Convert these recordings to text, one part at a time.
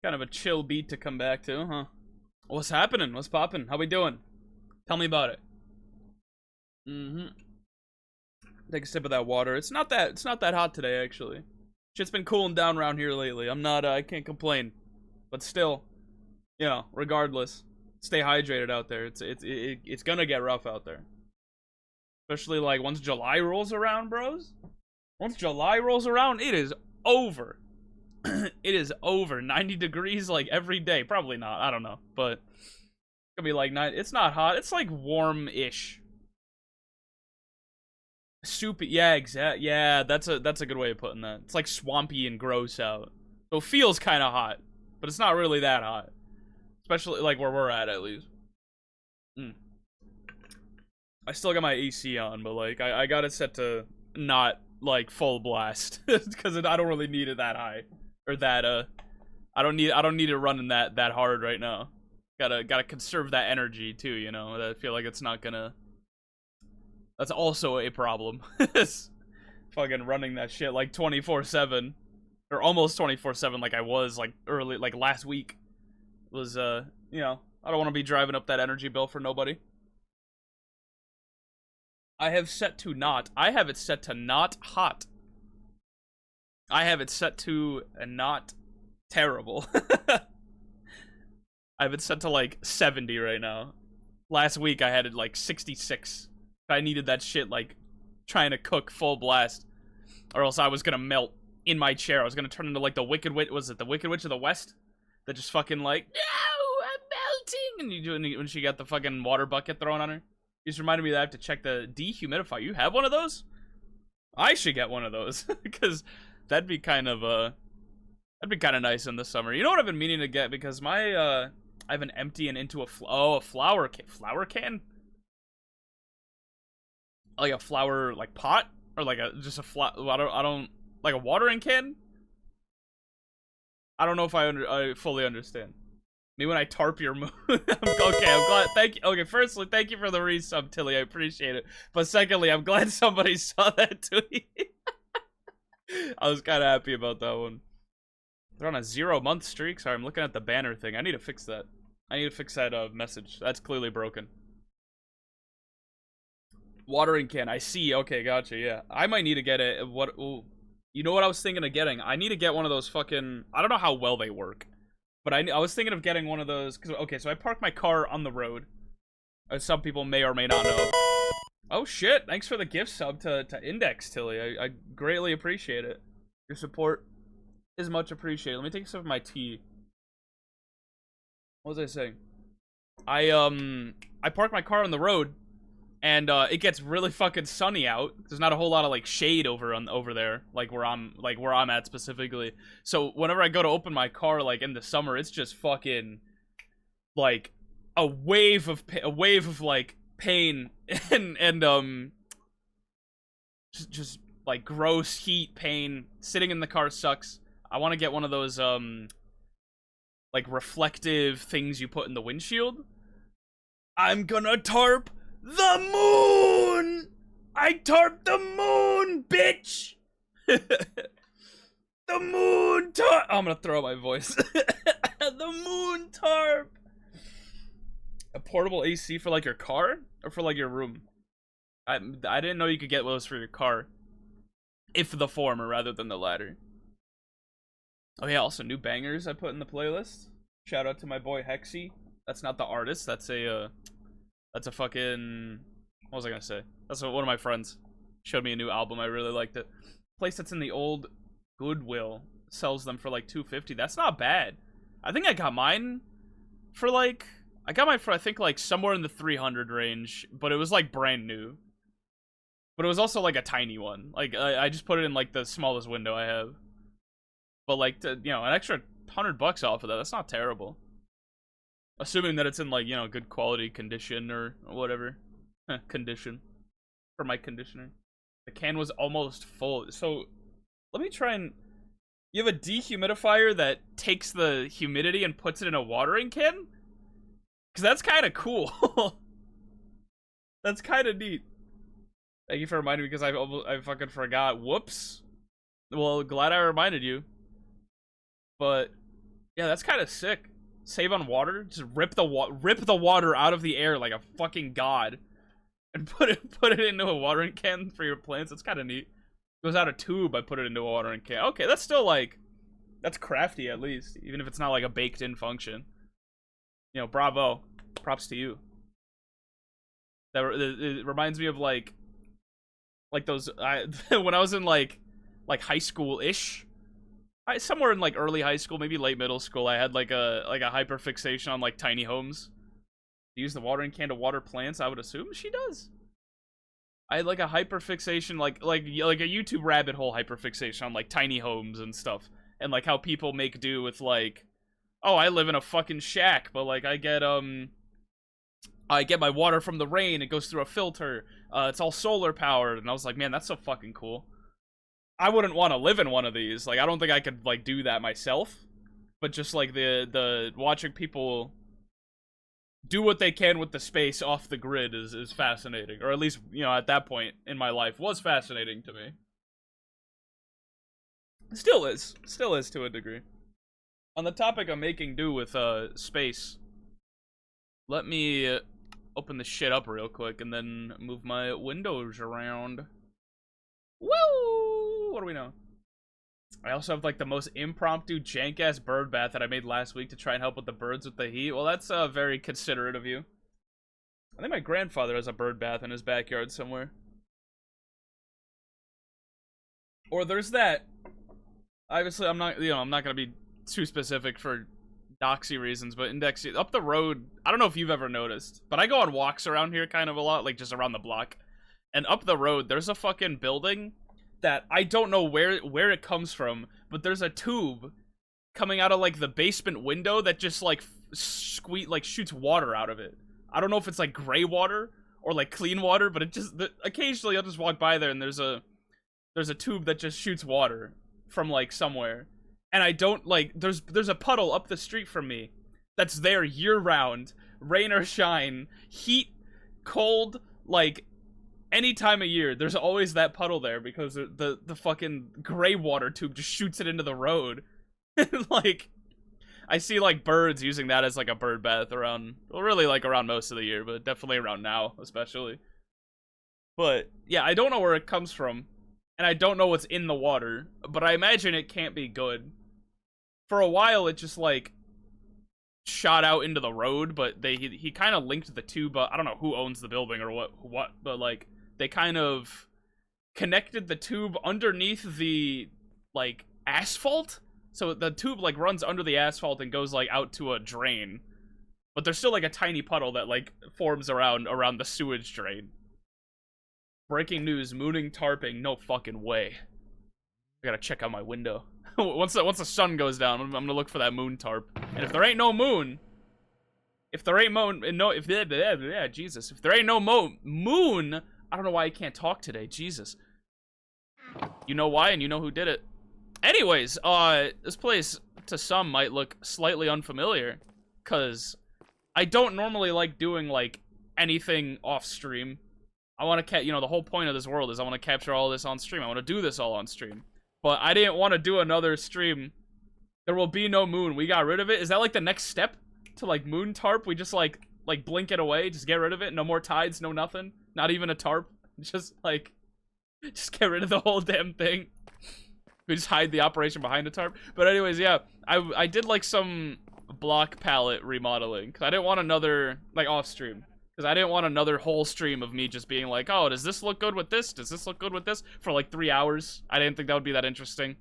Kind of a chill beat to come back to, huh? What's happening? What's popping? How we doing? Tell me about it. Take a sip of that water. It's not that hot today, actually. Shit's been cooling down around here lately. I can't complain. But still, you know, regardless, stay hydrated out there. It's gonna get rough out there. Especially like once July rolls around, bros. Once July rolls around, it is over. It is over. 90 degrees like every day. Probably not. I don't know. But it's gonna be like it's not hot. It's like warm-ish. Soupy. Yeah, exact. Yeah, that's a good way of putting that. It's like swampy and gross out. So it feels kind of hot, but it's not really that hot. Especially like where we're at least. I still got my AC on, but like I got it set to not like full blast because I don't really need it that high. Or that I don't need it running that hard right now. Gotta conserve that energy too, you know. I feel like it's not gonna. That's also a problem. Fucking running that shit like 24/7 or almost 24/7 like I was like last week was you know, I don't want to be driving up that energy bill for nobody. I have it set to not hot. I have it set to not terrible. I have it set to like 70 right now. Last week I had it like 66. I needed that shit like trying to cook full blast, or else I was gonna melt in my chair. I was gonna turn into like the Wicked Witch. Was it the Wicked Witch of the West? That just fucking like, no, I'm melting. And when she got the fucking water bucket thrown on her. You just reminded me that I have to check the dehumidifier. You have one of those? I should get one of those because that'd be kind of nice in the summer. You know what I've been meaning to get, because my I have an empty and into a flower can. Like a flower like pot, or like just a I don't like a watering can. I don't know if I fully understand. Maybe when I tarp your moon. Okay, I'm glad. Thank you. Okay, firstly, thank you for the resub, Tilly. I appreciate it. But secondly, I'm glad somebody saw that tweet. I was kind of happy about that one. They're on a 0-month streak. Sorry, I'm looking at the banner thing. I need to fix that. I need to fix that message. That's clearly broken. Watering can. I see. Okay, gotcha. Yeah, I might need to get it. Ooh. You know what I was thinking of getting? I need to get one of those fucking. I don't know how well they work. But I was thinking of getting one of those, because, okay, so I park my car on the road. As some people may or may not know. Oh, shit. Thanks for the gift sub to Index, Tilly. I greatly appreciate it. Your support is much appreciated. Let me take some of my tea. What was I saying? I park my car on the road, and it gets really fucking sunny out. There's not a whole lot of like shade over there, like where I'm at specifically. So whenever I go to open my car, like in the summer, it's just fucking like a wave of like pain and just like gross heat, pain. Sitting in the car sucks. I want to get one of those like reflective things you put in the windshield. I'm gonna tarp the moon! I tarp the moon, bitch! The moon tarp! I'm gonna throw out my voice. The moon tarp! A portable AC for like your car? Or for like your room? I didn't know you could get those for your car. If the former rather than the latter. Oh yeah, also new bangers I put in the playlist. Shout out to my boy Hexy. That's not the artist, that's a fucking... What was I gonna say? That's one of my friends showed me a new album. I really liked it. Place that's in the old Goodwill sells them for like $2.50. That's not bad. I think I got mine for like... I got mine for, I think, like somewhere in the 300 range. But it was like brand new. But it was also like a tiny one. Like, I just put it in like the smallest window I have. But like, you know, an extra $100 off of that. That's not terrible. Assuming that it's in, like, you know, good quality condition or whatever. Condition. For my conditioner. The can was almost full. So, let me try and... You have a dehumidifier that takes the humidity and puts it in a watering can? Because that's kind of cool. That's kind of neat. Thank you for reminding me, because I fucking forgot. Whoops. Well, glad I reminded you. But... Yeah, that's kind of sick. Save on water. Just rip the water out of the air like a fucking god, and put it into a watering can for your plants. That's kind of neat. Goes out a tube. I put it into a watering can. Okay, that's still like, that's crafty at least, even if it's not like a baked-in function. You know, bravo. Props to you. That it reminds me of like those when I was in like high school-ish. Somewhere in like early high school, maybe late middle school, I had like a hyper fixation on like tiny homes. Use the watering can to water plants, I would assume she does. I had like a hyper fixation, like a YouTube rabbit hole hyper fixation on like tiny homes and stuff, and like how people make do with like, oh, I live in a fucking shack, but like I get my water from the rain, it goes through a filter, it's all solar powered, and I was like, man, that's so fucking cool. I wouldn't want to live in one of these. Like, I don't think I could like do that myself, but just like the watching people do what they can with the space off the grid is fascinating, or at least, you know, at that point in my life was fascinating to me. Still is to a degree. On the topic of making do with space, let me open this shit up real quick and then move my windows around. Woo! What do we know? I also have like the most impromptu jank-ass bird bath that I made last week to try and help with the birds with the heat. Well, that's very considerate of you. I think my grandfather has a bird bath in his backyard somewhere. Or there's that. Obviously, I'm not gonna be too specific for doxy reasons, but index up the road, I don't know if you've ever noticed, but I go on walks around here kind of a lot, like just around the block. And up the road, there's a fucking building that I don't know where it comes from, but there's a tube coming out of like the basement window that just like shoots water out of it. I don't know if it's like gray water or like clean water, but it just occasionally I'll just walk by there and there's a tube that just shoots water from like somewhere. And I don't like there's a puddle up the street from me that's there year round, rain or shine, heat, cold, like any time of year, there's always that puddle there because the fucking gray water tube just shoots it into the road. Like, I see like birds using that as like a bird bath around, well, really like around most of the year, but definitely around now, especially. But yeah, I don't know where it comes from, and I don't know what's in the water, but I imagine it can't be good. For a while, it just like shot out into the road, but he kind of linked the tube. I don't know who owns the building or what, but like they kind of connected the tube underneath the like asphalt, so the tube like runs under the asphalt and goes like out to a drain, but there's still like a tiny puddle that like forms around the sewage drain. Breaking news: mooning tarping. No fucking way. I gotta check out my window. Once the sun goes down, I'm gonna look for that moon tarp. And if there ain't no moon, if there ain't moon, Jesus, if there ain't no moon, I don't know why I can't talk today. Jesus, you know why, and you know who did it. Anyways, this place to some might look slightly unfamiliar, cause I don't normally like doing like anything off stream. I want to the whole point of this world is I want to capture all this on stream. I want to do this all on stream. But I didn't want to do another stream. There will be no moon. We got rid of it. Is that like the next step to like moon tarp? We just like blink it away. Just get rid of it. No more tides. No nothing. Not even a tarp. Just get rid of the whole damn thing. We just hide the operation behind a tarp. But anyways, yeah. I did like some block palette remodeling. Because I didn't want another like off stream. Because I didn't want another whole stream of me just being like, oh, does this look good with this? Does this look good with this? For like 3 hours. I didn't think that would be that interesting.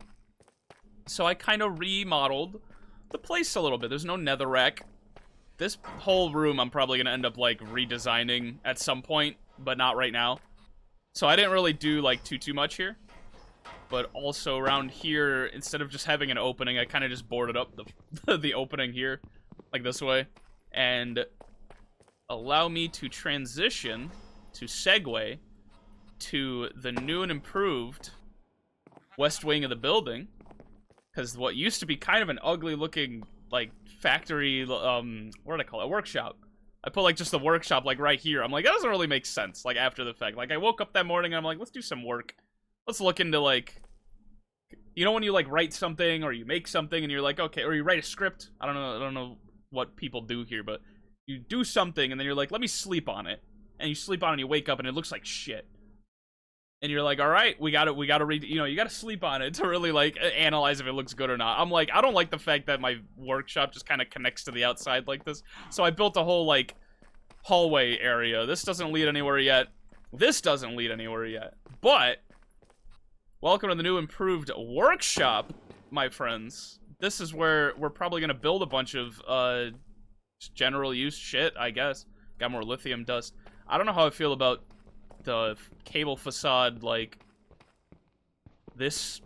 So I kind of remodeled the place a little bit. There's no netherrack. This whole room I'm probably going to end up like redesigning at some point, but not right now. So I didn't really do like too much here. But also around here, instead of just having an opening, I kind of just boarded up the opening here. Like this way. And allow me to transition, to segue, to the new and improved west wing of the building. Because what used to be kind of an ugly looking, like, factory, what did I call it? A workshop. I put, like, just the workshop, like, right here. I'm like, that doesn't really make sense, like, after the fact. Like, I woke up that morning and I'm like, let's do some work. Let's look into, like, You know when you like write something or you make something and you're like, okay, or you write a script. I don't know what people do here, but you do something and then you're like, let me sleep on it. And you sleep on it and you wake up and it looks like shit. And you're like, all right, we gotta read, you know, you gotta sleep on it to really like analyze if it looks good or not. I'm like, I don't like the fact that my workshop just kind of connects to the outside like this. So I built a whole like hallway area. This doesn't lead anywhere yet. This doesn't lead anywhere yet. But welcome to the new improved workshop, my friends. This is where we're probably gonna build a bunch of general use shit, I guess. Got more lithium dust. I don't know how I feel about the cable facade, like this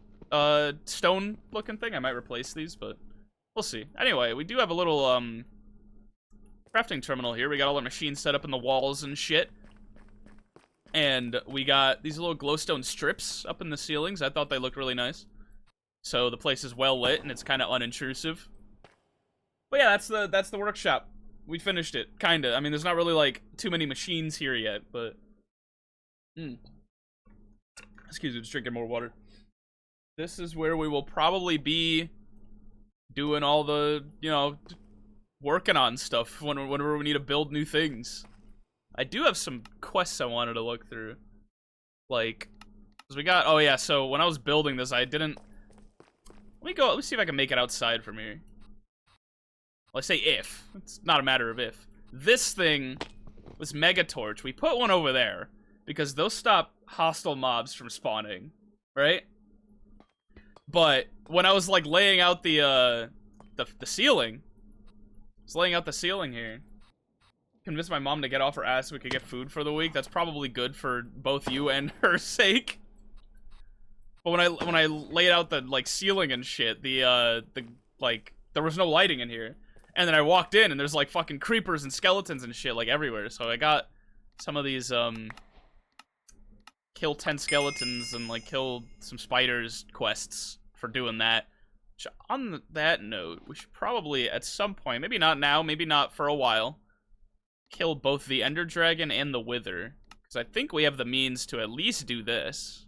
stone looking thing. I might replace these, but we'll see. Anyway, we do have a little crafting terminal here. We got all our machines set up in the walls and shit. And we got these little glowstone strips up in the ceilings. I thought they looked really nice. So the place is well lit and it's kind of unintrusive. But yeah, that's the workshop. We finished it, kinda. I mean, there's not really like too many machines here yet, but excuse me, just drinking more water. This is where we will probably be doing all the, you know, working on stuff whenever we need to build new things. I do have some quests I wanted to look through. Like, cause we got, oh yeah, so when I was building this, I didn't, let me see if I can make it outside from here. Well, I say if. It's not a matter of if. This thing was Mega Torch. We put one over there because those stop hostile mobs from spawning, right? But when I was like laying out the ceiling, I was laying out the ceiling here. Convinced my mom to get off her ass so we could get food for the week. That's probably good for both you and her sake. But when I laid out the like ceiling and shit, the like there was no lighting in here. And then I walked in and there's like fucking creepers and skeletons and shit like everywhere. So I got some of these kill 10 skeletons and like kill some spiders quests for doing that. Which, on that note, we should probably at some point, maybe not now, maybe not for a while, kill both the Ender Dragon and the Wither. Because I think we have the means to at least do this.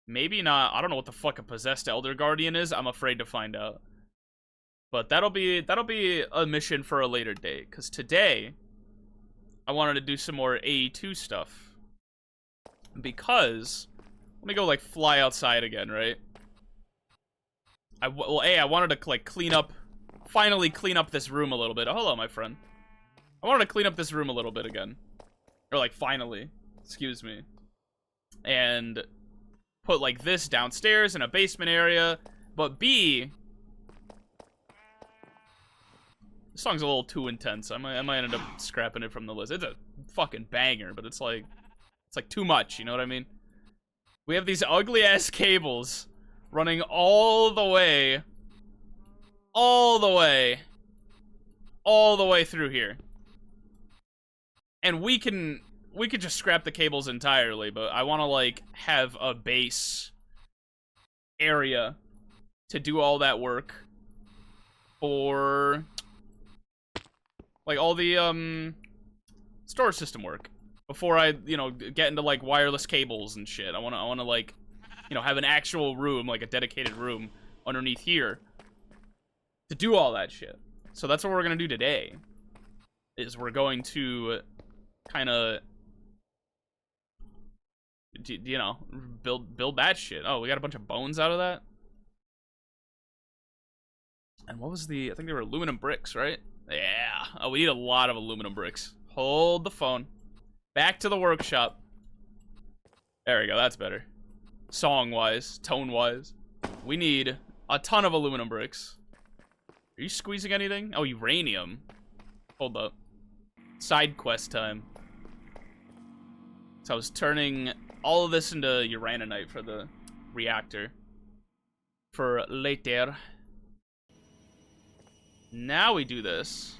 Maybe not. I don't know what the fuck a possessed Elder Guardian is. I'm afraid to find out. But that'll be a mission for a later date. Because today, I wanted to do some more AE2 stuff. Because, let me go like fly outside again, right? I wanted to like finally clean up this room a little bit. Oh, hello, my friend. I wanted to clean up this room a little bit again. Or like finally, excuse me. And put like this downstairs in a basement area. But B, this song's a little too intense. I might end up scrapping it from the list. It's a fucking banger, but it's like too much, you know what I mean? We have these ugly ass cables running all the way through here. And we could just scrap the cables entirely, but I want to like have a base area to do all that work for like all the storage system work before I, you know, get into like wireless cables and shit. I want to like, you know, have an actual room, like a dedicated room underneath here to do all that shit. So that's what we're going to do today. Is we're going to kind of, you know, build that shit. Oh, we got a bunch of bones out of that. And what was I think they were aluminum bricks, right? Yeah. Oh, we need a lot of aluminum bricks. Hold the phone. Back to the workshop. There we go, that's better. Song-wise, tone-wise. We need a ton of aluminum bricks. Are you squeezing anything? Oh, uranium. Hold up. Side quest time. So I was turning all of this into uraninite for the reactor. For later. Now we do this.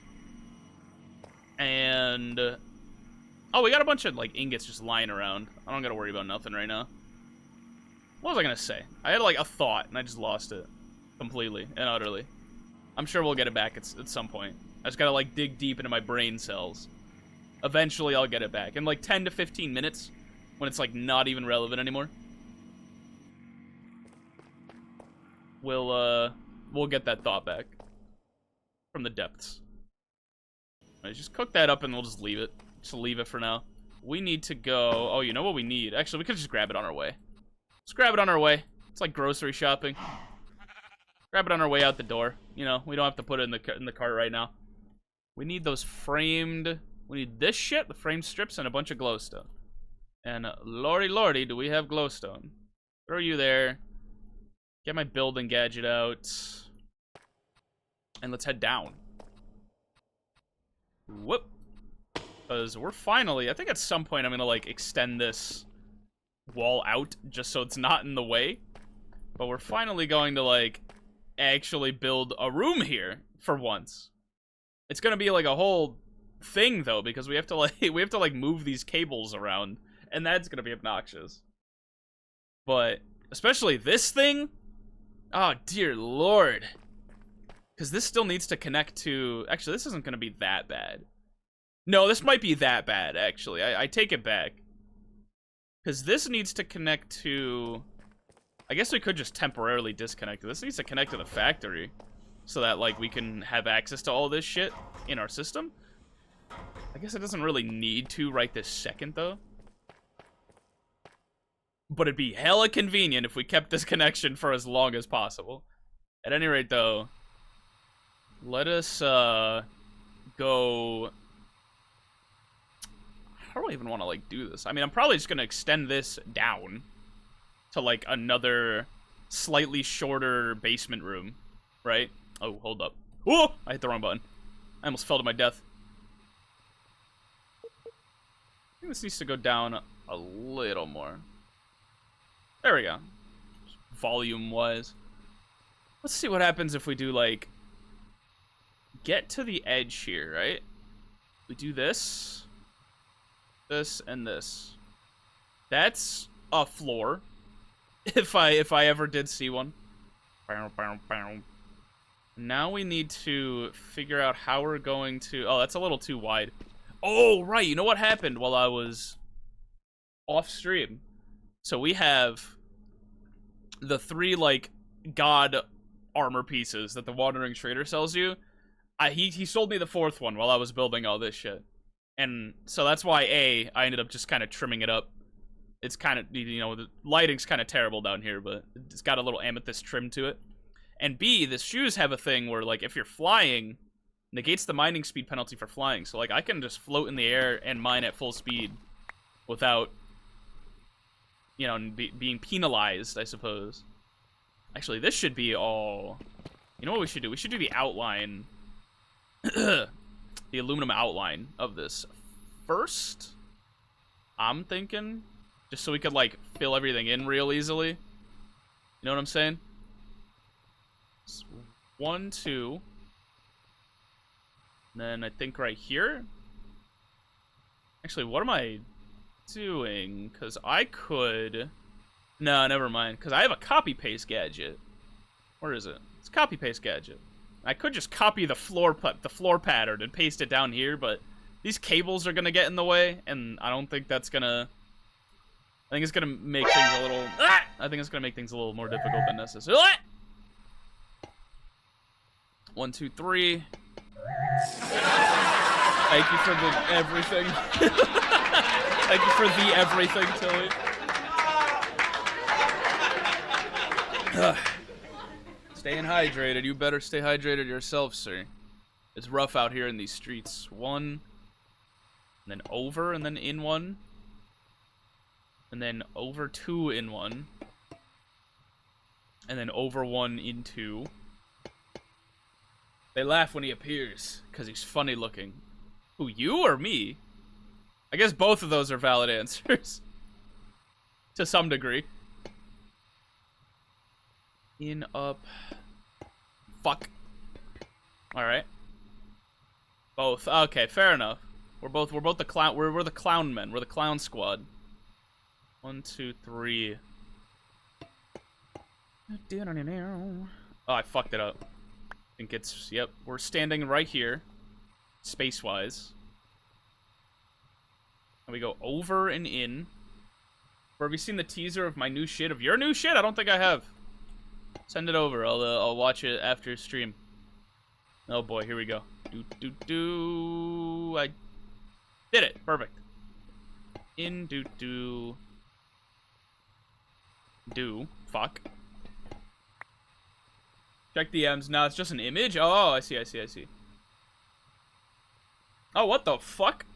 And oh, we got a bunch of like ingots just lying around. I don't gotta worry about nothing right now. What was I gonna say? I had like a thought and I just lost it completely and utterly. I'm sure we'll get it back at some point. I just gotta like dig deep into my brain cells. Eventually I'll get it back in like 10 to 15 minutes when it's like not even relevant anymore. we'll get that thought back from the depths. All right, just cook that up and we'll just leave it. Just leave it for now. We need to go. Oh, you know what we need? Actually, we could just grab it on our way. Let's grab it on our way. It's like grocery shopping. Grab it on our way out the door. You know, we don't have to put it in the cart right now. We need those framed. We need this shit, the framed strips, and a bunch of glowstone. And lordy, do we have glowstone? Throw you there. Get my building gadget out. And let's head down. Whoop. Because we're finally, I think at some point I'm going to, like, extend this wall out just so it's not in the way. But we're finally going to, like, actually build a room here for once. It's going to be, like, a whole thing, though, because we have to, like, move these cables around. And that's going to be obnoxious. But, especially this thing. Oh, dear lord. Because this still needs to connect to... Actually, this isn't going to be that bad. No, this might be that bad, actually. I take it back. Because this needs to connect to... I guess we could just temporarily disconnect it. This needs to connect to the factory. So that, like, we can have access to all this shit in our system. I guess it doesn't really need to right this second, though. But it'd be hella convenient if we kept this connection for as long as possible. At any rate, though, let us go... How do I even want to, like, do this? I mean, I'm probably just going to extend this down to, like, another slightly shorter basement room, right? Oh, hold up. Oh! I hit the wrong button. I almost fell to my death. I think this needs to go down a little more. There we go. Volume-wise. Let's see what happens if we do, like, get to the edge here, right? We do this, this, and this. That's a floor. If I ever did see one. Now we need to figure out how we're going to... Oh, that's a little too wide. Oh, right. You know what happened while I was off stream? So we have the 3, like, god armor pieces that the Wandering Trader sells you. He sold me the 4th one while I was building all this shit. And so that's why, I ended up just kind of trimming it up. It's kind of, you know, the lighting's kind of terrible down here, but it's got a little amethyst trim to it. And B, the shoes have a thing where, like, if you're flying, negates the mining speed penalty for flying. So, like, I can just float in the air and mine at full speed without, you know, being penalized, I suppose. Actually, this should be all... You know what we should do? We should do the outline... the aluminum outline of this first. I'm thinking... Just so we could, like, fill everything in real easily. You know what I'm saying? 1, 2. And then I think right here. Actually, what am I doing? Because I could... No, never mind. Because I have a copy-paste gadget. Where is it? It's copy-paste gadget. I could just copy the floor pattern and paste it down here, but these cables are going to get in the way, and I don't think that's going to... I think it's going to make things a little... I think it's going to make things a little more difficult than necessary. 1, 2, 3. Thank you for the everything. Thank you for the everything, Tilly. Staying hydrated. You better stay hydrated yourself, sir. It's rough out here in these streets. 1, and then over, and then in 1. And then over 2 in 1. And then over 1 in 2. They laugh when he appears, because he's funny looking. Who, you or me? I guess both of those are valid answers. To some degree. In, up. Fuck. Alright. Both. Okay, fair enough. We're both the clown. We're the clown men. We're the clown squad. 1, 2, 3. Oh, I fucked it up. I think it's, yep. We're standing right here, space-wise. And we go over and in. Where have you seen the teaser of my new shit? Of your new shit? I don't think I have. Send it over. I'll watch it after stream. Oh boy, here we go. I did it. Perfect. Fuck. Check DMs. No, it's just an image. Oh, I see. Oh, what the fuck?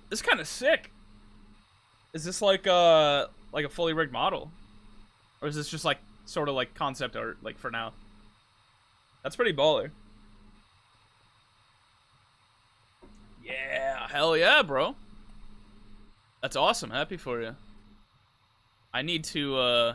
This is kind of sick. Is this like a fully rigged model, or is this just like sort of like concept art, like for now? That's pretty baller. Yeah, hell yeah, bro. That's awesome. Happy for you. I need to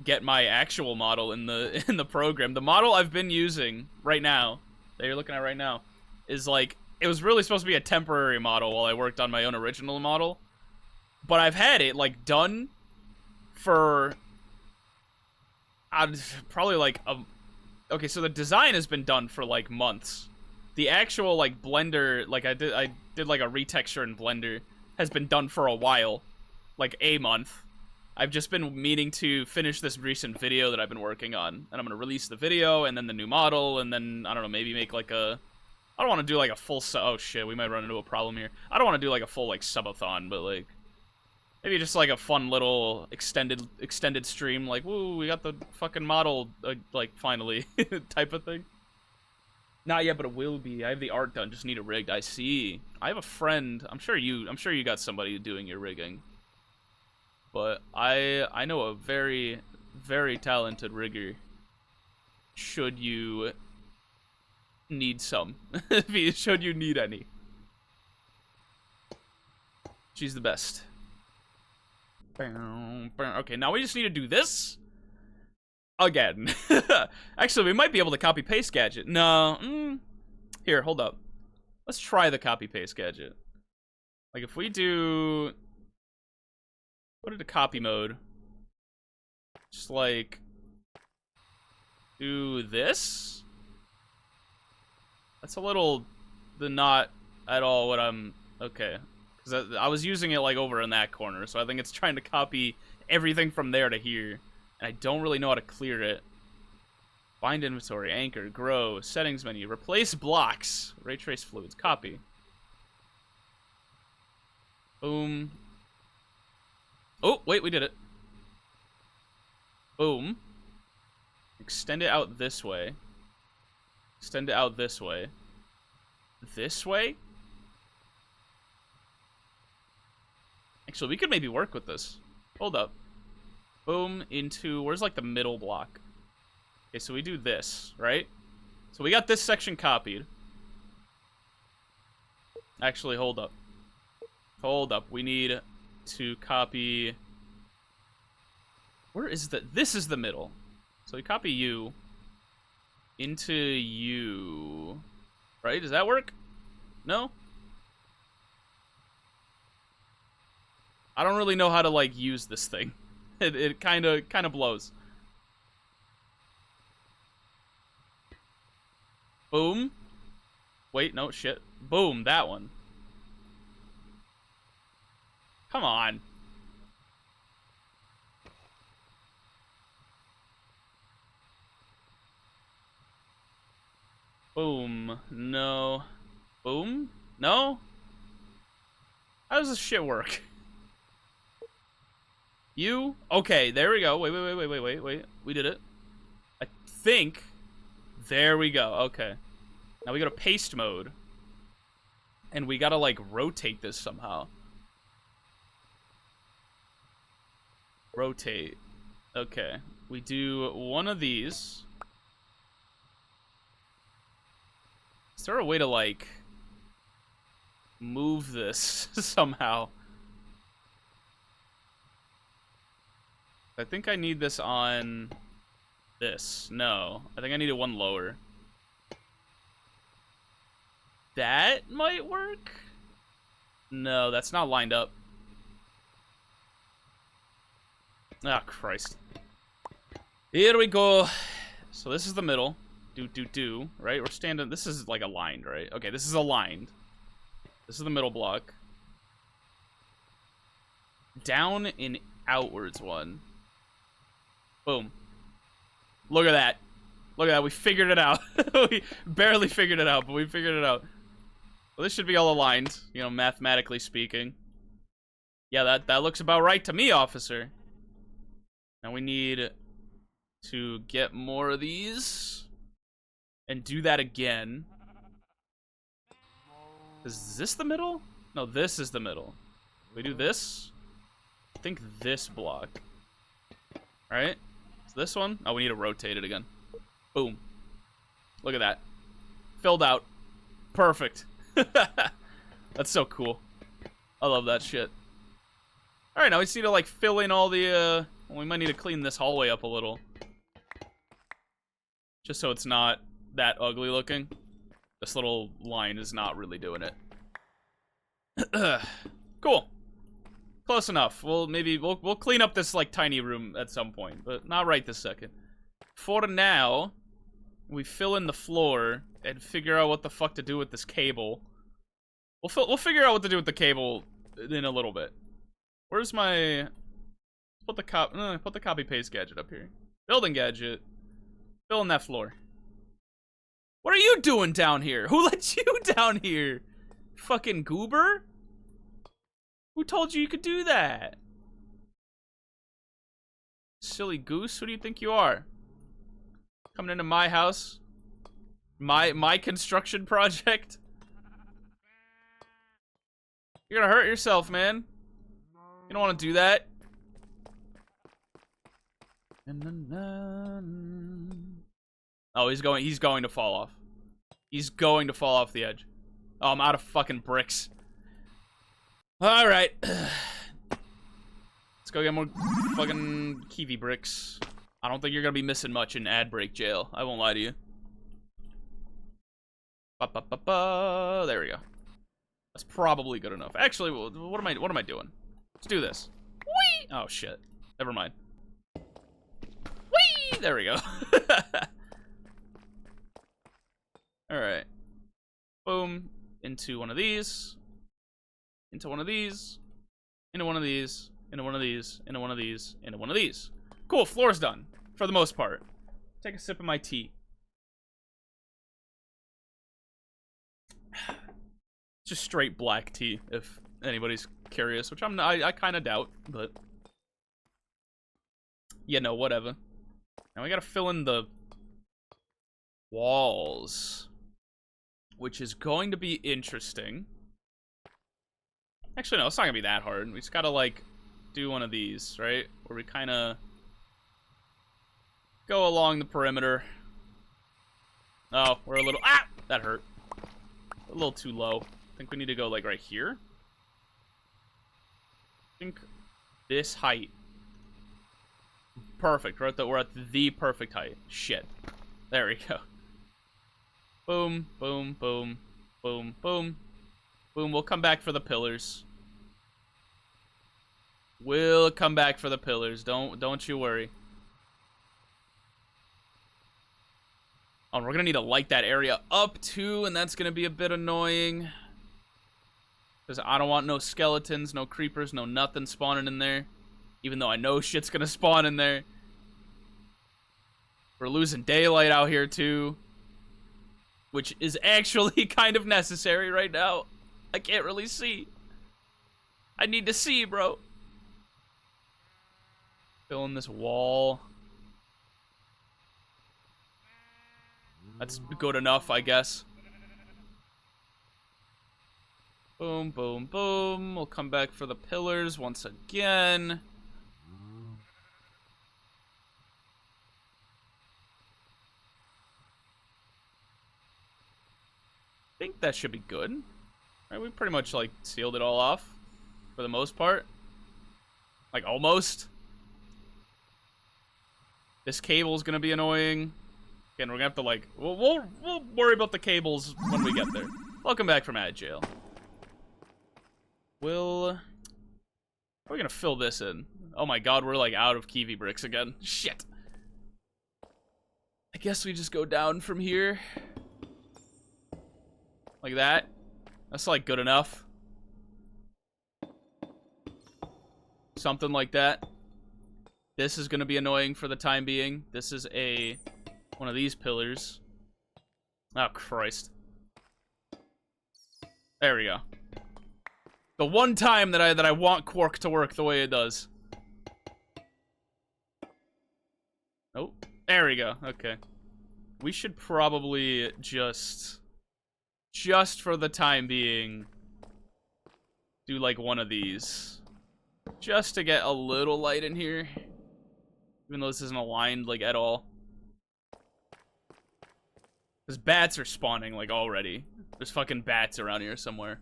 get my actual model in the program. The model I've been using right now, that you're looking at right now, is like, it was really supposed to be a temporary model while I worked on my own original model. But I've had it, like, done for probably, like, okay, so the design has been done for, like, months. The actual, like, Blender, like, I did like, a retexture in Blender, has been done for a while. Like, a month. I've just been meaning to finish this recent video that I've been working on. And I'm gonna release the video, and then the new model, and then, I don't know, maybe make, like, a... I don't want to do, like, a full... Oh, shit, we might run into a problem here. I don't want to do, like, a full, like, subathon, but, like... Maybe just, like, a fun little extended stream, like, woo, we got the fucking model, like, finally, type of thing. Not yet, but it will be. I have the art done, just need it rigged. I see. I have a friend, I'm sure you got somebody doing your rigging. But I know a very, very talented rigger. Should you need some. Should you need any. She's the best. Okay, now we just need to do this again. Actually, we might be able to copy-paste gadget. No. Here, hold up. Let's try the copy-paste gadget. Like, if we do... Put it to copy mode. Just, like... Do this? That's a little... not at all what I'm... Okay. Because I was using it, like, over in that corner, so I think it's trying to copy everything from there to here. And I don't really know how to clear it. Bind inventory, anchor, grow, settings menu, replace blocks, ray trace fluids, copy. Boom. Oh, wait, we did it. Boom. Extend it out this way. Extend it out this way. This way? Actually, we could maybe work with this. Hold up. Boom, into... Where's, like, the middle block? Okay, so we do this, right? So we got this section copied. Actually, hold up. Hold up. We need to copy... Where is the... This is the middle. So we copy you into you. Right? Does that work? No? I don't really know how to, like, use this thing. It kind of blows. Boom. Wait, no, shit. Boom, that one. Come on. Boom. No. Boom? No? How does this shit work? You? Okay, there we go. Wait. We did it. I think. There we go. Okay. Now we go to paste mode. And we gotta, like, rotate this somehow. Rotate. Okay. We do one of these. Is there a way to, like, move this somehow? I think I need this on this. No. I think I need it one lower. That might work? No, that's not lined up. Ah, Christ. Here we go. So this is the middle. Right? We're standing... This is, like, aligned, right? Okay, this is aligned. This is the middle block. Down and outwards one. Boom. Look at that. Look at that. We figured it out. We barely figured it out, but we figured it out. Well, this should be all aligned, you know, mathematically speaking. Yeah, that looks about right to me, officer. Now we need to get more of these and do that again. Is this the middle? No, this is the middle. We do this. I think this block. All right. Is this one? Oh, we need to rotate it again. Boom. Look at that. Filled out. Perfect. That's so cool. I love that shit. All right, now we just need to like fill in all the. Well, we might need to clean this hallway up a little, just so it's not that ugly looking. This little line is not really doing it. Cool. Close enough. We'll clean up this like tiny room at some point, but not right this second. For now, we fill in the floor and figure out what the fuck to do with this cable. We'll figure out what to do with the cable in a little bit. Where's my... Put the copy paste gadget up here. Building gadget. Fill in that floor. What are you doing down here? Who let you down here? Fucking goober? Who told you could do that? Silly goose, who do you think you are? Coming into my house? My construction project? You're gonna hurt yourself, man. You don't want to do that. Oh, he's going to fall off. He's going to fall off the edge. Oh, I'm out of fucking bricks. All right. Let's go get more fucking kiwi bricks. I don't think you're gonna be missing much in ad break jail. I won't lie to you. There we go. That's probably good enough. Actually, what am I doing? Let's do this. Whee! Oh shit. Never mind. Whee! There we go. All right. Boom. Into one of these. Into one of these. Into one of these. Into one of these. Into one of these. Into one of these. Cool. Floor's done for the most part. Take a sip of my tea. Just straight black tea, if anybody's curious, which I kind of doubt, but yeah, no, whatever. Now we gotta fill in the walls, which is going to be interesting. Actually, no, it's not gonna be that hard. We just gotta like do one of these, right? Where we kind of go along the perimeter. Oh, we're a little, that hurt. A little too low. I think we need to go like right here. I think this height. Perfect. We're at the perfect height. Shit. There we go. Boom, boom, boom, boom, boom. Boom, we'll come back for the pillars. We'll come back for the pillars. Don't you worry. Oh, we're gonna need to light that area up too, and that's gonna be a bit annoying. Because I don't want no skeletons, no creepers, no nothing spawning in there. Even though I know shit's gonna spawn in there. We're losing daylight out here too. Which is actually kind of necessary right now. I can't really see. I need to see, bro. Fill in this wall. That's good enough, I guess. Boom, boom, boom. We'll come back for the pillars once again. I think that should be good. Right, we pretty much, like, sealed it all off. For the most part. Like, almost. This cable's gonna be annoying. Again, we're gonna have to, like... We'll worry about the cables when we get there. Welcome back from ad jail. How are we gonna fill this in? Oh my god, we're, like, out of kiwi bricks again. Shit. I guess we just go down from here. Like that. That's, like, good enough. Something like that. This is going to be annoying for the time being. This is one of these pillars. Oh, Christ. There we go. The one time that I want Quark to work the way it does. Oh, there we go. Okay. We should probably just for the time being, do like one of these. Just to get a little light in here. Even though this isn't aligned, like, at all. Because bats are spawning, like, already. There's fucking bats around here somewhere.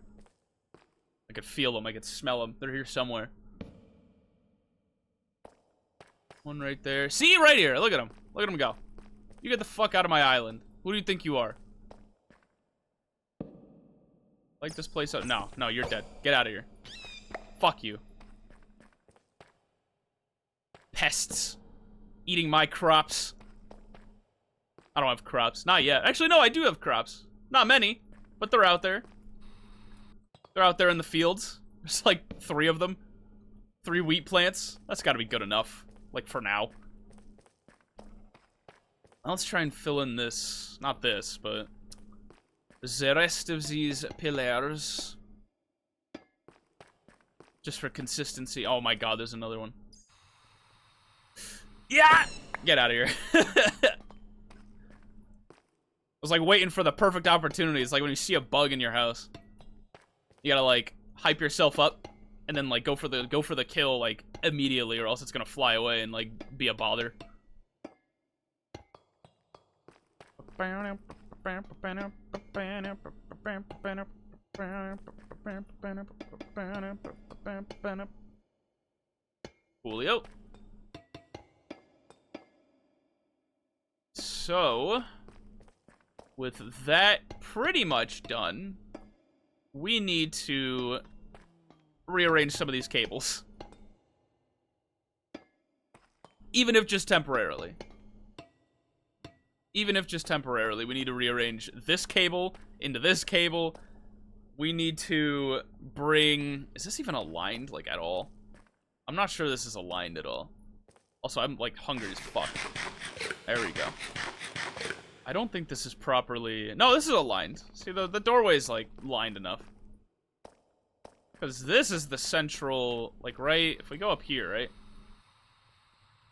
I could feel them. I could smell them. They're here somewhere. One right there. See? Right here. Look at him. Look at him go. You get the fuck out of my island. Who do you think you are? Like this place up? No. No, you're dead. Get out of here. Fuck you. Pests. Eating my crops. I don't have crops. Not yet. Actually, no, I do have crops. Not many, but they're out there. They're out there in the fields. There's like 3 of them. 3 wheat plants. That's gotta be good enough. Like, for now. Let's try and fill in this. Not this, but the rest of these pillars. Just for consistency. Oh my god, there's another one. Yeah! Get out of here. I was like waiting for the perfect opportunity. It's like when you see a bug in your house. You gotta like hype yourself up and then like go for the kill like immediately, or else it's gonna fly away and like be a bother. Coolio. So, with that pretty much done, we need to rearrange some of these cables. Even if just temporarily. Even if just temporarily, we need to rearrange this cable into this cable. We need to bring... Is this even aligned, like, at all? I'm not sure this is aligned at all. Also, I'm, like, hungry as fuck. There we go. I don't think this is properly... No, this is aligned. See, the doorway's, like, lined enough. Because this is the central... Like, right... If we go up here, right?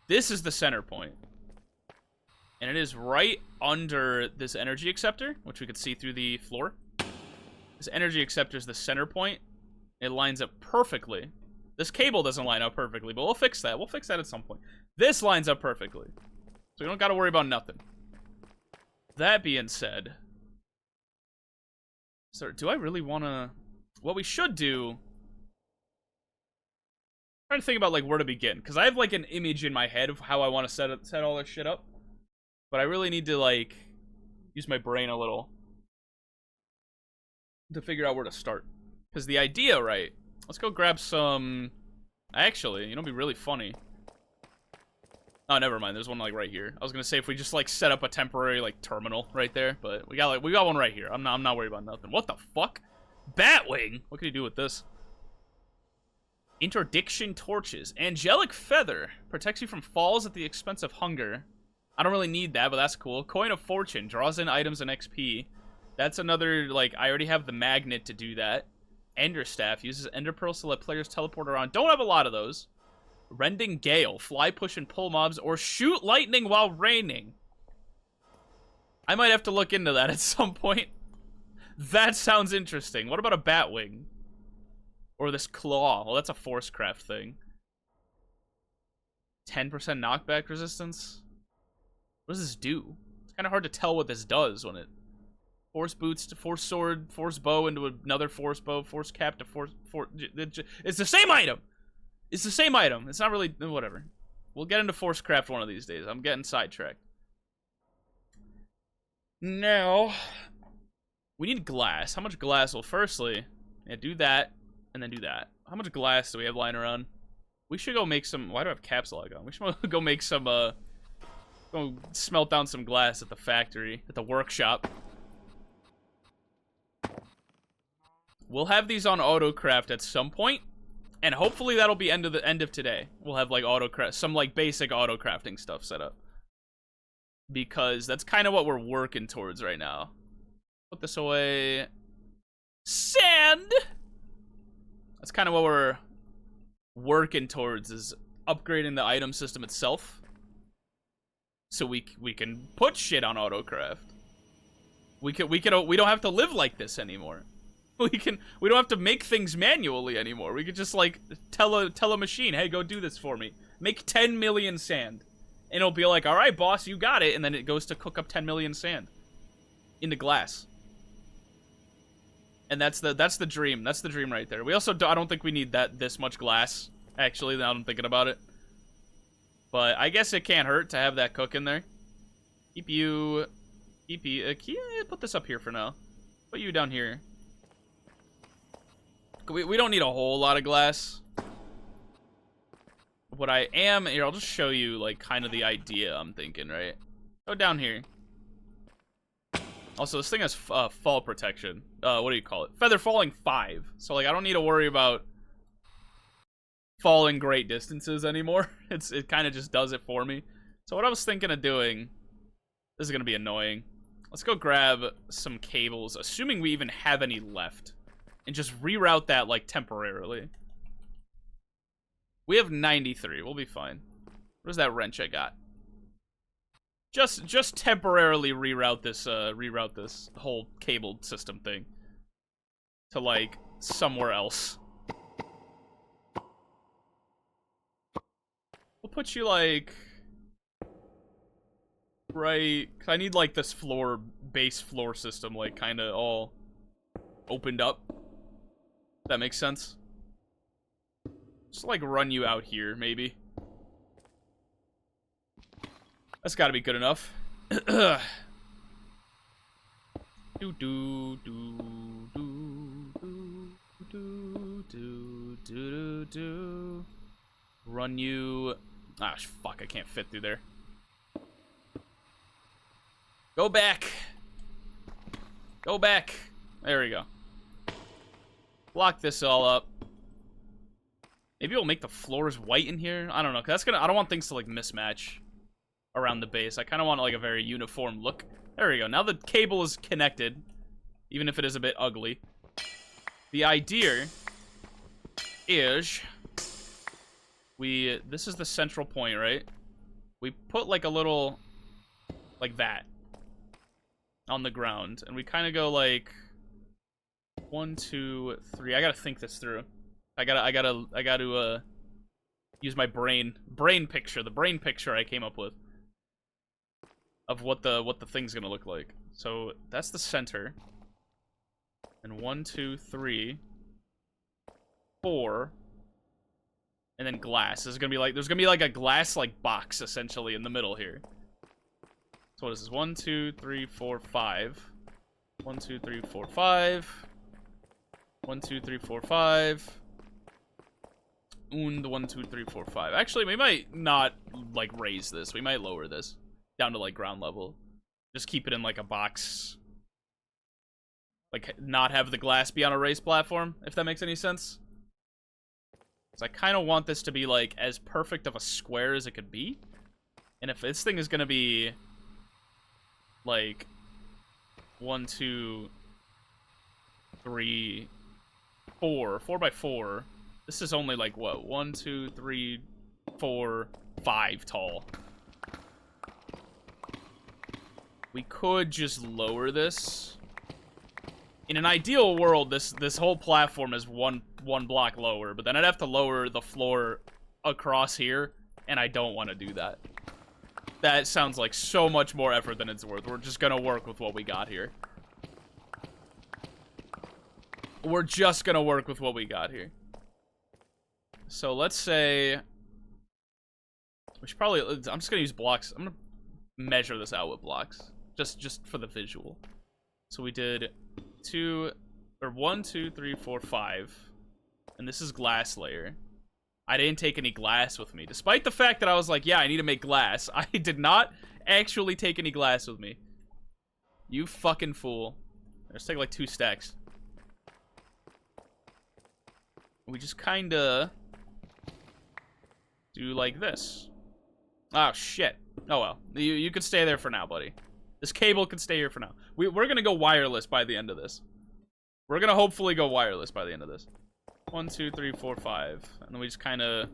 This is the center point. And it is right under this energy acceptor, which we could see through the floor. This energy acceptor is the center point. It lines up perfectly. This cable doesn't line up perfectly, but we'll fix that. We'll fix that at some point. This lines up perfectly. So we don't got to worry about nothing. That being said... So, do I really want to... What we should do... I'm trying to think about, like, where to begin. Because I have, like, an image in my head of how I want to set all this shit up. But I really need to, like, use my brain a little to figure out where to start. Because the idea, right? Let's go grab some... Actually, you know, it'd be really funny. Oh, never mind. There's one, like, right here. I was gonna say if we just, like, set up a temporary, like, terminal right there. But we got one right here. I'm not worried about nothing. What the fuck? Batwing? What can you do with this? Interdiction torches. Angelic feather. Protects you from falls at the expense of hunger. I don't really need that, but that's cool. Coin of fortune. Draws in items and XP. That's another, like, I already have the magnet to do that. Ender staff. Uses ender pearls to let players teleport around. Don't have a lot of those. Rending gale. Fly, push, and pull mobs. Or shoot lightning while raining. I might have to look into that at some point. That sounds interesting. What about a batwing? Or this claw. Well, that's a force craft thing. 10% knockback resistance? What does this do? It's kind of hard to tell what this does when it... Force boots to force sword, force bow into another force bow, force cap to force... It's the same item! It's the same item. It's not really... Whatever. We'll get into force craft one of these days. I'm getting sidetracked. Now... We need glass. How much glass? Well, firstly... Yeah, do that, and then do that. How much glass do we have lying around? We should go make some... Why do I have caps lock on? We should go make some, Go smelt down some glass at the factory, at the workshop. We'll have these on autocraft at some point. And hopefully that'll be end of today. We'll have like some like basic auto crafting stuff set up. Because that's kind of what we're working towards right now. Put this away. Sand! That's kind of what we're working towards, is upgrading the item system itself. So we can put shit on autocraft. We don't have to live like this anymore. We don't have to make things manually anymore. We could just like tell a machine, hey, go do this for me. Make 10 million sand. And it'll be like, all right, boss, you got it. And then it goes to cook up 10 million sand into glass. And that's the dream. That's the dream right there. We also I don't think we need this much glass. Actually, now I'm thinking about it. But I guess it can't hurt to have that cook in there. Put this up here for now. Put you down here. We don't need a whole lot of glass. What I am here, I'll just show you like kind of the idea I'm thinking, right? Go down here. Also, this thing has fall protection. What do you call it? Feather falling 5. So like I don't need to worry about falling great distances anymore. It kind of just does it for me. So what I was thinking of doing, this is gonna be annoying. Let's go grab some cables, assuming we even have any left, and just reroute that like temporarily. We have 93. We'll be fine. Where's that wrench I got? Just temporarily reroute this whole cable system thing to like somewhere else. We'll put you like right. I need like this base floor system like kind of all opened up. That makes sense. Just like run you out here, maybe. That's got to be good enough. Run you. Ah, fuck! I can't fit through there. Go back. Go back. There we go. Block this all up. Maybe we'll make the floors white in here. I don't know. 'Cause that's gonna. I don't want things to like mismatch around the base. I kind of want like a very uniform look. There we go. Now the cable is connected, even if it is a bit ugly. The idea is this is the central point, right? We put like a little like that on the ground, and we kind of go like 1, 2, 3. I gotta think this through. I gotta use my brain picture, the brain picture I came up with of what the thing's gonna look like. So that's the center. And 1, 2, 3, 4, and then glass. There's gonna be like a glass like box essentially in the middle here. So what is this? 1, 2, 3, 4, 5. 1, 2, 3, 4, 5. 1, 2, 3, 4, 5. And 1, 2, 3, 4, 5. Actually, we might not like raise this. We might lower this down to like ground level. Just keep it in like a box. Like not have the glass be on a raised platform, if that makes any sense. Because I kind of want this to be like as perfect of a square as it could be. And if this thing is gonna be like 1, 2, 3, 4 by 4. This is only like what? 1, 2, 3, 4, 5 tall. We could just lower this. In an ideal world, this whole platform is one block lower, but then I'd have to lower the floor across here, and I don't want to do that. That sounds like so much more effort than it's worth. We're just gonna work with what we got here. We're just gonna work with what we got here. So let's say we should probably. I'm just gonna use blocks. I'm gonna measure this out with blocks, just for the visual. So we did 1, 2, 3, 4, 5, and this is glass layer. I didn't take any glass with me, despite the fact that I was like, yeah, I need to make glass. I did not actually take any glass with me. You fucking fool. Let's take like 2 stacks. We just kind of do like this. Oh, shit. Oh, well. You can stay there for now, buddy. This cable can stay here for now. We're going to go wireless by the end of this. We're going to hopefully go wireless by the end of this. 1, 2, 3, 4, 5. And then we just kind of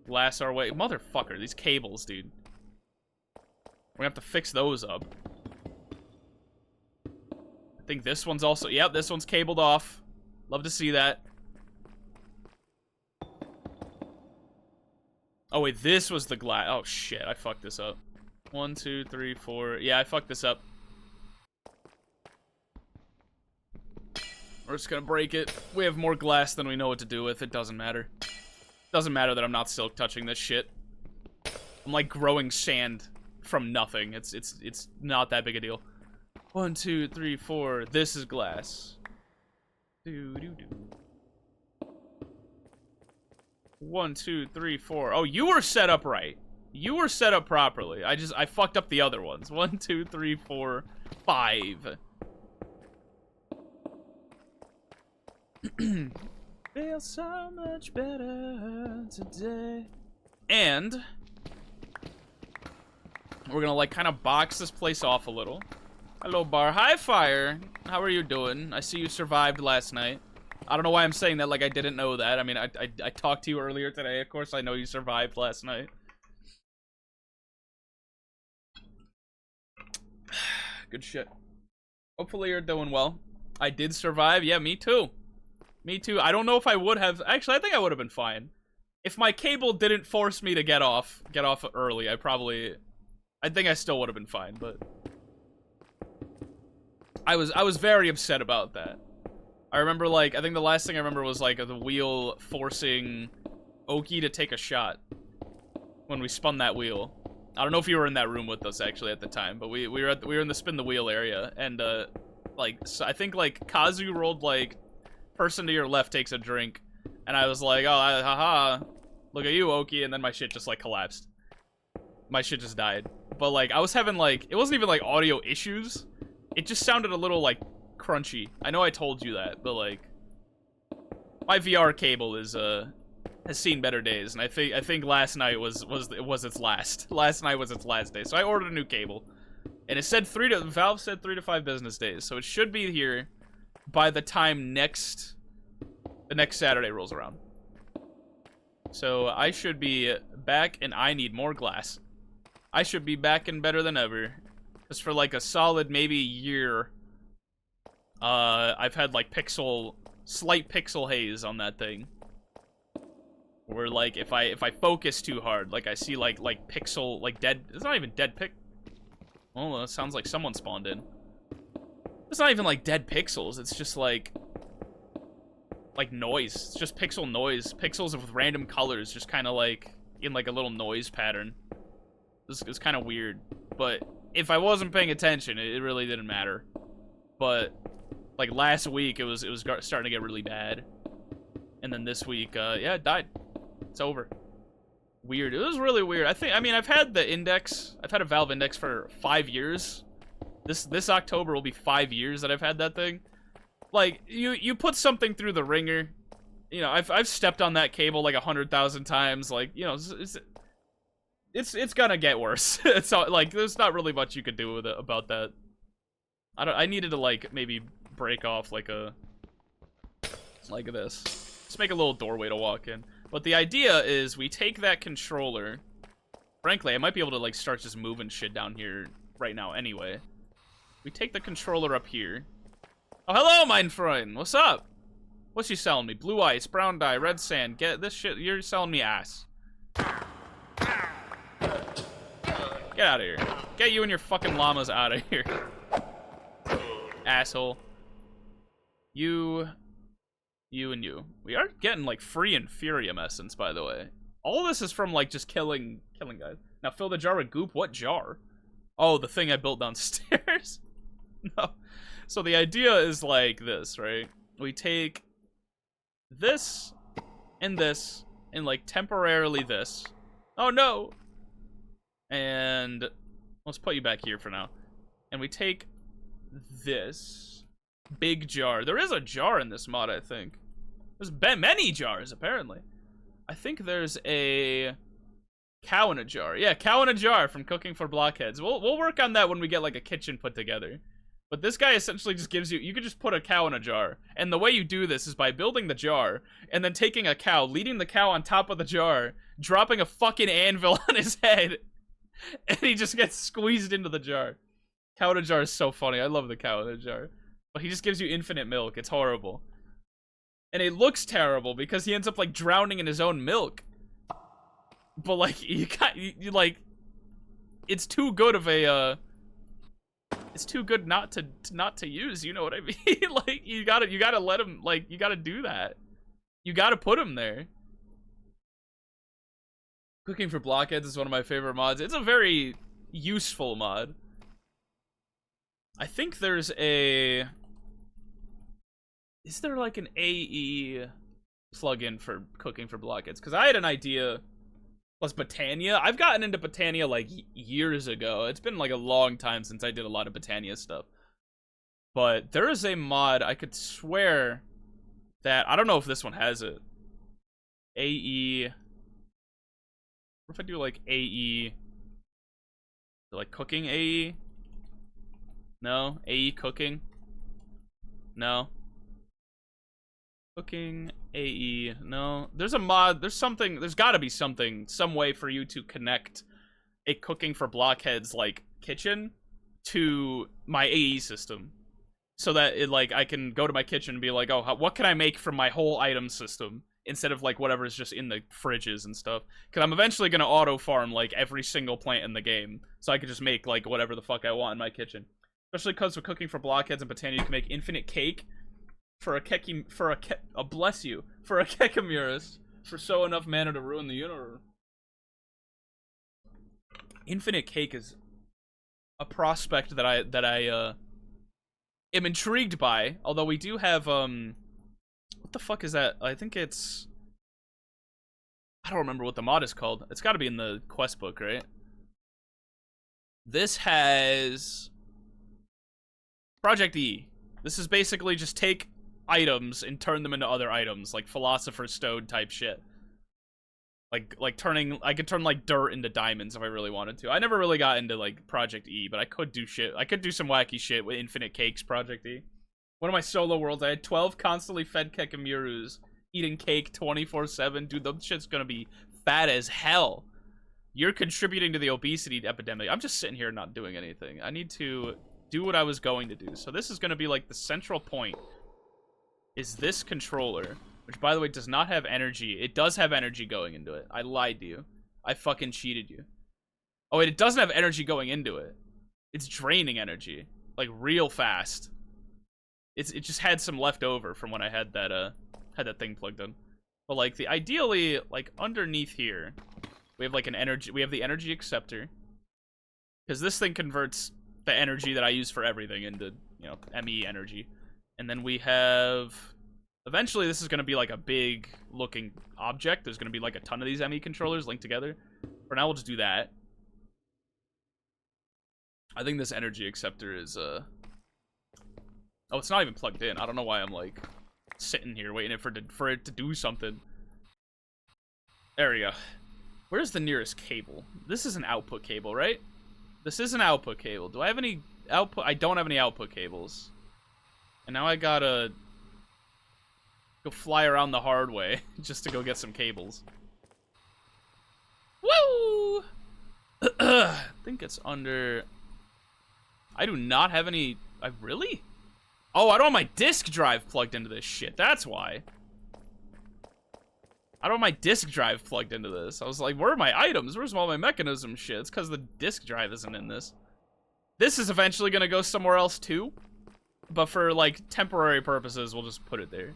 glass our way. Motherfucker, these cables, dude. We're going to have to fix those up. I think this one's also... Yep, this one's cabled off. Love to see that. Oh, wait, this was the glass. Oh, shit, I fucked this up. 1, 2, 3, 4. Yeah, I fucked this up. We're just gonna break it. We have more glass than we know what to do with. It doesn't matter. Doesn't matter that I'm not silk touching this shit. I'm like growing sand from nothing. It's not that big a deal. 1, 2, 3, 4. This is glass. 1, 2, 3, 4. Oh, you were set up right. You were set up properly. I fucked up the other ones. 1, 2, 3, 4, 5. Feel so much better today. And we're gonna like kind of box this place off a little. Hello, Bar. Hi, Fire. How are you doing? I see you survived last night. I don't know why I'm saying that like I didn't know that. I mean, I talked to you earlier today. Of course, I know you survived last night. Good shit. Hopefully you're doing well. I did survive. Yeah, me too. Me too. I don't know if I would have. Actually, I think I would have been fine. If my cable didn't force me to get off early, I think I still would have been fine, but I was very upset about that. I remember, like, I think the last thing I remember was, like, the wheel forcing Oki to take a shot when we spun that wheel. I don't know if you were in that room with us, actually, at the time, but we were in the spin the wheel area, and, like, so I think, like, Kazu rolled, like, person to your left takes a drink, and I was like, oh, haha, look at you, Oki, and then my shit just, like, collapsed. My shit just died. But, like, I was having, like, it wasn't even, like, audio issues. It just sounded a little, like, crunchy. I know I told you that, but, like, my VR cable is, has seen better days, and I think last night was its last. Last night was its last day, so I ordered a new cable. And it said Valve said 3 to 5 business days, so it should be here by the time the next Saturday rolls around. So I should be back, and I need more glass. I should be back and better than ever. Just for like a solid maybe year, I've had like slight pixel haze on that thing. Where like if I focus too hard, like I see like pixel, like dead. It's not even dead pic. Oh, that sounds like someone spawned in. It's not even like dead pixels. It's just like noise. It's just pixel noise. Pixels with random colors, just kind of like in like a little noise pattern. It's kind of weird. But if I wasn't paying attention, it really didn't matter. But like last week, it was starting to get really bad. And then this week, yeah, it died. It's over. Weird. It was really weird. I mean, I've had the index. I've had a Valve index for 5 years. This October will be 5 years that I've had that thing. Like, you put something through the ringer. You know, I've stepped on that cable like 100,000 times. Like, you know, it's gonna get worse. It's like there's not really much you could do with it about that. I needed to like maybe break off like this. Just make a little doorway to walk in. But the idea is we take that controller. Frankly, I might be able to like start just moving shit down here right now anyway. We take the controller up here. Oh, hello, mein Freund. What's up? What's you selling me? Blue ice, brown dye, red sand. Get this shit. You're selling me ass. Get out of here. Get you and your fucking llamas out of here. Asshole. You and you. We are getting like free Inferium essence, by the way. All this is from like just killing guys. Now fill the jar with goop. What jar? Oh, the thing I built downstairs. No. So the idea is like this, right? We take this, and like temporarily this. Oh no! And let's put you back here for now. And we take this big jar. There is a jar in this mod, I think. There's many jars, apparently. I think there's a cow in a jar. Yeah, cow in a jar from cooking for blockheads. We'll work on that when we get like a kitchen put together. But this guy essentially just gives you could just put a cow in a jar. And the way you do this is by building the jar and then taking a cow, leading the cow on top of the jar, dropping a fucking anvil on his head, and he just gets squeezed into the jar. Cow in a jar is so funny. I love the cow in a jar. But he just gives you infinite milk. It's horrible. And it looks terrible because he ends up like drowning in his own milk. But like you like it's too good of a it's too good not to use, you know what I mean? Like you gotta let him, like you gotta do that. You gotta put him there. Cooking for blockheads is one of my favorite mods. It's a very useful mod. I think there's a... Is there like an AE plugin for cooking for blockheads? Because I had an idea. Plus Botania. I've gotten into Botania like years ago. It's been like a long time since I did a lot of Botania stuff. But there is a mod, I could swear that... I don't know if this one has it. AE... What if I do like AE... Like cooking AE? No? AE cooking? No? Cooking AE. No. There's a mod. There's something. There's gotta be something. Some way for you to connect a cooking for blockheads like kitchen to my AE system. So that it like I can go to my kitchen and be like, oh, what can I make from my whole item system? Instead of like whatever is just in the fridges and stuff. Because I'm eventually gonna auto farm like every single plant in the game. So I can just make like whatever the fuck I want in my kitchen. Especially because with cooking for blockheads and Botania, you can make infinite cake. For a bless you, for a Kekamuris, for so enough mana to ruin the universe. Infinite cake is a prospect that I am intrigued by. Although we do have what the fuck is that? I think it's, I don't remember what the mod is called. It's got to be in the quest book, right? This has Project E. This is basically just take items and turn them into other items, like Philosopher's Stone type shit. Like turning, I could turn like dirt into diamonds if I really wanted to. I never really got into like Project E, but I could do shit. I could do some wacky shit with Infinite Cakes Project E. One of my solo worlds, I had 12 constantly fed Kekamurus eating cake 24/7. Dude, that shit's gonna be fat as hell. You're contributing to the obesity epidemic. I'm just sitting here not doing anything. I need to do what I was going to do. So this is gonna be like the central point. Is this controller, which by the way does not have energy. It does have energy going into it. I lied to you. I fucking cheated you. Oh wait, it doesn't have energy going into it. It's draining energy like real fast. It just had some left over from when I had that thing plugged in. But like ideally like underneath here, we have like an energy. We have the energy acceptor, because this thing converts the energy that I use for everything into, you know, ME energy. And then we have, eventually this is going to be like a big looking object. There's going to be like a ton of these ME controllers linked together. For now, we'll just do that. I think this energy acceptor is, oh, it's not even plugged in. I don't know why I'm like sitting here waiting for it to do something. There we go. Where's the nearest cable? This is an output cable, right? This is an output cable. Do I have any output? I don't have any output cables. And now I gotta go fly around the hard way just to go get some cables. Woo! I think it's under... I do not have any... Really? Oh, I don't have my disk drive plugged into this shit. That's why. I don't have my disk drive plugged into this. I was like, where are my items? Where's all my mechanism shit? It's because the disk drive isn't in this. This is eventually gonna go somewhere else too. But for, like, temporary purposes, we'll just put it there.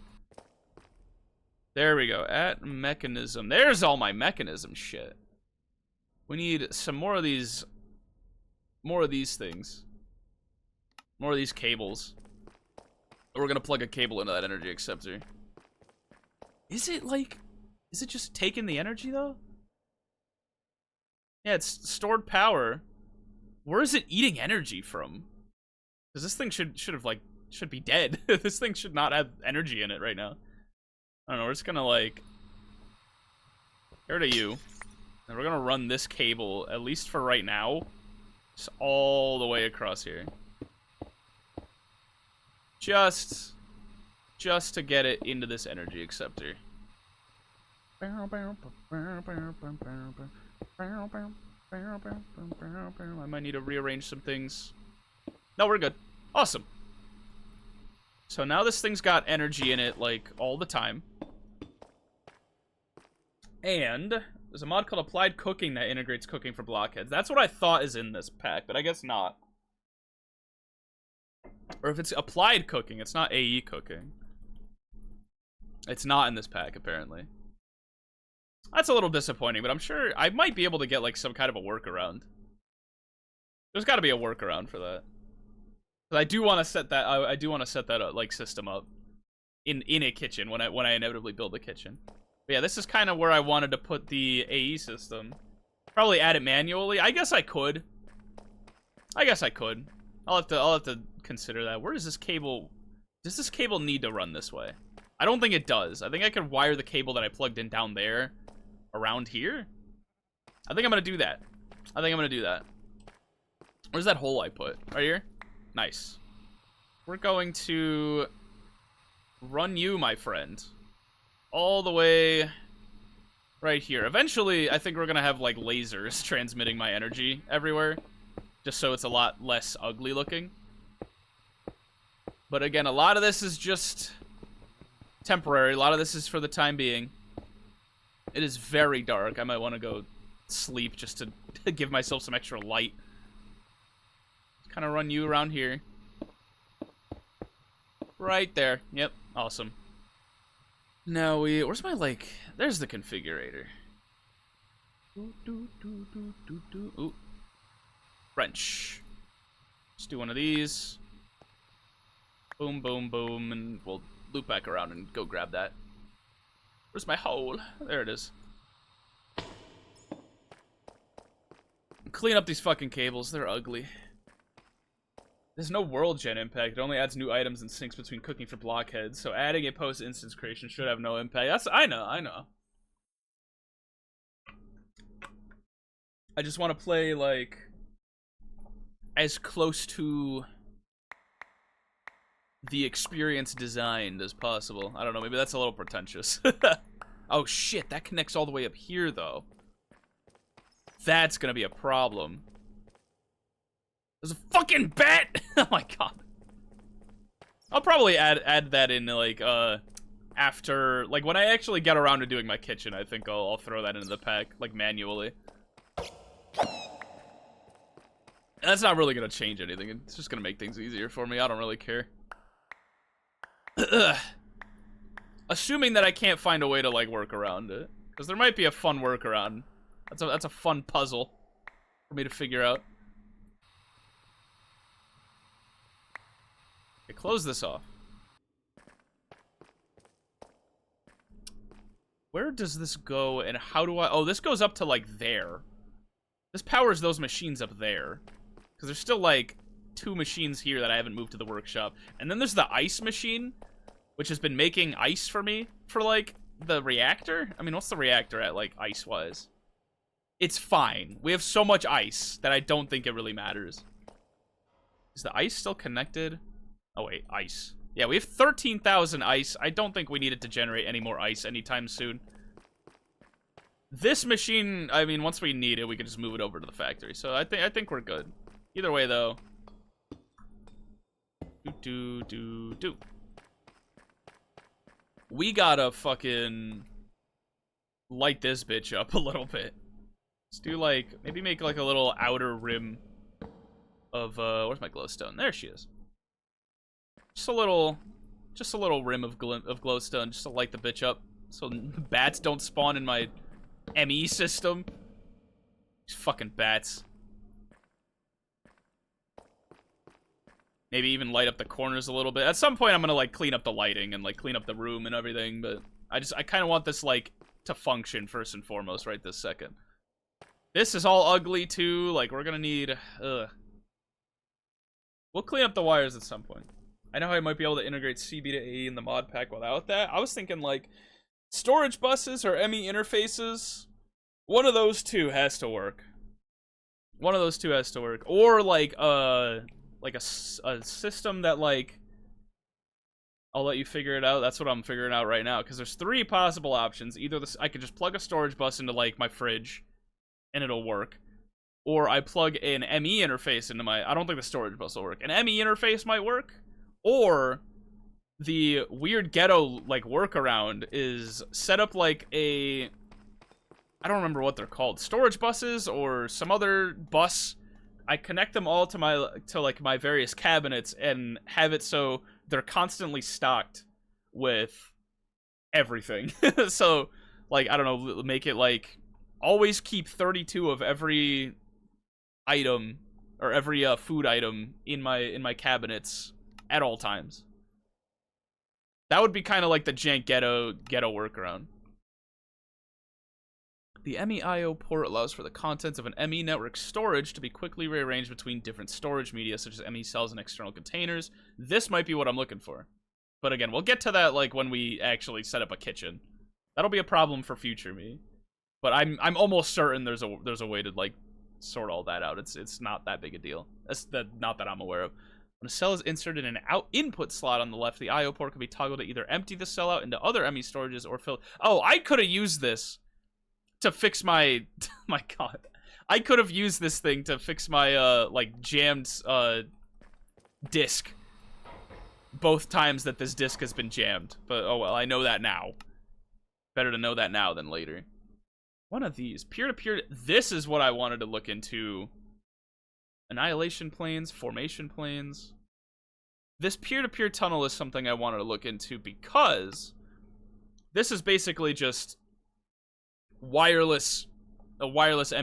There we go. At mechanism. There's all my mechanism shit. We need some more of these... More of these things. More of these cables. We're gonna plug a cable into that energy acceptor. Is it, like... Is it just taking the energy, though? Yeah, it's stored power. Where is it eating energy from? Because this thing should be dead. This thing should not have energy in it right now. I don't know, we're just gonna, like, get rid of you. And we're gonna run this cable, at least for right now, just all the way across here. Just to get it into this energy acceptor. I might need to rearrange some things. No, we're good. Awesome. So now this thing's got energy in it, like, all the time. And there's a mod called Applied Cooking that integrates cooking for blockheads. That's what I thought is in this pack, but I guess not. Or if it's Applied Cooking, it's not AE Cooking. It's not in this pack, apparently. That's a little disappointing, but I'm sure I might be able to get, like, some kind of a workaround. There's got to be a workaround for that. But I do want to set that. I do want to set that like system up in a kitchen when I inevitably build a kitchen. But yeah, this is kind of where I wanted to put the AE system. Probably add it manually. I guess I could. I'll have to consider that. Where is this cable? Does this cable need to run this way? I don't think it does. I think I could wire the cable that I plugged in down there around here. I think I'm gonna do that. Where's that hole I put? Right here? Nice. We're going to run you, my friend, all the way right here. Eventually, I think we're gonna have, like, lasers transmitting my energy everywhere, just so it's a lot less ugly looking. But again, a lot of this is just temporary. A lot of this is for the time being. It is very dark. I might want to go sleep just to give myself some extra light. Kind of run you around here. Right there. Yep. Awesome. Now where's my, like, there's the configurator. Ooh. Wrench. Let's do one of these. Boom, boom, boom, and we'll loop back around and go grab that. Where's my hole? There it is. Clean up these fucking cables. They're ugly. There's no world gen impact. It only adds new items and syncs between cooking for blockheads. So adding a post instance creation should have no impact. I know. I just want to play, like, as close to the experience designed as possible. I don't know, maybe that's a little pretentious. Oh shit, that connects all the way up here though. That's gonna be a problem. There's a fucking bat! Oh my god. I'll probably add that in, like, after, like, when I actually get around to doing my kitchen. I think I'll throw that into the pack, like, manually. That's not really gonna change anything. It's just gonna make things easier for me. I don't really care. Assuming that I can't find a way to, like, work around it, because there might be a fun workaround. That's a fun puzzle for me to figure out. Okay, close this off. Where does this go, and how do I... Oh, this goes up to, like, there. This powers those machines up there. Because there's still, like, 2 machines here that I haven't moved to the workshop. And then there's the ice machine, which has been making ice for me for, like, the reactor. I mean, what's the reactor at, like, ice-wise? It's fine. We have so much ice that I don't think it really matters. Is the ice still connected? Oh, wait, ice. Yeah, we have 13,000 ice. I don't think we need it to generate any more ice anytime soon. This machine, I mean, once we need it, we can just move it over to the factory. So I think we're good. Either way, though. We gotta fucking light this bitch up a little bit. Let's do, like, maybe make, like, a little outer rim of, where's my glowstone? There she is. Just a little rim of glowstone just to light the bitch up so bats don't spawn in my ME system. These fucking bats. Maybe even light up the corners a little bit. At some point, I'm gonna, like, clean up the lighting and, like, clean up the room and everything, but I kind of want this, like, to function first and foremost right this second. This is all ugly, too. Like, we're gonna need... We'll clean up the wires at some point. I know I might be able to integrate CB to AE in the mod pack without that. I was thinking, like, Storage buses or ME interfaces. One of those two has to work. One of those two has to work. Or like a system that like, I'll let you figure it out. That's what I'm figuring out right now. Because there's 3 possible options. Either this, I could just plug a storage bus into like my fridge and it'll work. Or I plug an ME interface into my... I don't think the storage bus will work. An ME interface might work. Or the weird ghetto like workaround is set up like a... I don't remember what they're called. Storage buses or some other bus. I connect them all to my various cabinets and have it so they're constantly stocked with everything. So, like, I don't know, make it like always keep 32 of every item or every food item in my cabinets at all times. That would be kind of like the jank ghetto workaround. The MEIO port allows for the contents of an ME network storage to be quickly rearranged between different storage media, such as ME cells and external containers. This might be what I'm looking for. But again, we'll get to that like when we actually set up a kitchen. That'll be a problem for future me. But I'm almost certain there's a way to like sort all that out. It's not that big a deal. Not that I'm aware of. When a cell is inserted in an input slot on the left, the IO port can be toggled to either empty the cell out into other ME storages or fill. Oh, I could have used this to fix my... my god. I could have used this thing to fix my, like, jammed, disc. Both times that this disc has been jammed. But, oh well, I know that now. Better to know that now than later. One of these. Peer-to-peer... This is what I wanted to look into. Annihilation planes, formation planes. This peer-to-peer tunnel is something I wanted to look into because... this is basically just... a wireless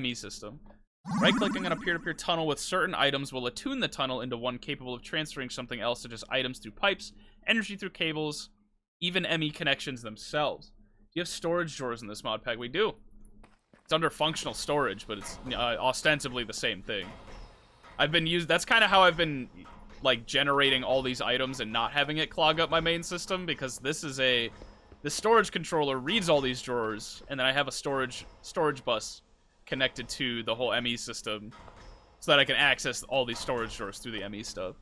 ME system. Right-clicking on a peer-to-peer tunnel with certain items will attune the tunnel into one capable of transferring something else, such as items through pipes, energy through cables, even ME connections themselves. Do you have storage drawers in this mod pack? We do. It's under functional storage, but it's ostensibly the same thing. That's kind of how I've been, like, generating all these items and not having it clog up my main system, because this storage controller reads all these drawers, and then I have a storage bus connected to the whole ME system, so that I can access all these storage drawers through the ME stuff.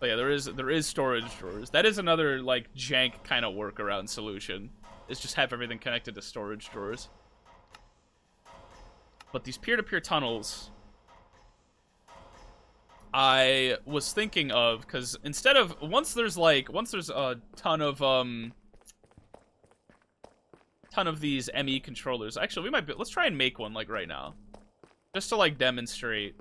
But yeah, there is storage drawers. That is another like jank kind of workaround solution. Is just have everything connected to storage drawers. But these peer-to-peer tunnels, I was thinking of, because instead of once there's a ton of these ME controllers. Actually, let's try and make one like right now, just to like demonstrate.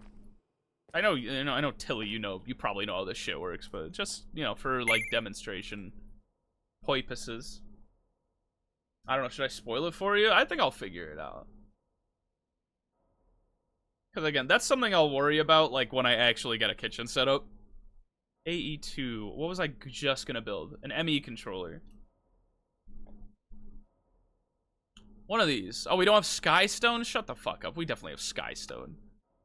I know Tilly, you probably know how this shit works, but just, for like demonstration purposes. I don't know, should I spoil it for you? I think I'll figure it out. Because again, that's something I'll worry about like when I actually get a kitchen set up. AE2, what was I just gonna build? An ME controller. One of these. Oh, we don't have Skystone? Shut the fuck up. We definitely have Skystone.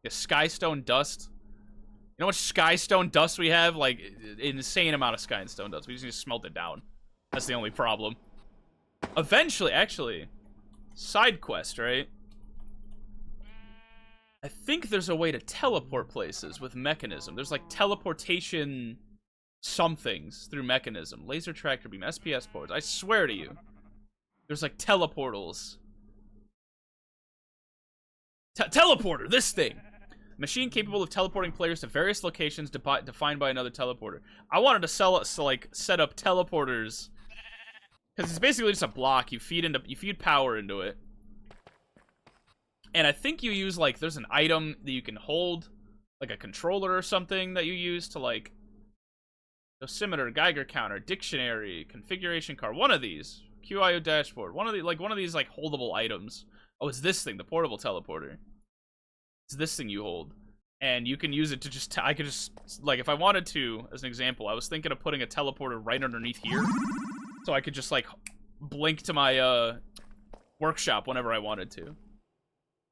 Yeah, Skystone dust. You know how much Skystone dust we have? Like, an insane amount of Skystone dust. We just need to smelt it down. That's the only problem. Eventually, actually, side quest, right? I think there's a way to teleport places with mechanism. There's like teleportation somethings through mechanism. Laser tractor beam, SPS boards. I swear to you. There's like teleportals. Teleporter, this thing. Machine capable of teleporting players to various locations defined by another teleporter. I wanted to set up teleporters. Because it's basically just a block. You feed power into it. And I think you use like, there's an item that you can hold, like a controller or something that you use to like, dosimeter, Geiger counter, dictionary, configuration card, one of these. QIO dashboard. One of these like holdable items. Oh, it's this thing, the portable teleporter. It's this thing you hold. And you can use it to just I could just like, if I wanted to, as an example, I was thinking of putting a teleporter right underneath here. So I could just like blink to my workshop whenever I wanted to.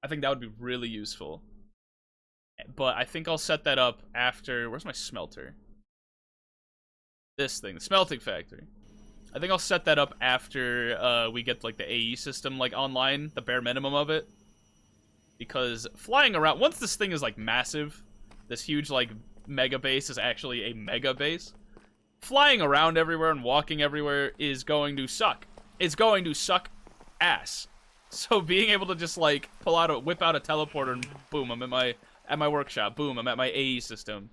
I think that would be really useful. But I think I'll set that up after, where's my smelter? This thing, the smelting factory. I think I'll set that up after we get like the AE system like online, the bare minimum of it. Because flying around, once this thing is like massive, this huge like mega base is actually a mega base. Flying around everywhere and walking everywhere is going to suck. It's going to suck ass. So being able to just like whip out a teleporter and boom, I'm at my workshop. Boom, I'm at my AE system.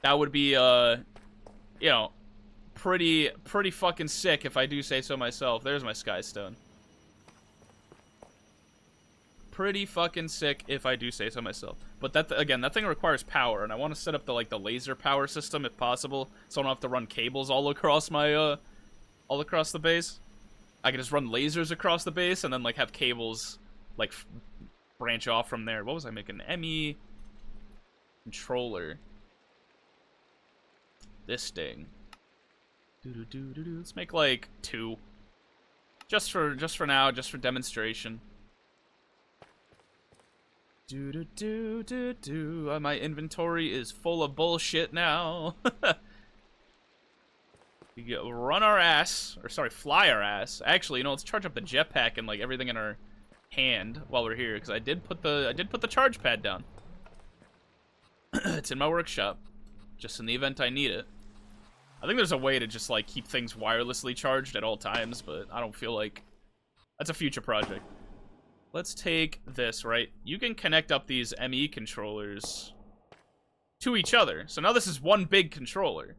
That would be you know, pretty fucking sick if I do say so myself. There's my sky stone. Pretty fucking sick if I do say so myself. But that again, that thing requires power, and I want to set up the like the laser power system if possible, so I don't have to run cables all across my all across the base. I can just run lasers across the base and then like have cables like branch off from there. What was I making? ME controller. This thing. Let's make like 2. Just for now, just for demonstration. My inventory is full of bullshit now. You run our ass, or sorry, fly our ass. Actually, you know, let's charge up the jetpack and like everything in our hand while we're here, because I did put the charge pad down. It's in my workshop, just in the event I need it. I think there's a way to just like keep things wirelessly charged at all times, but I don't feel like that's a future project. Let's take this, right? You can connect up these ME controllers to each other. So now this is one big controller.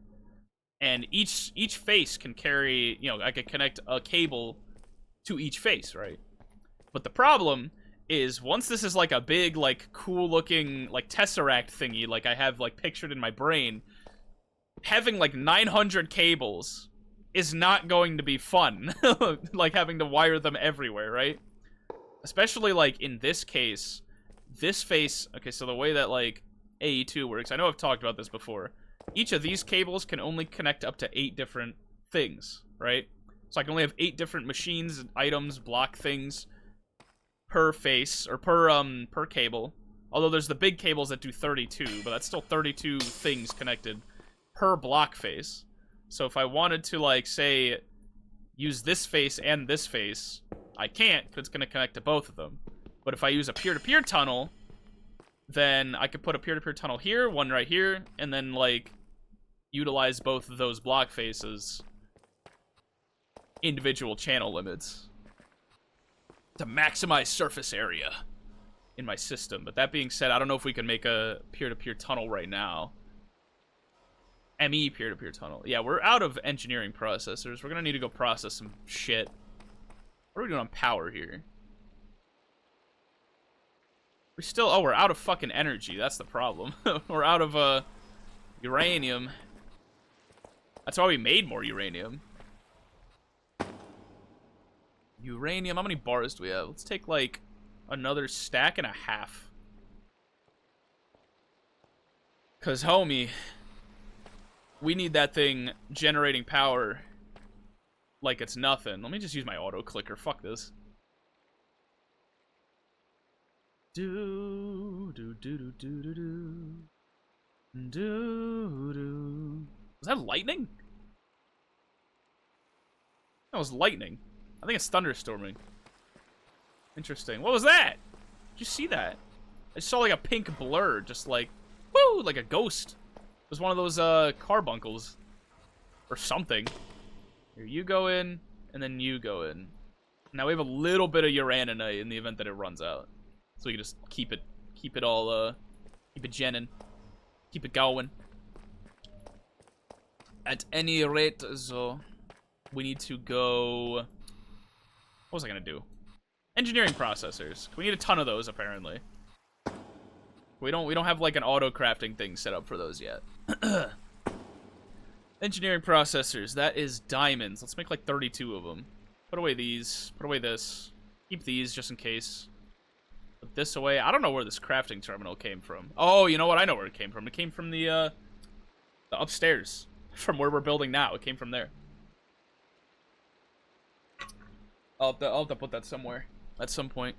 And each face can carry, you know, I could connect a cable to each face, right? But the problem is once this is like a big, like cool looking, like Tesseract thingy, like I have like pictured in my brain, having like 900 cables is not going to be fun. Like having to wire them everywhere, right? Especially, like, in this case, this face... Okay, so the way that, like, AE2 works... I know I've talked about this before. Each of these cables can only connect up to 8 different things, right? So I can only have 8 different machines, items, block things per face, or per cable. Although there's the big cables that do 32, but that's still 32 things connected per block face. So if I wanted to, like, say, use this face and this face... I can't, because it's going to connect to both of them. But if I use a peer-to-peer tunnel, then I could put a peer-to-peer tunnel here, one right here, and then, like, utilize both of those block faces, individual channel limits, to maximize surface area in my system. But that being said, I don't know if we can make a peer-to-peer tunnel right now. ME peer-to-peer tunnel. Yeah, we're out of engineering processors. We're going to need to go process some shit. What are we doing on power here? We still... Oh, we're out of fucking energy. That's the problem. We're out of, uranium. That's why we made more uranium. Uranium. How many bars do we have? Let's take, like, another stack and a half. Because, homie, we need that thing generating power... like it's nothing. Let me just use my auto clicker. Fuck this. Was that lightning? That was lightning. I think it's thunderstorming. Interesting. What was that? Did you see that? I just saw like a pink blur, just like, woo, like a ghost. It was one of those carbuncles or something. Here, you go in, and then you go in. Now we have a little bit of uraninite in the event that it runs out. So we can just keep it all, keep it gennin'. Keep it going. At any rate, so we need to go... What was I gonna do? Engineering processors. We need a ton of those, apparently. We don't have, like, an auto-crafting thing set up for those yet. Engineering processors, that is diamonds. Let's make like 32 of them. Put away these. Put away this. Keep these just in case. Put this away. I don't know where this crafting terminal came from. Oh, you know what? I know where it came from. It came from the upstairs. From where we're building now. It came from there. I'll have to put that somewhere. At some point.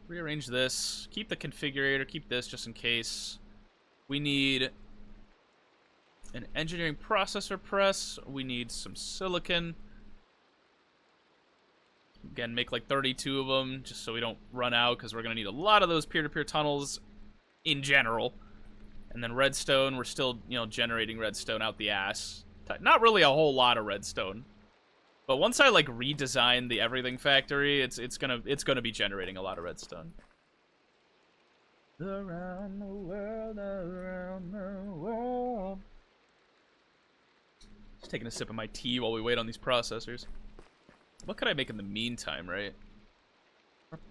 Rearrange this. Keep the configurator. Keep this just in case. We need... An engineering processor press. We need some silicon. Again, make like 32 of them, just so we don't run out, because we're going to need a lot of those peer-to-peer tunnels in general. And then redstone, we're still, you know, generating redstone out the ass. Not really a whole lot of redstone. But once I, like, redesign the everything factory, it's gonna be generating a lot of redstone. Around the world, around the world. Just taking a sip of my tea while we wait on these processors. What could I make in the meantime, right?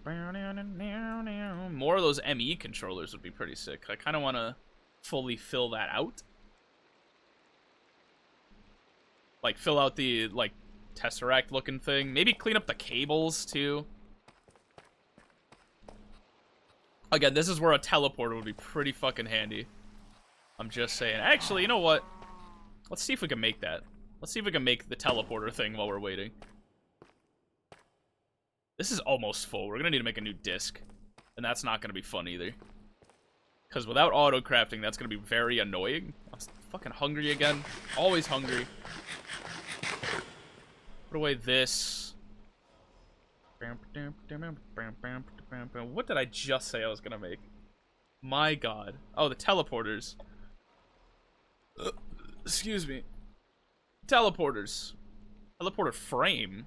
More of those ME controllers would be pretty sick. I kind of want to fully fill that out. Like, fill out the, like, Tesseract looking thing. Maybe clean up the cables, too. Again, this is where a teleporter would be pretty fucking handy. I'm just saying. Actually, you know what? Let's see if we can make that. Let's see if we can make the teleporter thing while we're waiting. This is almost full. We're gonna need to make a new disc. And that's not gonna be fun either. Because without auto-crafting, that's gonna be very annoying. I'm fucking hungry again. Always hungry. Put away this. What did I just say I was gonna make? My god. Oh, the teleporters. Excuse me. Teleporters. Teleporter frame.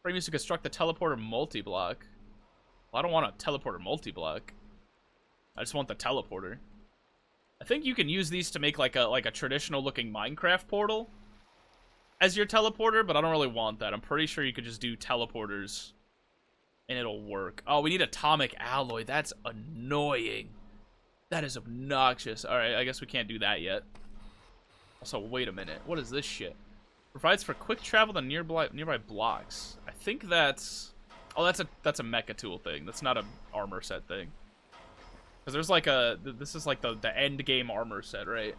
Frame used to construct the teleporter multi-block. Well, I don't want a teleporter multi-block. I just want the teleporter. I think you can use these to make like a traditional looking Minecraft portal as your teleporter, but I don't really want that. I'm pretty sure you could just do teleporters and it'll work. Oh, we need atomic alloy. That's annoying. That is obnoxious. Alright, I guess we can't do that yet. Also, wait a minute. What is this shit? Provides for quick travel to nearby blocks. I think that's... Oh, that's a mecha tool thing. That's not an armor set thing. Because there's like a... This is like the end game armor set, right?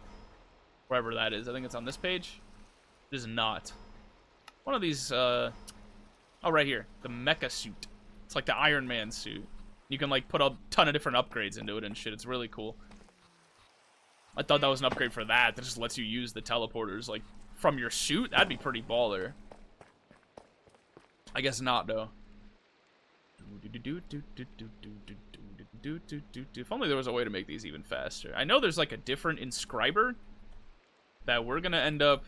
Wherever that is. I think it's on this page. It is not. One of these... Oh, right here. The mecha suit. It's like the Iron Man suit. You can like put a ton of different upgrades into it and shit. It's really cool. I thought that was an upgrade for that. That just lets you use the teleporters like from your suit. That'd be pretty baller. I guess not though. If only there was a way to make these even faster. I know there's like a different inscriber that we're gonna end up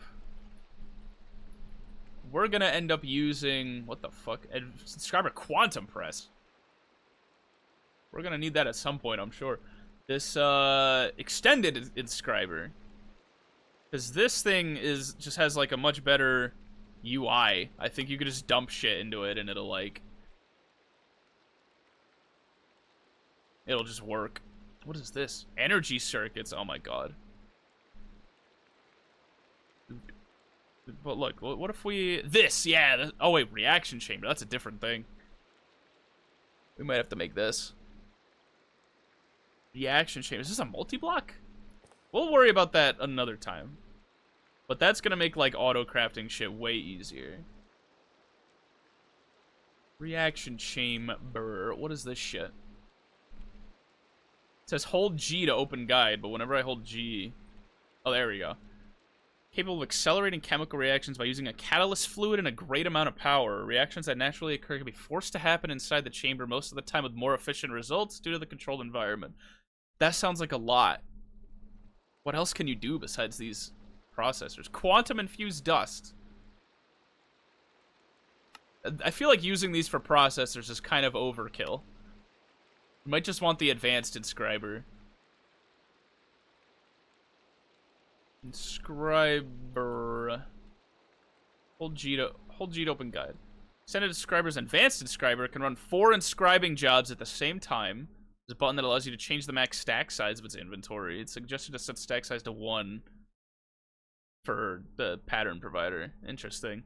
using. What the fuck? Inscriber quantum press. We're gonna need that at some point, I'm sure. This extended inscriber, because this thing just has like a much better UI. I think you could just dump shit into it and it'll just work. What is this? Energy circuits. Oh my god. But look, what if we... This, yeah. Oh wait, reaction chamber. That's a different thing. We might have to make this. Reaction chamber. Is this a multi-block? We'll worry about that another time. But that's gonna make, like, auto-crafting shit way easier. Reaction chamber. What is this shit? It says hold G to open guide, but whenever I hold G... Oh, there we go. Capable of accelerating chemical reactions by using a catalyst fluid and a great amount of power. Reactions that naturally occur can be forced to happen inside the chamber most of the time with more efficient results due to the controlled environment. That sounds like a lot. What else can you do besides these processors? Quantum infused dust. I feel like using these for processors is kind of overkill. You might just want the advanced inscriber. Inscriber. Hold G to open guide. Extended inscriber's advanced inscriber can run 4 inscribing jobs at the same time. There's a button that allows you to change the max stack size of its inventory. It's suggested to set stack size to 1 for the pattern provider. Interesting.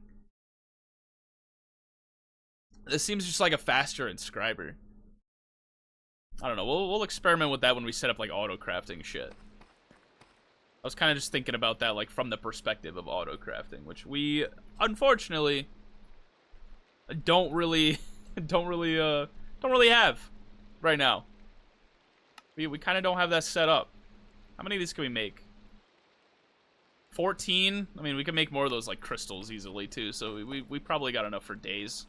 This seems just like a faster inscriber. I don't know. We'll experiment with that when we set up like auto crafting shit. I was kind of just thinking about that like from the perspective of auto crafting, which we unfortunately don't really have right now. We kind of don't have that set up. How many of these can we make? 14. I mean, we can make more of those like crystals easily too. So we probably got enough for days.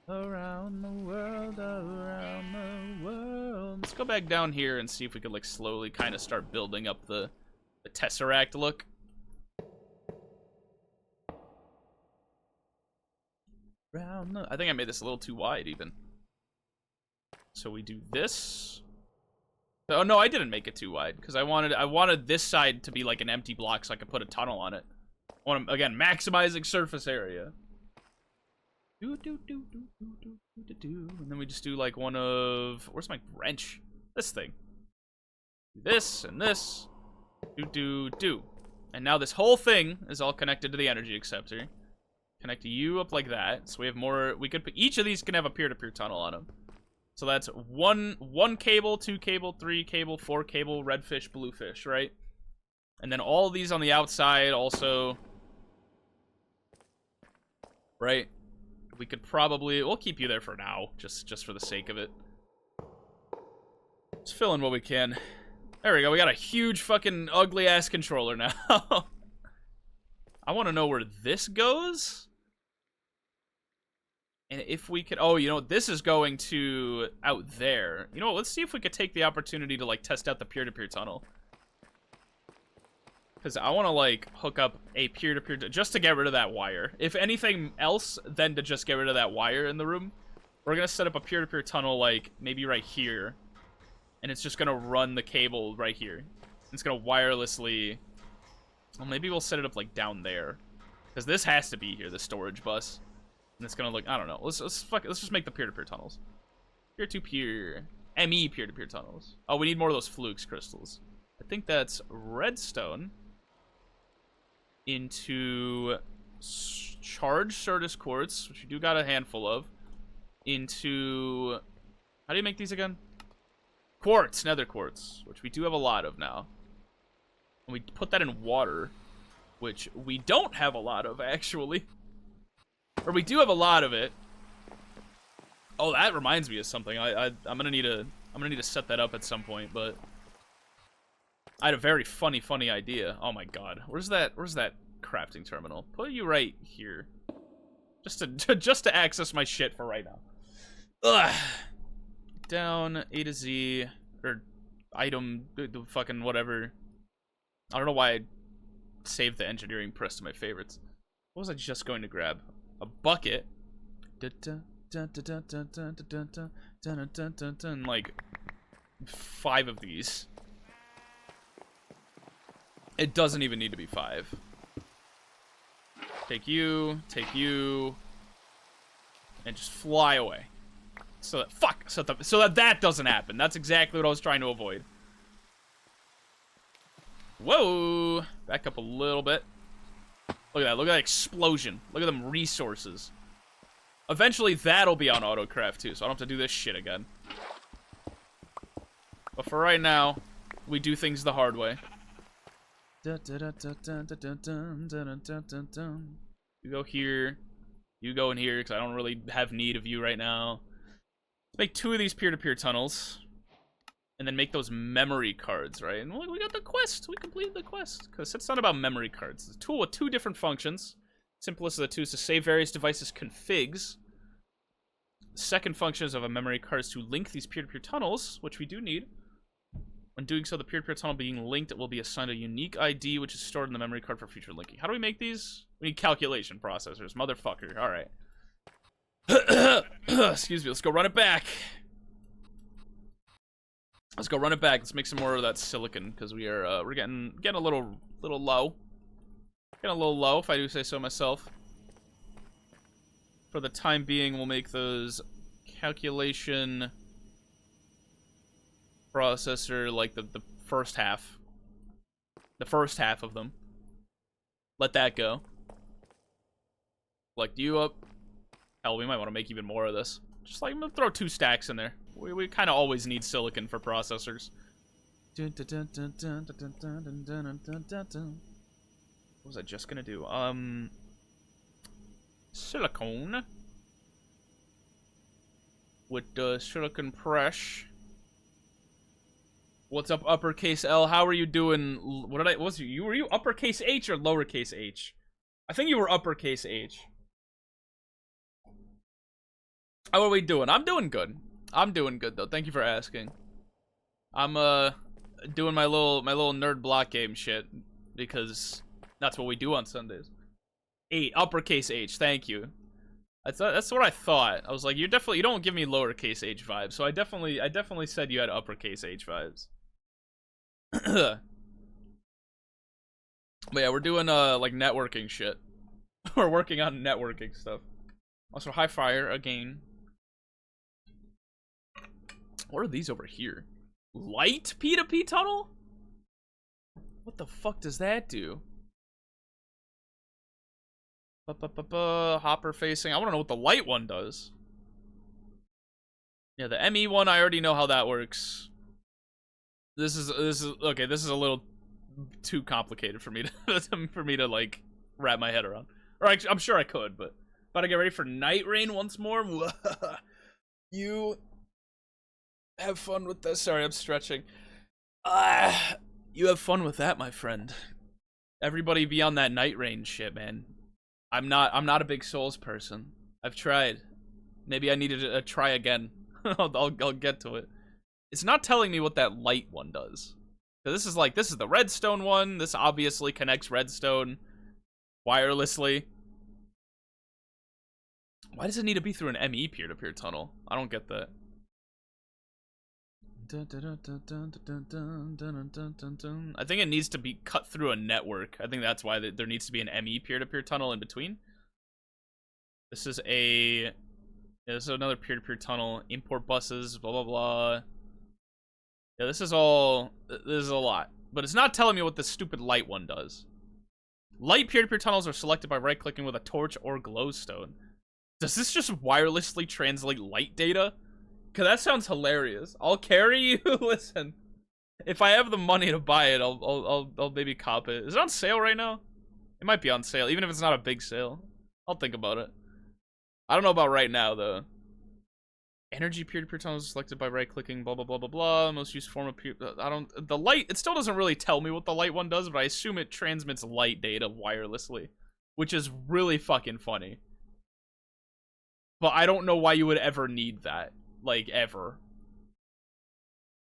Around the world, around the world. Let's go back down here and see if we could like slowly kind of start building up the Tesseract look. I think I made this a little too wide even. So we do this. Oh no, I didn't make it too wide because I wanted this side to be like an empty block so I could put a tunnel on it. I want to, again, maximizing surface area. And then we just do like one of, where's my wrench? This thing. This and this. And now this whole thing is all connected to the energy acceptor. Connect you up like that. So we have more, we could, each of these can have a peer-to-peer tunnel on them. So that's one cable, 2 cable, 3 cable, 4 cable, redfish, bluefish, right? And then all of these on the outside also, right? We could probably, we'll keep you there for now, just for the sake of it. Let's fill in what we can. There we go, we got a huge fucking ugly ass controller now. I want to know where this goes. And if we could, oh, you know, this is going to out there. You know what, let's see if we could take the opportunity to like test out the peer-to-peer tunnel. Because I want to, like, hook up a peer-to-peer... just to get rid of that wire. If anything else, then to just get rid of that wire in the room. We're going to set up a peer-to-peer tunnel, like, maybe right here. And it's just going to run the cable right here. It's going to wirelessly... well, maybe we'll set it up, like, down there. Because this has to be here, the storage bus. And it's going to look... I don't know. Let's just make the peer-to-peer tunnels. Peer-to-peer. ME peer-to-peer tunnels. Oh, we need more of those flukes crystals. I think that's redstone. Into charged Certus quartz, which we do got a handful of, into, how do you make these again? Quartz, nether quartz, which we do have a lot of now. And we put that in water, which we don't have a lot of, actually. Or we do have a lot of it. Oh, that reminds me of something. I'm gonna need to set that up at some point, but I had a very funny idea. Oh my god. Where's that crafting terminal? Put you right here. Just to access my shit for right now. Ugh. Down A to Z, or item, the fucking whatever. I don't know why I saved the engineering press to my favorites. What was I just going to grab? A bucket. And like 5 of these. It doesn't even need to be 5. Take you, and just fly away. So that doesn't happen. That's exactly what I was trying to avoid. Whoa! Back up a little bit. Look at that explosion. Look at them resources. Eventually that'll be on autocraft too, so I don't have to do this shit again. But for right now, we do things the hard way. You go here. You go in here, because I don't really have need of you right now. Let's make 2 of these peer-to-peer tunnels. And then make those memory cards, right? And we got the quest. We completed the quest. Because it's not about memory cards. It's a tool with 2 different functions. Simplest of the 2 is to save various devices configs. The second function is of a memory card is to link these peer-to-peer tunnels, which we do need. When doing so, the peer-to-peer tunnel being linked, it will be assigned a unique ID, which is stored in the memory card for future linking. How do we make these? We need calculation processors, motherfucker. All right. Excuse me. Let's go run it back. Let's make some more of that silicon because we're getting a little low. Getting a little low, if I do say so myself. For the time being, we'll make those calculation processor like the first half. The first half of them. Let that go. Select you up. Hell, we might want to make even more of this. Just like, I'm gonna throw 2 stacks in there. We kind of always need silicon for processors. What was I just gonna do? Silicone. With the silicon press. What's up, uppercase L? How are you doing? What was you? Were you uppercase H or lowercase H? I think you were uppercase H. How are we doing? I'm doing good. I'm doing good though. Thank you for asking. I'm doing my little nerd block game shit because that's what we do on Sundays. 8 uppercase H. Thank you. That's what I thought. I was like, you don't give me lowercase H vibes. So I definitely said you had uppercase H vibes. But yeah, we're doing like networking shit. We're working on networking stuff. Also, high fire again. What are these over here? Light P2P tunnel? What the fuck does that do? Hopper facing. I want to know what the light one does. Yeah, the ME one, I already know how that works. This is okay. This is a little too complicated for me to like wrap my head around. Or I'm sure I could, but about to get ready for Night Rain once more. You have fun with this. Sorry, I'm stretching. You have fun with that, my friend. Everybody be on that Night Rain shit, man. I'm not a big Souls person. I've tried. Maybe I needed to try again. I'll get to it. It's not telling me what that light one does. So this is the redstone one. This obviously connects redstone wirelessly. Why does it need to be through an ME peer-to-peer tunnel? I don't get that. I think it needs to be cut through a network. I think that's why there needs to be an ME peer-to-peer tunnel in between. This is another peer-to-peer tunnel. Import buses, blah blah blah. Yeah, this is a lot. But it's not telling me what this stupid light one does. Light peer-to-peer tunnels are selected by right-clicking with a torch or glowstone. Does this just wirelessly translate light data? Cause that sounds hilarious. I'll carry you. Listen, if I have the money to buy it, I'll maybe cop it. Is it on sale right now? It might be on sale, even if it's not a big sale. I'll think about it. I don't know about right now though. Energy peer-to-peer tunnels selected by right-clicking. Blah blah blah blah blah. Most used form of peer. The light. It still doesn't really tell me what the light one does, but I assume it transmits light data wirelessly, which is really fucking funny. But I don't know why you would ever need that. Like, ever.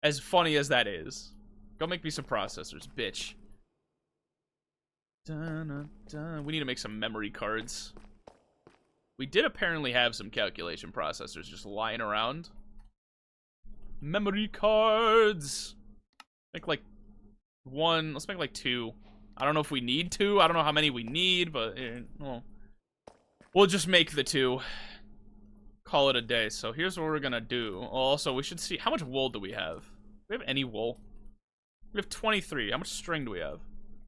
As funny as that is. Go make me some processors, bitch. We need to make some memory cards. We did apparently have some calculation processors just lying around. Memory cards! Make like 1. Let's make like 2. I don't know if we need 2. I don't know how many we need, but well, we'll just make the 2. Call it a day. So here's what we're gonna do. Also, we should see how much wool do we have. Do we have any wool? We have 23. How much string do we have?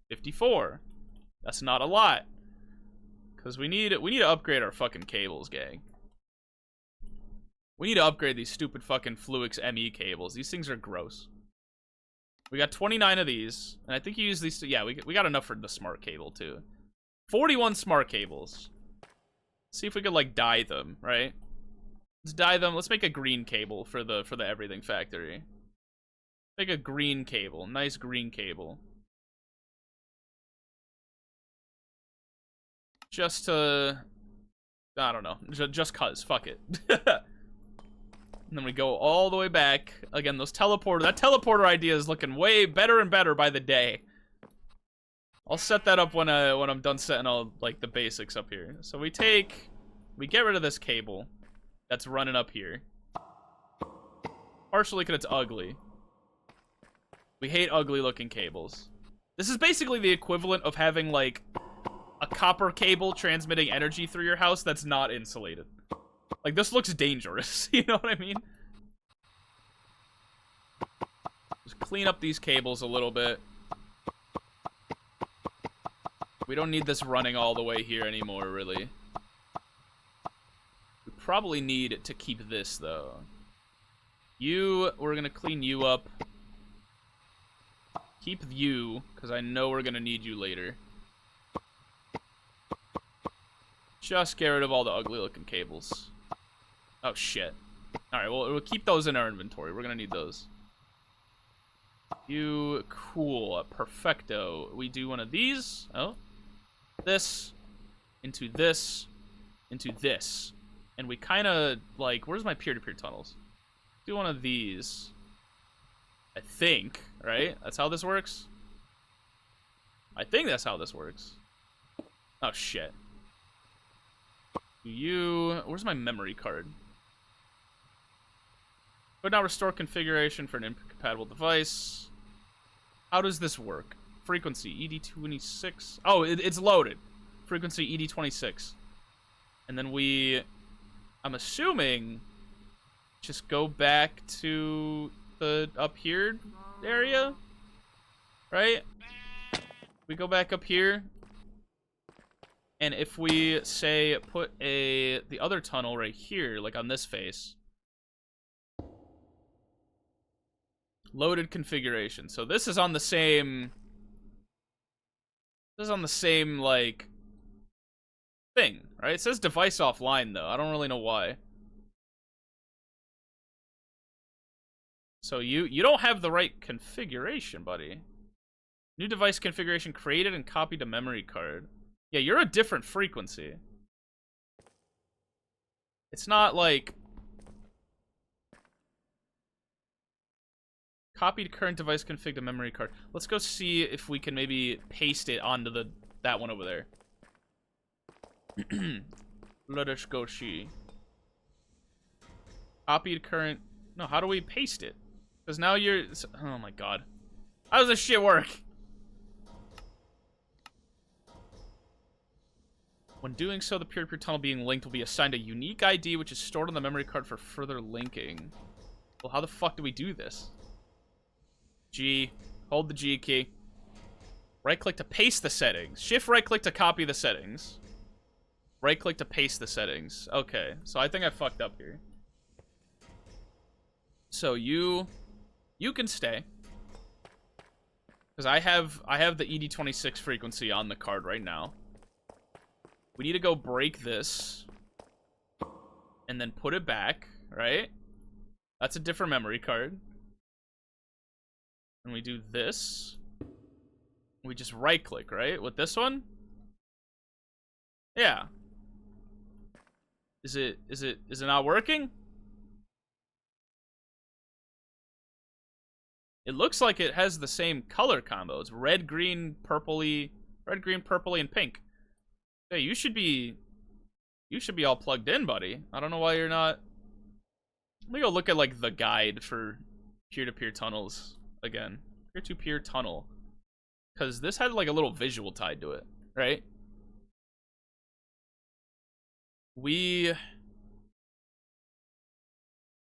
54. That's not a lot. Cause we need to upgrade our fucking cables, gang. We need to upgrade these stupid fucking Fluix ME cables. These things are gross. We got 29 of these, and I think you use these to, yeah, we got enough for the smart cable too. 41 smart cables. Let's see if we could like dye them, right? Let's dye them. Let's make a green cable for the everything factory. Make a green cable. Nice green cable. Just to... I don't know. Just cuz. Fuck it. And then we go all the way back. Again, that teleporter idea is looking way better and better by the day. I'll set that up when I'm done setting all, like, the basics up here. So we get rid of this cable that's running up here. Partially because it's ugly. We hate ugly looking cables. This is basically the equivalent of having like a copper cable transmitting energy through your house that's not insulated. Like, this looks dangerous. You know what I mean? Just clean up these cables a little bit. We don't need this running all the way here anymore, really. Probably need to keep this though. We're gonna clean you up. Keep you, because I know we're gonna need you later. Just get rid of all the ugly looking cables. Oh shit. Alright, well, we'll keep those in our inventory. We're gonna need those. You, cool, perfecto. We do one of these. Oh. This. Into this. Into this. And we kind of, like, where's my peer-to-peer tunnels? Do one of these. I think, right? That's how this works? I think that's how this works. Oh, shit. Where's my memory card? Could not restore configuration for an incompatible device. How does this work? Frequency, ED26. Oh, it's loaded. Frequency, ED26. And then I'm assuming, just go back to the up here area, right? We go back up here, and if we say put the other tunnel right here, like on this face, loaded configuration. So this is on the same. This is on the same like thing, right? It says device offline though. I don't really know why. So you don't have the right configuration, buddy. New device configuration created and copied to memory card. Yeah, you're a different frequency. It's not like copied current device config to memory card. Let's go see if we can maybe paste it onto that one over there. Let us go see. Copied current. No, how do we paste it? Because now you're. Oh my god. How does this shit work? When doing so, the peer-to-peer tunnel being linked will be assigned a unique ID which is stored on the memory card for further linking. Well, how the fuck do we do this? G. Hold the G key. Right-click to paste the settings. Shift right-click to copy the settings. Right-click to paste the settings. Okay, so I think I fucked up here. So you can stay. Because I have the ED26 frequency on the card right now. We need to go break this. And then put it back, right? That's a different memory card. And we do this. We just right-click, right? With this one? Yeah. Is it not working? It looks like it has the same color combos. Red, green, purpley, and pink. Hey, you should be all plugged in, buddy. I don't know why you're not. Let me go look at like the guide for peer-to-peer tunnels again. Peer-to-peer tunnel. Because this had like a little visual tied to it, right?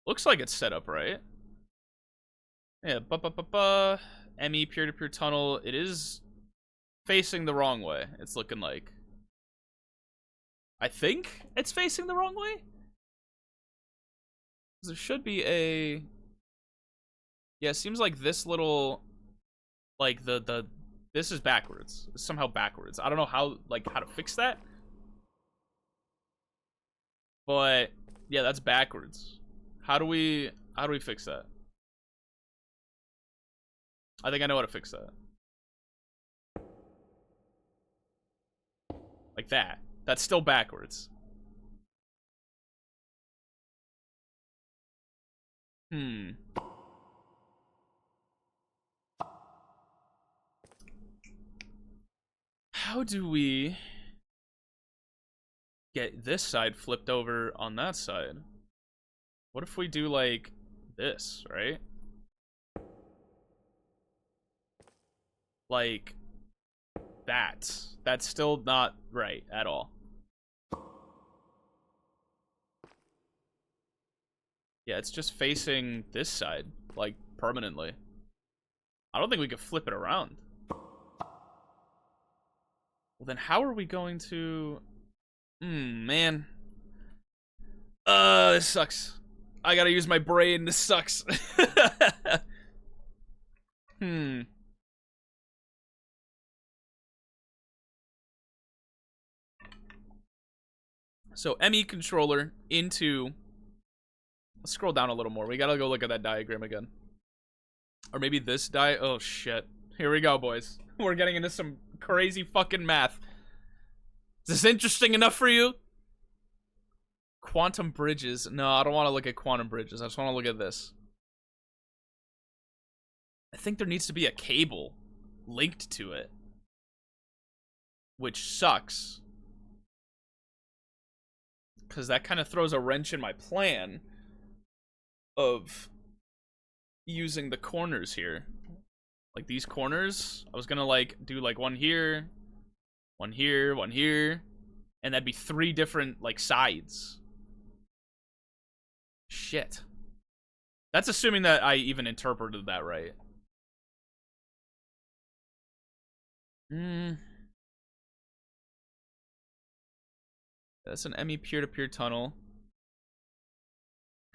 Looks like it's set up right. Yeah, ME peer-to-peer tunnel. It is facing the wrong way. It's looking like. I think it's facing the wrong way. There should be a. Yeah, it seems like this little, like this is backwards. It's somehow backwards. I don't know how to fix that. But yeah, that's backwards. How do we fix that? I think I know how to fix that. Like that. That's still backwards. How do we get this side flipped over on that side? What if we do like this, right? Like that. That's still not right at all. Yeah, it's just facing this side, like, permanently. I don't think we could flip it around. Well, then how are we going to... man. This sucks. I gotta use my brain. This sucks. So, ME controller into... Let's scroll down a little more. We gotta go look at that diagram again. Or maybe this die. Oh, shit. Here we go, boys. We're getting into some crazy fucking math. Is this interesting enough for you? Quantum bridges. No, I don't want to look at quantum bridges. I just want to look at this. I think there needs to be a cable linked to it. Which sucks. Because that kind of throws a wrench in my plan of using the corners here. Like these corners, I was gonna like do like one here, one here, one here, and that'd be 3 different like sides. Shit. That's assuming that I even interpreted that right. That's an ME peer-to-peer tunnel.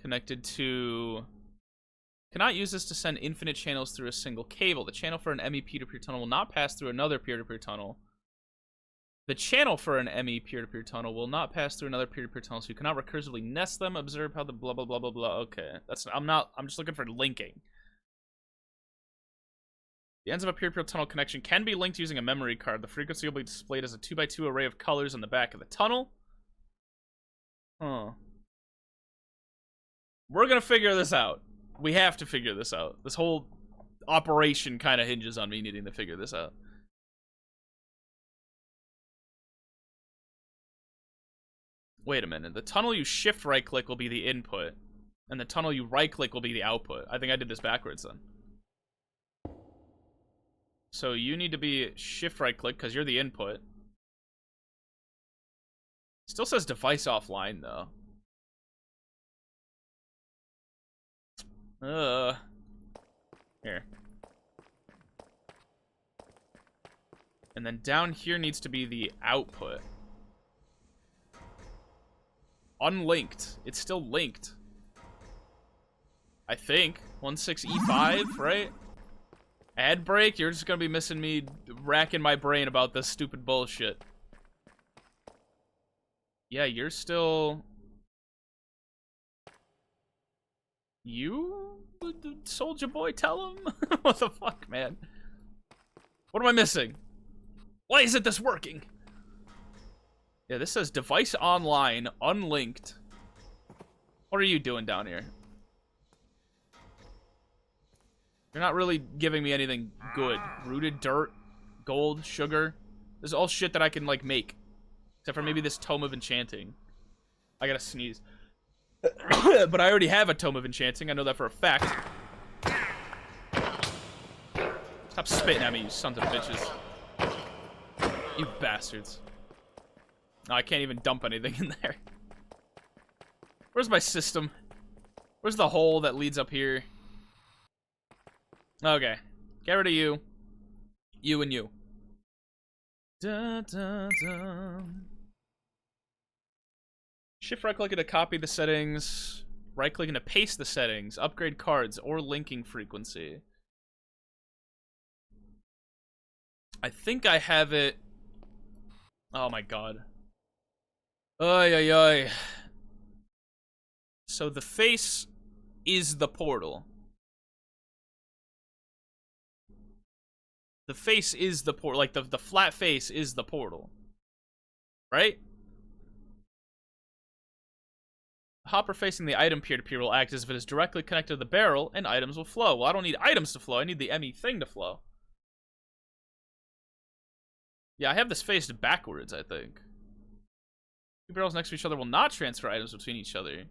Connected to... Cannot use this to send infinite channels through a single cable. The channel for an ME peer-to-peer tunnel will not pass through another peer-to-peer tunnel. The channel for an ME peer-to-peer tunnel will not pass through another peer-to-peer tunnel, so you cannot recursively nest them. Observe how the blah blah blah blah blah. Okay, that's I'm just looking for linking. The ends of a peer-to-peer tunnel connection can be linked using a memory card. The frequency will be displayed as a 2x2 array of colors on the back of the tunnel. Huh. We're gonna figure this out. We have to figure this out. This whole operation kind of hinges on me needing to figure this out. Wait a minute. The tunnel you shift right-click will be the input, and the tunnel you right-click will be the output. I think I did this backwards then. So you need to be shift right-click because you're the input. Still says device offline, though. Here. And then down here needs to be the output. Unlinked. It's still linked. I think. 16E5, right? Ad break? You're just gonna be missing me racking my brain about this stupid bullshit. Yeah, you're still... You? Soldier boy, tell him? What the fuck, man? What am I missing? Why isn't this working? Yeah, this says device online, unlinked. What are you doing down here? You're not really giving me anything good. Rooted dirt, gold, sugar. This is all shit that I can, like, make. Except for maybe this Tome of Enchanting. I gotta sneeze. But I already have a Tome of Enchanting. I know that for a fact. Stop spitting at me, you sons of bitches. You bastards. No, I can't even dump anything in there. Where's my system? Where's the hole that leads up here? Okay. Get rid of you. You and you. Dun, dun, dun. Shift right-clicking to copy the settings. Right-clicking to paste the settings. Upgrade cards or linking frequency. I think I have it. Oh my god. Oy, oy, oy. So the face is the portal. The face is the portal. Like, the flat face is the portal. Right? The hopper facing the item peer-to-peer will act as if it is directly connected to the barrel, and items will flow. Well, I don't need items to flow. I need the ME thing to flow. Yeah, I have this faced backwards, I think. Two barrels next to each other will not transfer items between each other.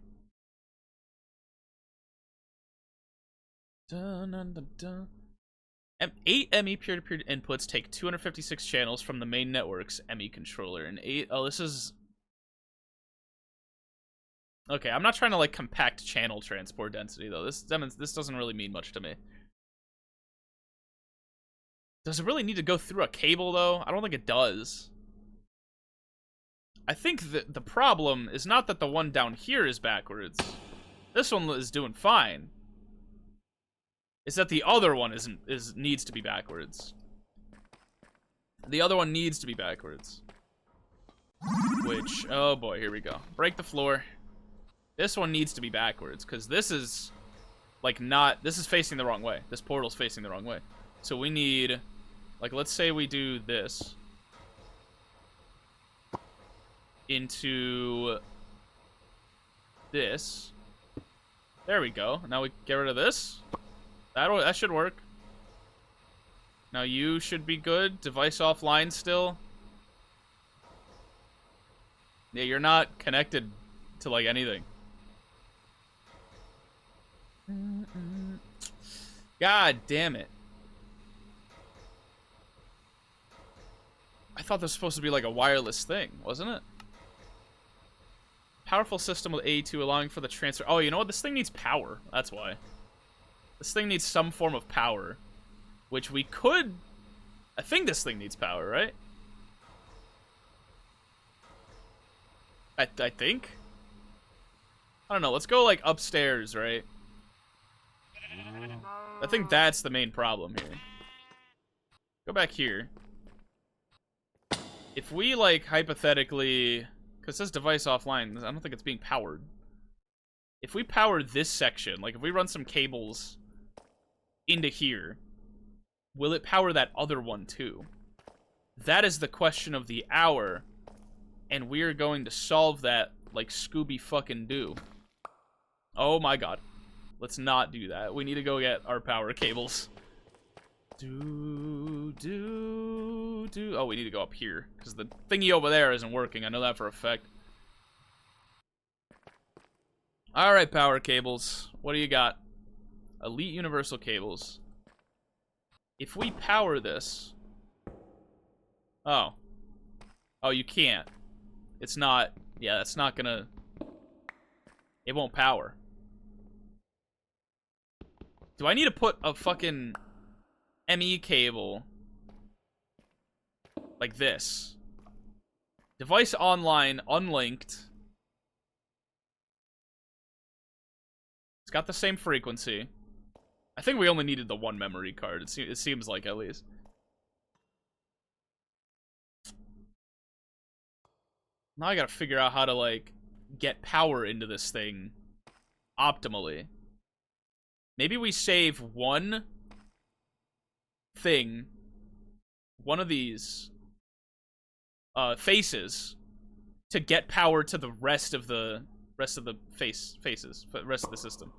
Dun, dun, dun, dun. 8 ME peer-to-peer inputs take 256 channels from the main network's ME controller. And 8... Oh, this is... Okay, I'm not trying to, like, compact channel transport density, though. This doesn't really mean much to me. Does it really need to go through a cable, though? I don't think it does. I think the problem is not that the one down here is backwards. This one is doing fine. It's that the other one needs to be backwards. The other one needs to be backwards. Which, oh boy, here we go. Break the floor. This one needs to be backwards, because this is Like, not... This is facing the wrong way. This portal's facing the wrong way. So we need... Like, let's say we do this. Into... this. There we go. Now we get rid of this. That should work. Now you should be good. Device offline still. Yeah, you're not connected to, like, anything. God damn it. I thought this was supposed to be like a wireless thing, wasn't it? Powerful system with A2 allowing for the transfer. Oh, you know what? This thing needs power. That's why. This thing needs some form of power. Which we could... I think this thing needs power, right? I think? I don't know. Let's go, like, upstairs, right? I think that's the main problem here. Go back here. If we, like, hypothetically... Because it says device offline. I don't think it's being powered. If we power this section, like, if we run some cables into here, will it power that other one, too? That is the question of the hour. And we're going to solve that like Scooby fucking do. Oh my god. Let's not do that. We need to go get our power cables. Oh, we need to go up here. Because the thingy over there isn't working. I know that for a fact. Alright, power cables. What do you got? Elite universal cables. If we power this... Oh. Oh, you can't. It's not... Yeah, that's not gonna... It won't power. Do I need to put a fucking ME cable like this? Device online, unlinked. It's got the same frequency. I think we only needed the one memory card. It seems like, at least. Now I gotta figure out how to, like, get power into this thing optimally. Maybe we save one thing, one of these faces, to get power to the rest of the faces, rest of the system.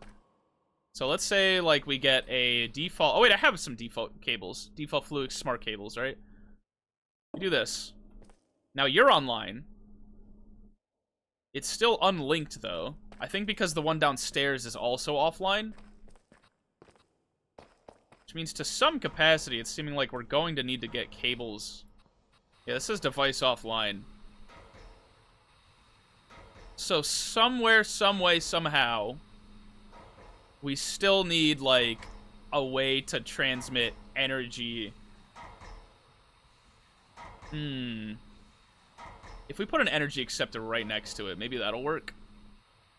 So let's say, like, we get a default... Oh, wait, I have some default cables. Default Fluix smart cables, right? We do this. Now you're online. It's still unlinked, though. I think because the one downstairs is also offline. Which means to some capacity, it's seeming like we're going to need to get cables. Yeah, this is device offline. So somewhere, some way, somehow, we still need, like, a way to transmit energy. If we put an energy acceptor right next to it, maybe that'll work.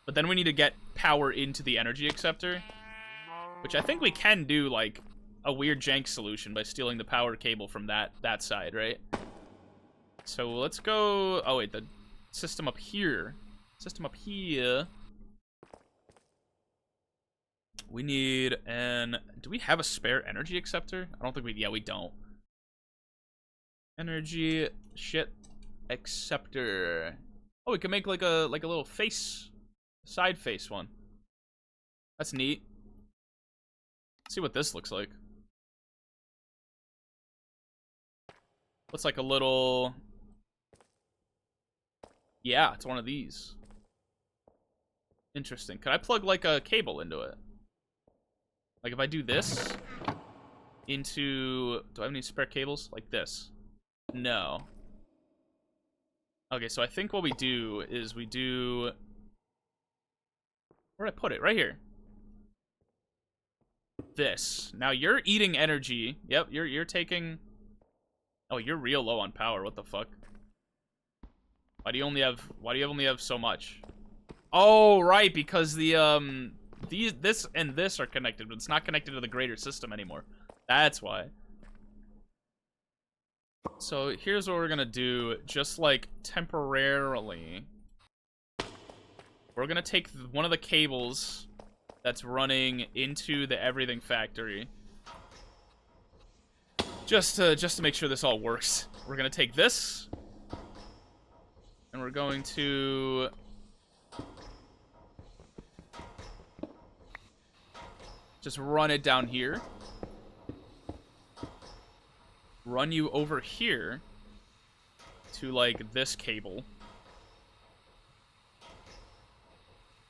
But then we need to get power into the energy acceptor. Which I think we can do, like, a weird jank solution by stealing the power cable from that side, right? So let's go... Oh, wait, the system up here. System up here. We need an... Do we have a spare energy acceptor? I don't think we... Yeah, we don't. Energy... Shit. Acceptor. Oh, we can make like a little face, side face one. That's neat. Let's see what this looks like. Looks like a little... Yeah, it's one of these. Interesting. Could I plug like a cable into it? Like if I do this into... Do I have any spare cables? Like this? No. Okay, so I think what we do is we do... Where'd I put it? Right here. This. Now you're eating energy. Yep, you're taking... Oh, you're real low on power. What the fuck? Why do you only have so much? Oh, right, because the this and this are connected, but it's not connected to the greater system anymore. That's why. So here's what we're gonna do, just like temporarily. We're gonna take one of the cables that's running into the everything factory. Just to make sure this all works. We're gonna take this, and we're going to just run it down here. Run you over here to, like, this cable.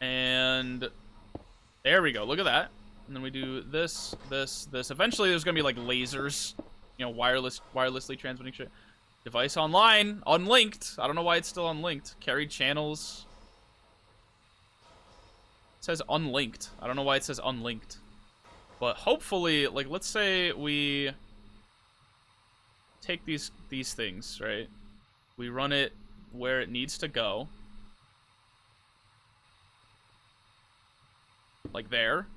And there we go. Look at that. And then we do this, this, this. Eventually, there's gonna be, like, lasers. You know, wirelessly transmitting shit. Device online. Unlinked. I don't know why it's still unlinked. Carried channels. It says unlinked. I don't know why it says unlinked. But hopefully, like, let's say we take these things, right? We run it where it needs to go. Like there.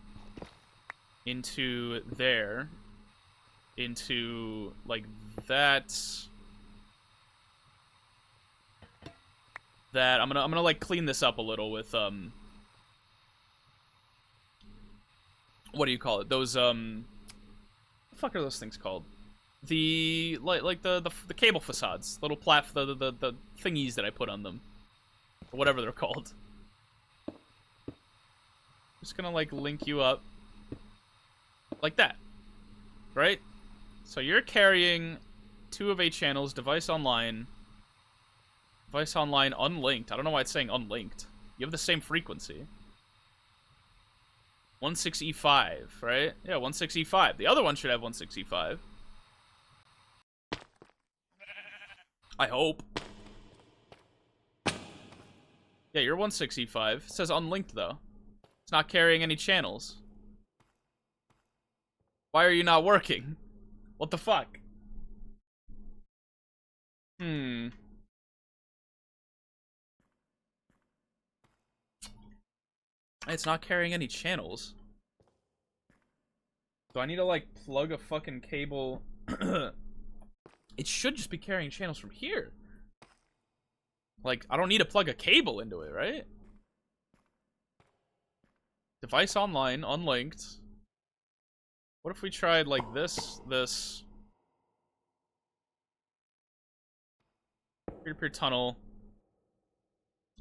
Into there. Into, like, that. That. I'm gonna like clean this up a little with what do you call it? Those what the fuck are those things called? The like the cable facades, little the thingies that I put on them, or whatever they're called. Just gonna like link you up like that, right? So you're carrying 2 of 8 channels, device online unlinked. I don't know why it's saying unlinked. You have the same frequency. 16E5, right? Yeah, 16E5. The other one should have 16E5. I hope. Yeah, you're 16E5. It says unlinked, though. It's not carrying any channels. Why are you not working? What the fuck? It's not carrying any channels. Do I need to, like, plug a fucking cable? It should just be carrying channels from here. Like, I don't need to plug a cable into it, right? Device online, unlinked. What if we tried, like, this? Peer-to-peer tunnel.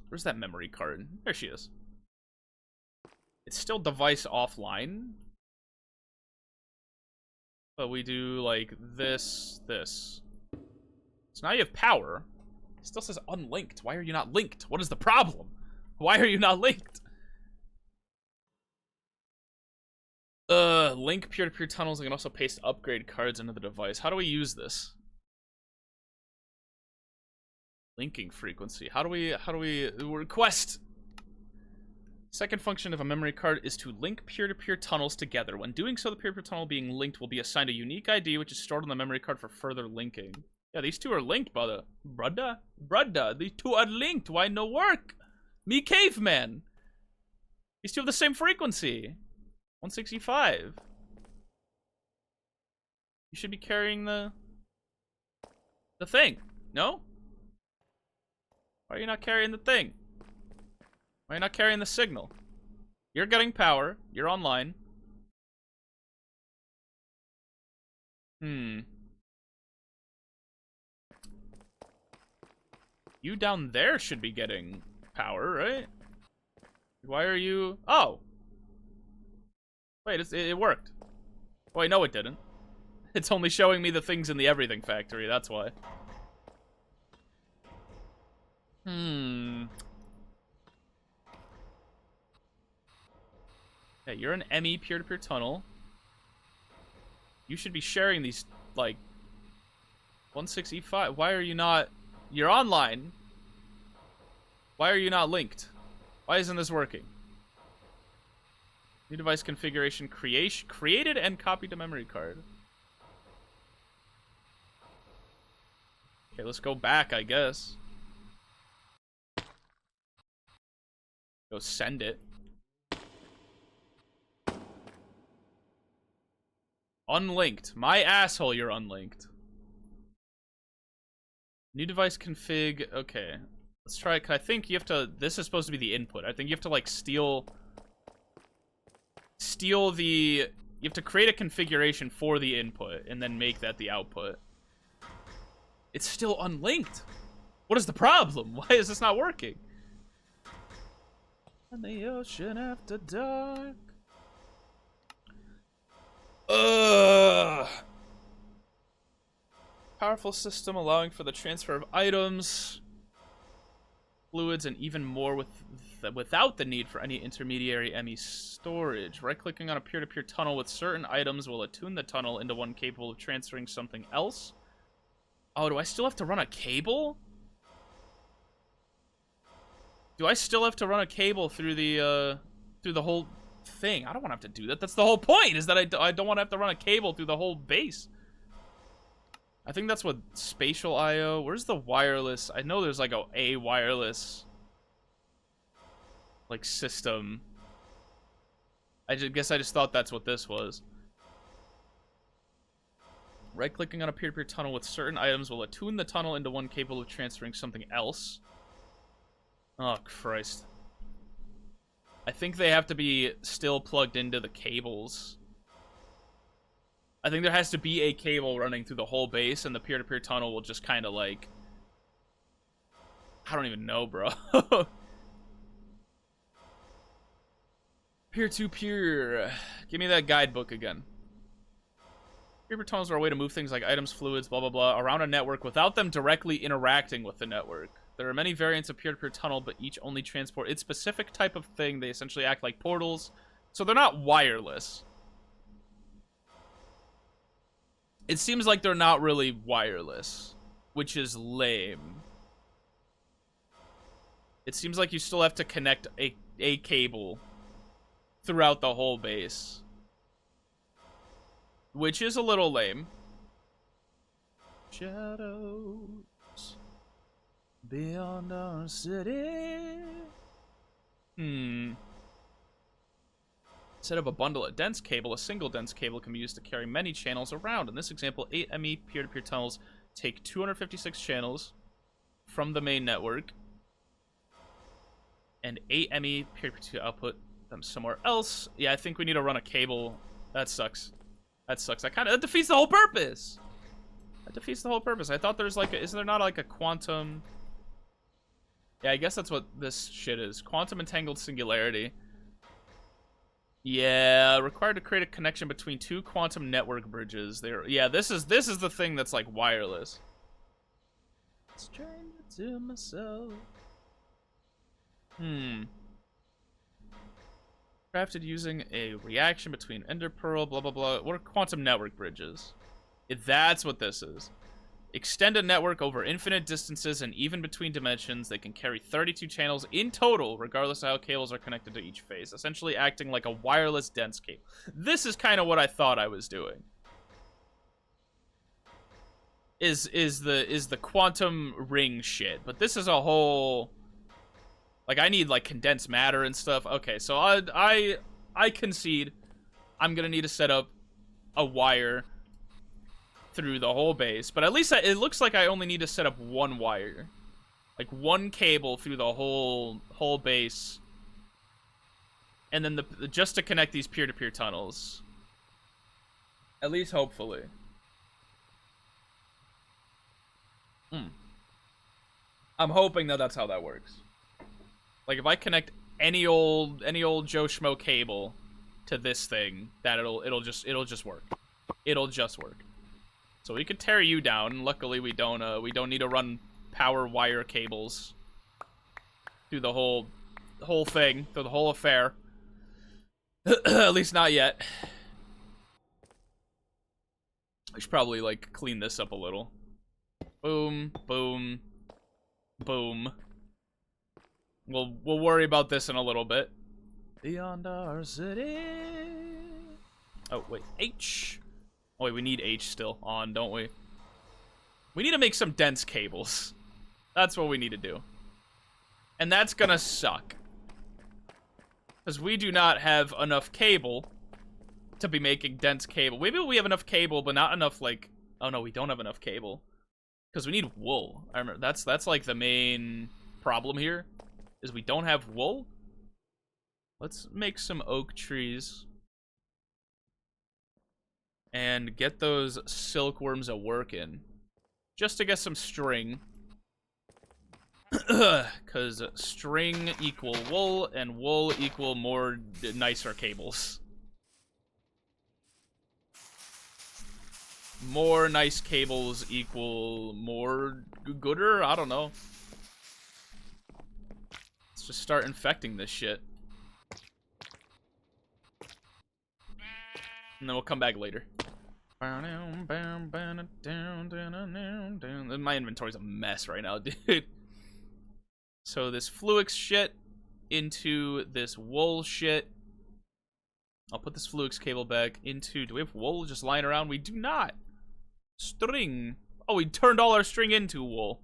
Where's that memory card? There she is. It's still device offline. But we do, like, this. So now you have power. It still says unlinked. Why are you not linked? What is the problem? Why are you not linked? Link peer-to-peer tunnels. I can also paste upgrade cards into the device. How do we use this? Linking frequency. How do we request? Second function of a memory card is to link peer-to-peer tunnels together. When doing so, the peer-to-peer tunnel being linked will be assigned a unique ID, which is stored on the memory card for further linking. Yeah, these two are linked, brother. Brudda. These two are linked. Why no work? Me caveman. These two have the same frequency. 16E5. You should be carrying the thing. No? Why are you not carrying the thing? Why are you not carrying the signal? You're getting power. You're online. You down there should be getting power, right? Why are you... Oh! Wait, it worked. Wait, no it didn't. It's only showing me the things in the everything factory, that's why. Yeah, you're an ME peer-to-peer tunnel. You should be sharing these, like, 16E5. Why are you not... You're online. Why are you not linked? Why isn't this working? New device configuration created and copied to memory card. Okay, let's go back, I guess. Go send it. Unlinked. My asshole, you're unlinked. New device config. Okay. Let's try it. I think you have to... This is supposed to be the input. I think you have to, like, steal... steal the... You have to create a configuration for the input and then make that the output. It's still unlinked. What is the problem? Why is this not working? On the ocean after dark. Ugh. Powerful system allowing for the transfer of items, fluids, and even more without the need for any intermediary ME storage. Right-clicking on a peer-to-peer tunnel with certain items will attune the tunnel into one capable of transferring something else. Oh, do I still have to run a cable? Do I still have to run a cable through the whole thing? I don't want to have to do that. That's the whole point, is that I don't want to have to run a cable through the whole base. I think that's what spatial IO. Where's the wireless? I know there's like a wireless like system. I guess I just thought that's what this was. Right-clicking on a peer-to-peer tunnel with certain items will attune the tunnel into one capable of transferring something else. Oh, Christ. I think they have to be still plugged into the cables. I think there has to be a cable running through the whole base, and the peer-to-peer tunnel will just kind of like... I don't even know, bro. Peer-to-peer. Give me that guidebook again. Peer-to-peer tunnels are a way to move things like items, fluids, blah, blah, blah, around a network without them directly interacting with the network. There are many variants of peer-to-peer tunnel, but each only transport its specific type of thing. They essentially act like portals, so they're not wireless. It seems like they're not really wireless, which is lame. It seems like you still have to connect a cable throughout the whole base, which is a little lame. Shadows beyond our city. Instead of a bundle of dense cable, a single dense cable can be used to carry many channels around. In this example, 8 ME peer-to-peer tunnels take 256 channels from the main network, and 8 ME peer-to-peer output them somewhere else. Yeah, I think we need to run a cable. That sucks. That sucks. That defeats the whole purpose. That defeats the whole purpose. I thought there's like isn't there not like a quantum... Yeah, I guess that's what this shit is. Quantum entangled singularity. Yeah, required to create a connection between two quantum network bridges. Yeah, this is the thing that's like wireless. Stranger to myself. Crafted using a reaction between Ender Pearl, blah blah blah. What are quantum network bridges? That's what this is. Extend a network over infinite distances and even between dimensions. They can carry 32 channels in total, regardless of how cables are connected to each phase, essentially acting like a wireless dense cable. This is kind of what I thought I was doing. Is the quantum ring shit, but this is a whole... Like, I need, like, condensed matter and stuff. Okay, so I concede I'm gonna need to set up a wire through the whole base, but at least it looks like I only need to set up one wire, like one cable through the whole base, and then just to connect these peer-to-peer tunnels. At least hopefully. I'm hoping that that's how that works. Like if I connect any old Joe Schmo cable to this thing, that it'll just work. It'll just work. So we could tear you down. Luckily, we don't need to run power wire cables through the whole thing, through the whole affair. At least not yet. I should probably like clean this up a little. Boom, boom, boom. We'll worry about this in a little bit. Beyond our city. Oh wait, H. Oh wait, we need H still on, don't we? We need to make some dense cables. That's what we need to do. And that's gonna suck. Because we do not have enough cable to be making dense cable. Maybe we have enough cable, but not enough, like... Oh no, we don't have enough cable. Because we need wool. I remember, that's like the main problem here, is we don't have wool. Let's make some oak trees. and get those silkworms a working. Just to get some string. Because string equal wool, and wool equal more nicer cables. More nice cables equal more gooder? I don't know. Let's just start infecting this shit. And then we'll come back later. My inventory's a mess right now, dude. So this Fluix shit into this wool shit. I'll put this Fluix cable back into... Do we have wool just lying around? We do not. String. Oh, we turned all our string into wool.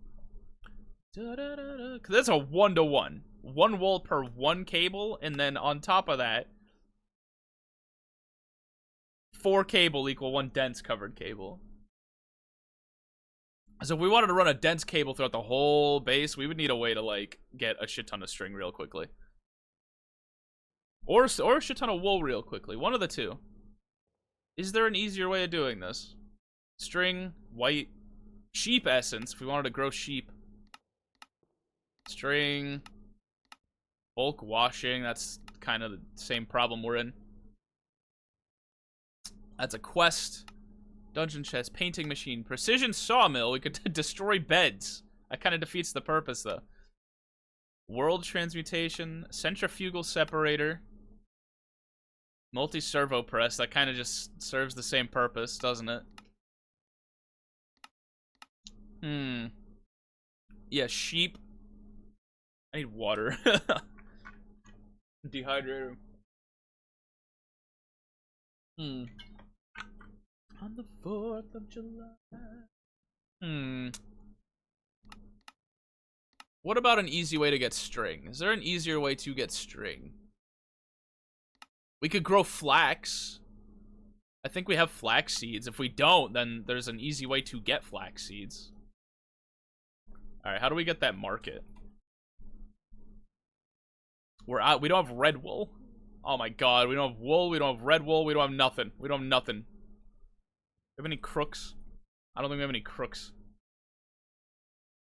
Cause that's a 1-to-1. 1 wool per 1 cable, and then on top of that, 4 cable equal 1 dense covered cable. So if we wanted to run a dense cable throughout the whole base, we would need a way to, like, get a shit ton of string real quickly. Or a shit ton of wool real quickly. One of the two. Is there an easier way of doing this? String, white, sheep essence, if we wanted to grow sheep. String, bulk washing, that's kind of the same problem we're in. That's a quest. Dungeon chest, painting machine, precision sawmill. We could destroy beds. That kind of defeats the purpose, though. World transmutation, centrifugal separator, multi-servo press. That kind of just serves the same purpose, doesn't it? Yeah, sheep. I need water. Dehydrator. On the 4th of July. What about an easy way to get string? Is there an easier way to get string? We could grow flax. I think we have flax seeds. If we don't, then there's an easy way to get flax seeds. Alright, how do we get that market? We're out. We don't have red wool. Oh my god, we don't have wool, we don't have red wool, we don't have nothing. We don't have nothing. We have any crooks? I don't think we have any crooks.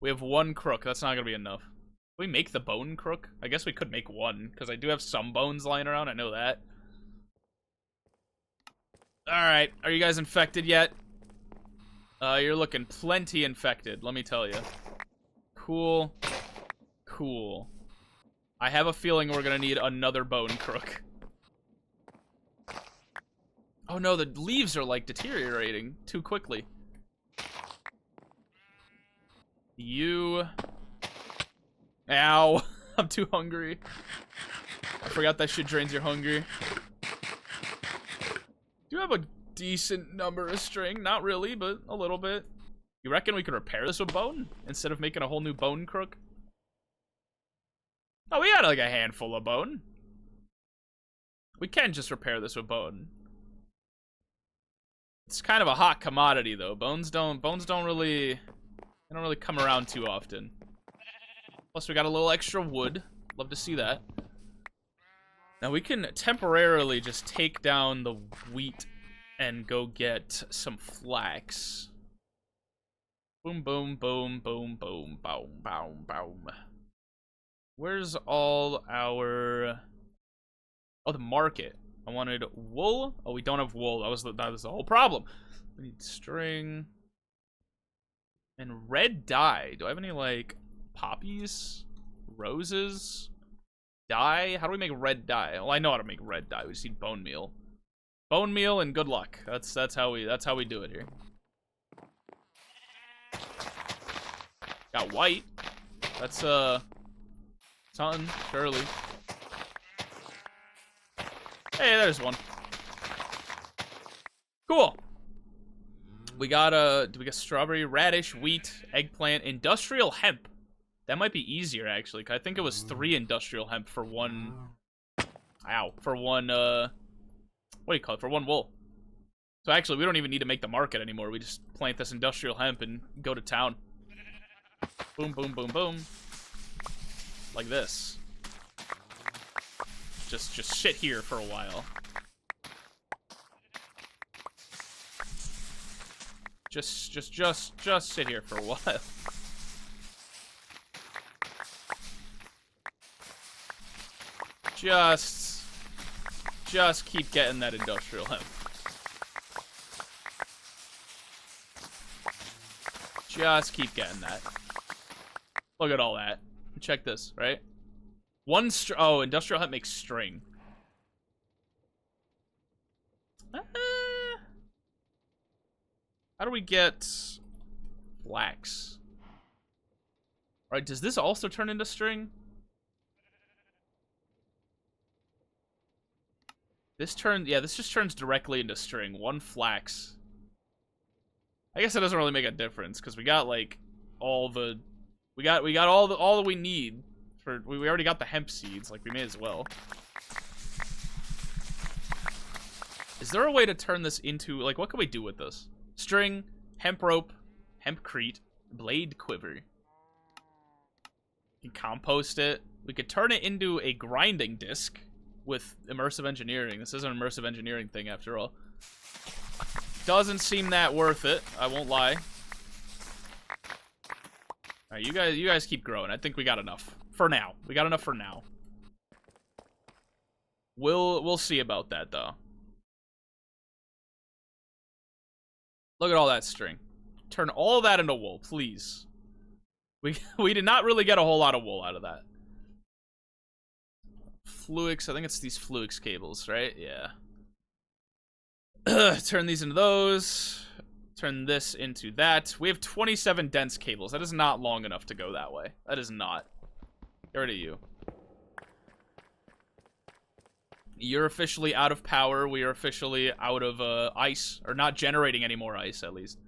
We have 1 crook. That's not gonna be enough. Can we make the bone crook? I guess we could make 1, because I do have some bones lying around. I know that. Alright, are you guys infected yet? You're looking plenty infected, let me tell you. Cool. Cool. I have a feeling we're gonna need another bone crook. Oh no, the leaves are, like, deteriorating too quickly. You... Ow. I'm too hungry. I forgot that shit drains your hunger. Do you have a decent number of string? Not really, but a little bit. You reckon we could repair this with bone? Instead of making a whole new bone crook? Oh, we had, like, a handful of bone. We can just repair this with bone. It's kind of a hot commodity, though. Bones don't really... They don't really come around too often. Plus, we got a little extra wood. Love to see that. Now, we can temporarily just take down the wheat and go get some flax. Boom, boom, boom, boom, boom, boom, boom, boom. Where's all our... Oh, the market. I wanted wool. Oh, we don't have wool. That was the whole problem. We need string. And red dye. Do I have any, like, poppies? Roses? Dye? How do we make red dye? Well, I know how to make red dye. We just need bone meal. Bone meal and good luck. That's how we do it here. Got white. That's something, surely. Hey, there's one. Cool. We got do we got strawberry, radish, wheat, eggplant, industrial hemp. That might be easier actually, 'cause I think it was 3 industrial hemp for 1. Ow, for 1 what do you call it? For 1 wool. So actually, we don't even need to make the market anymore. We just plant this industrial hemp and go to town. Boom, boom, boom, boom. Like this. Just sit here for a while. Just sit here for a while. Just keep getting that industrial hemp. Just keep getting that. Look at all that. Check this, right? Oh, industrial hemp makes string. How do we get flax? Right, does this also turn into string? This just turns directly into string. 1 flax. I guess it doesn't really make a difference because we got like all the we got all that we need for we already got the hemp seeds, like we may as well. Is there a way to turn this into like what can we do with this? String, hemp rope, hempcrete, blade quiver. We can compost it. We could turn it into a grinding disc with immersive engineering. This is an immersive engineering thing after all. Doesn't seem that worth it, I won't lie. Alright, you guys keep growing. I think we got enough. For now. We got enough for now. We'll see about that though. Look at all that string. Turn all of that into wool, please. We did not really get a whole lot of wool out of that. Fluix, I think it's these Fluix cables, right? Yeah. Turn these into those. Turn this into that. We have 27 dense cables. That is not long enough to go that way. That is not. Get rid of you. You're officially out of power. We are officially out of ice. Or not generating any more ice, at least.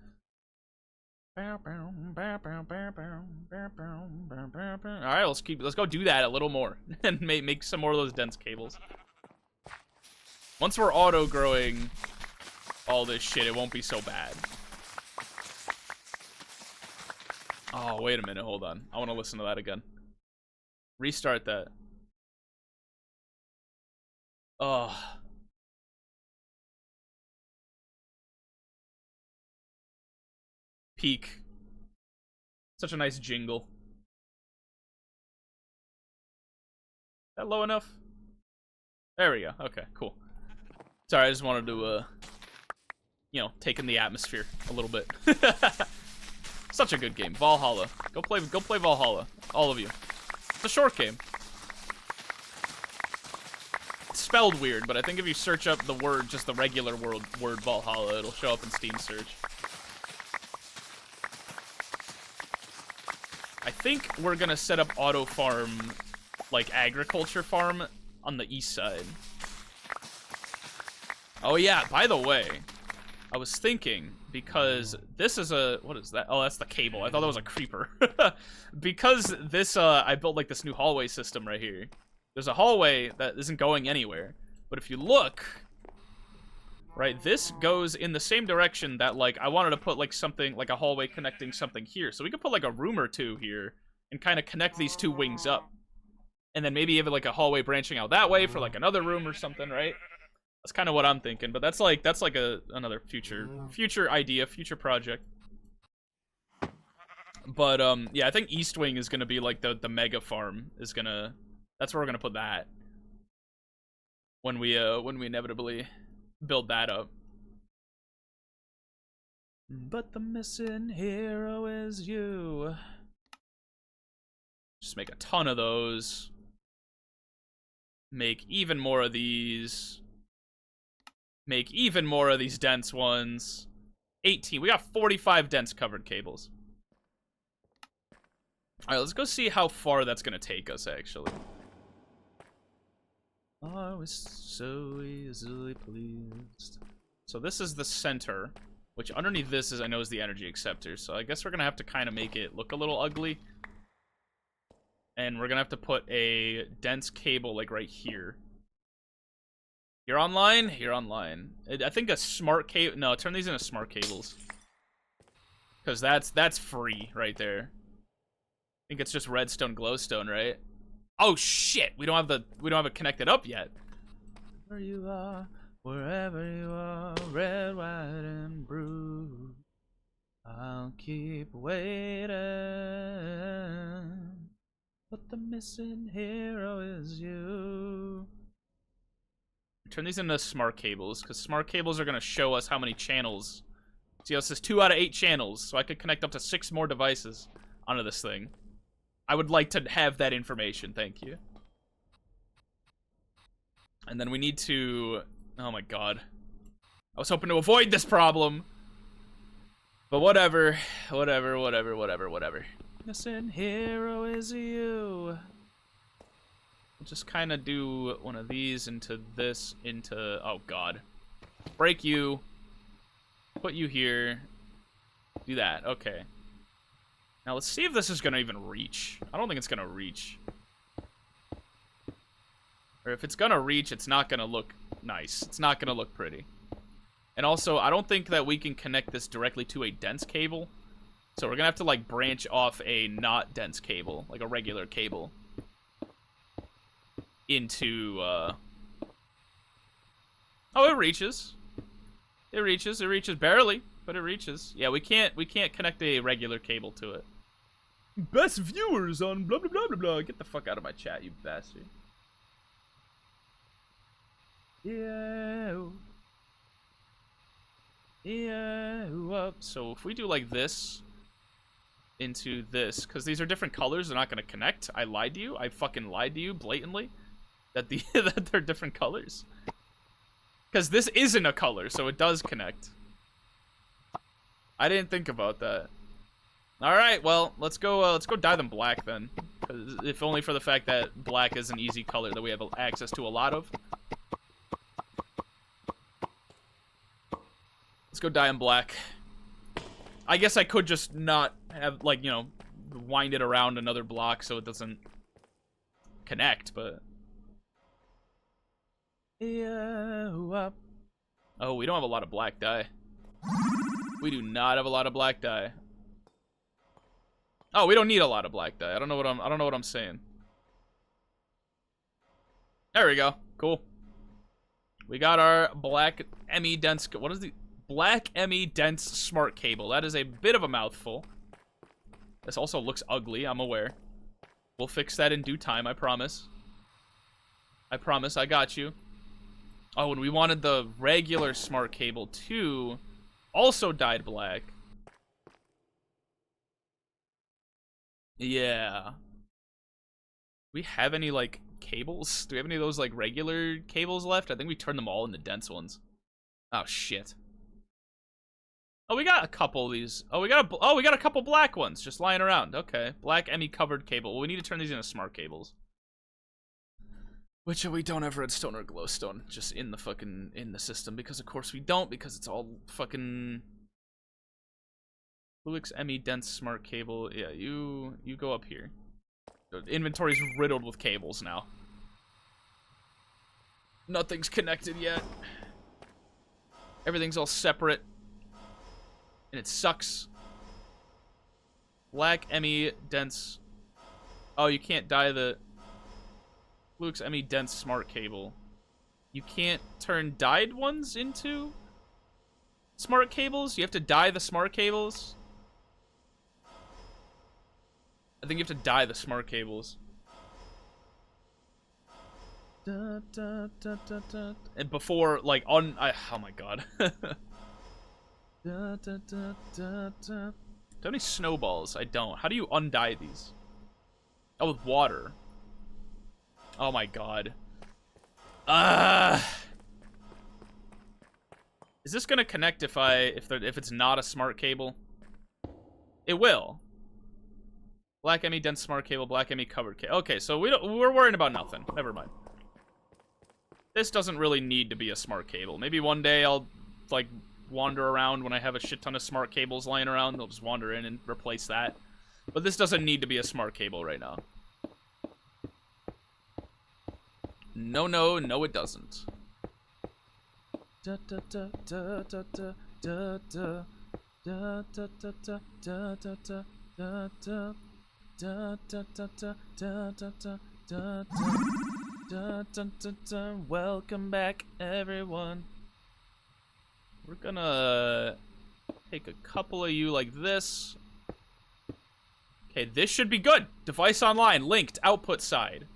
Alright, let's go do that a little more. And make some more of those dense cables. Once we're auto-growing all this shit, it won't be so bad. Oh, wait a minute, hold on. I want to listen to that again. Restart that. Oh. Peak. Such a nice jingle. Is that low enough? There we go. Okay, cool. Sorry, I just wanted to, you know, take in the atmosphere a little bit. Such a good game. Valhalla. Go play Valhalla. All of you. It's a short game. It's spelled weird, but I think if you search up the word, just the regular word Valhalla, it'll show up in Steam search. I think we're gonna set up auto farm, like agriculture farm, on the east side. Oh yeah, by the way, I was thinking, because this is a, what is that? Oh, that's the cable. I thought that was a creeper. Because this, I built like this new hallway system right here. There's a hallway that isn't going anywhere. But if you look, right, this goes in the same direction that, like, I wanted to put like something, like a hallway connecting something here. So we could put like a room or two here and kind of connect these two wings up. And then maybe even like a hallway branching out that way for like another room or something, right? That's kind of what I'm thinking, but that's like another future idea, future project. But yeah, I think East Wing is gonna be like the mega farm is gonna. That's where we're gonna put that when we inevitably build that up. But the missing hero is you. Just make a ton of those. Make even more of these. Make even more of these dense ones. 18. We got 45 dense covered cables. Alright, let's go see how far that's gonna take us, actually. I was so easily pleased. So this is the center, which underneath this is, I know, is the energy acceptor. So I guess we're gonna have to kind of make it look a little ugly. And we're gonna have to put a dense cable, like, right here. You're online? You're online. I think a smart cable... No, turn these into smart cables. Because that's free right there. I think it's just redstone glowstone, right? Oh shit! We don't have it connected up yet. Wherever you are, red, white, and blue. I'll keep waiting, but the missing hero is you. Turn these into smart cables, because smart cables are going to show us how many channels. See how it says 2 out of 8 channels, so I could connect up to 6 more devices onto this thing. I would like to have that information, thank you. And then we need to... Oh my god. I was hoping to avoid this problem. But whatever. Whatever. Missing hero is you. We'll just kind of do one of these into this, into... Oh god. Break you. Put you here. Do that. Okay. Now let's see if this is gonna even reach. I don't think it's gonna reach. Or if it's gonna reach, it's not gonna look nice. It's not gonna look pretty. And also, I don't think that we can connect this directly to a dense cable. So we're gonna have to, like, branch off a not dense cable, like a regular cable, into, Oh, it reaches. It reaches barely, but it reaches. Yeah, we can't connect a regular cable to it. Best viewers on blah blah blah blah blah. Get the fuck out of my chat, you bastard. Yeah. So if we do like this into this, because these are different colors, they're not gonna connect. I lied to you. I fucking lied to you blatantly that that they're different colors. Because this isn't a color, so it does connect. I didn't think about that. All right, well, let's go dye them black then. If only for the fact that black is an easy color that we have access to a lot of. Let's go dye them black. I guess I could just not have, like, you know, wind it around another block so it doesn't connect, but... Yeah. Oh, we don't have a lot of black dye. We do not have a lot of black dye. Oh, we don't need a lot of black dye. I don't know what I'm saying. There we go. Cool. We got our black ME dense. What is the black ME dense smart cable? That is a bit of a mouthful. This also looks ugly, I'm aware. We'll fix that in due time, I promise. I promise, I got you. Oh, and we wanted the regular smart cable too. Also dyed black. Yeah. Do we have any, like, cables? Do we have any of those, like, regular cables left? I think we turned them all into dense ones. Oh, shit. Oh, we got a couple of these. Oh, we got a couple black ones just lying around. Okay. Black ME covered cable. Well, we need to turn these into smart cables. Which we don't have redstone or glowstone just in the system, because of course we don't, because it's all fucking Fluix ME dense smart cable. Yeah, you go up here. The inventory's riddled with cables now. Nothing's connected yet. Everything's all separate. And it sucks. Black ME dense. Oh, you can't dye the Fluix ME dense smart cable. You can't turn dyed ones into smart cables? You have to dye the smart cables? I think you have to dye the smart cables. And before, like, oh my god. Do I have any snowballs? I don't. How do you undye these? Oh, with water. Oh my god. Is this gonna connect if it's not a smart cable? It will. Black ME dense smart cable, black ME covered cable. Okay, so we're worrying about nothing. Never mind. This doesn't really need to be a smart cable. Maybe one day I'll, like, wander around when I have a shit ton of smart cables lying around. They'll just wander in and replace that. But this doesn't need to be a smart cable right now. No, no, no, it doesn't. Welcome back, everyone. We're gonna take a couple of you like this. Okay, this should be good. Device online, linked, output side.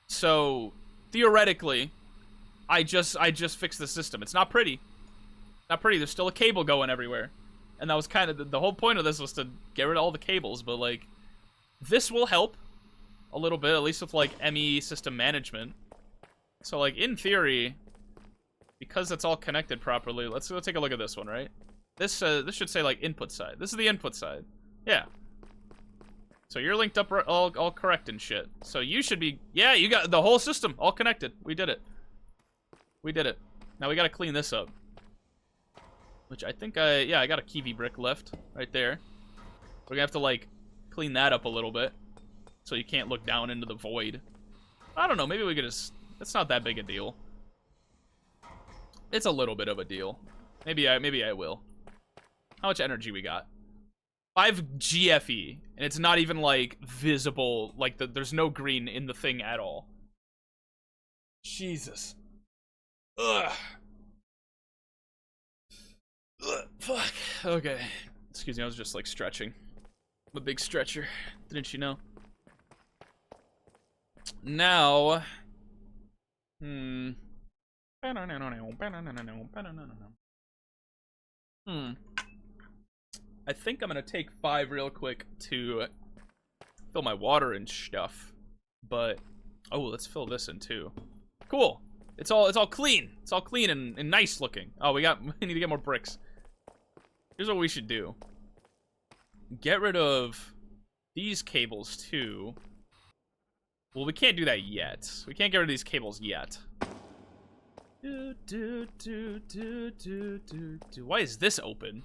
So, theoretically, I just fixed the system. It's not pretty. Not pretty. There's still a cable going everywhere. And that was kind of the whole point of this, was to get rid of all the cables. But, like, this will help a little bit, at least with, like, ME system management. So, like, in theory, because it's all connected properly, let's go take a look at this one, right? This should say, like, input side. This is the input side. Yeah. So you're linked up all correct and shit. So you should be... Yeah, you got the whole system all connected. We did it. We did it. Now we gotta clean this up. Which I think yeah, I got a kiwi brick left right there. We're gonna have to, like, clean that up a little bit. So you can't look down into the void. I don't know, maybe we could just... It's not that big a deal. It's a little bit of a deal. Maybe I will. How much energy we got? 5 GFE, and it's not even, like, visible. Like, there's no green in the thing at all. Jesus. Ugh. Ugh. Fuck. Okay. Excuse me, I was just, like, stretching. I'm a big stretcher. Didn't you know? Now... I think I'm gonna take 5 real quick to fill my water and stuff. But oh, let's fill this in too. Cool. It's all clean. It's all clean and nice looking. Oh, we need to get more bricks. Here's what we should do. Get rid of these cables too. Well, we can't do that yet. We can't get rid of these cables yet. Why is this open?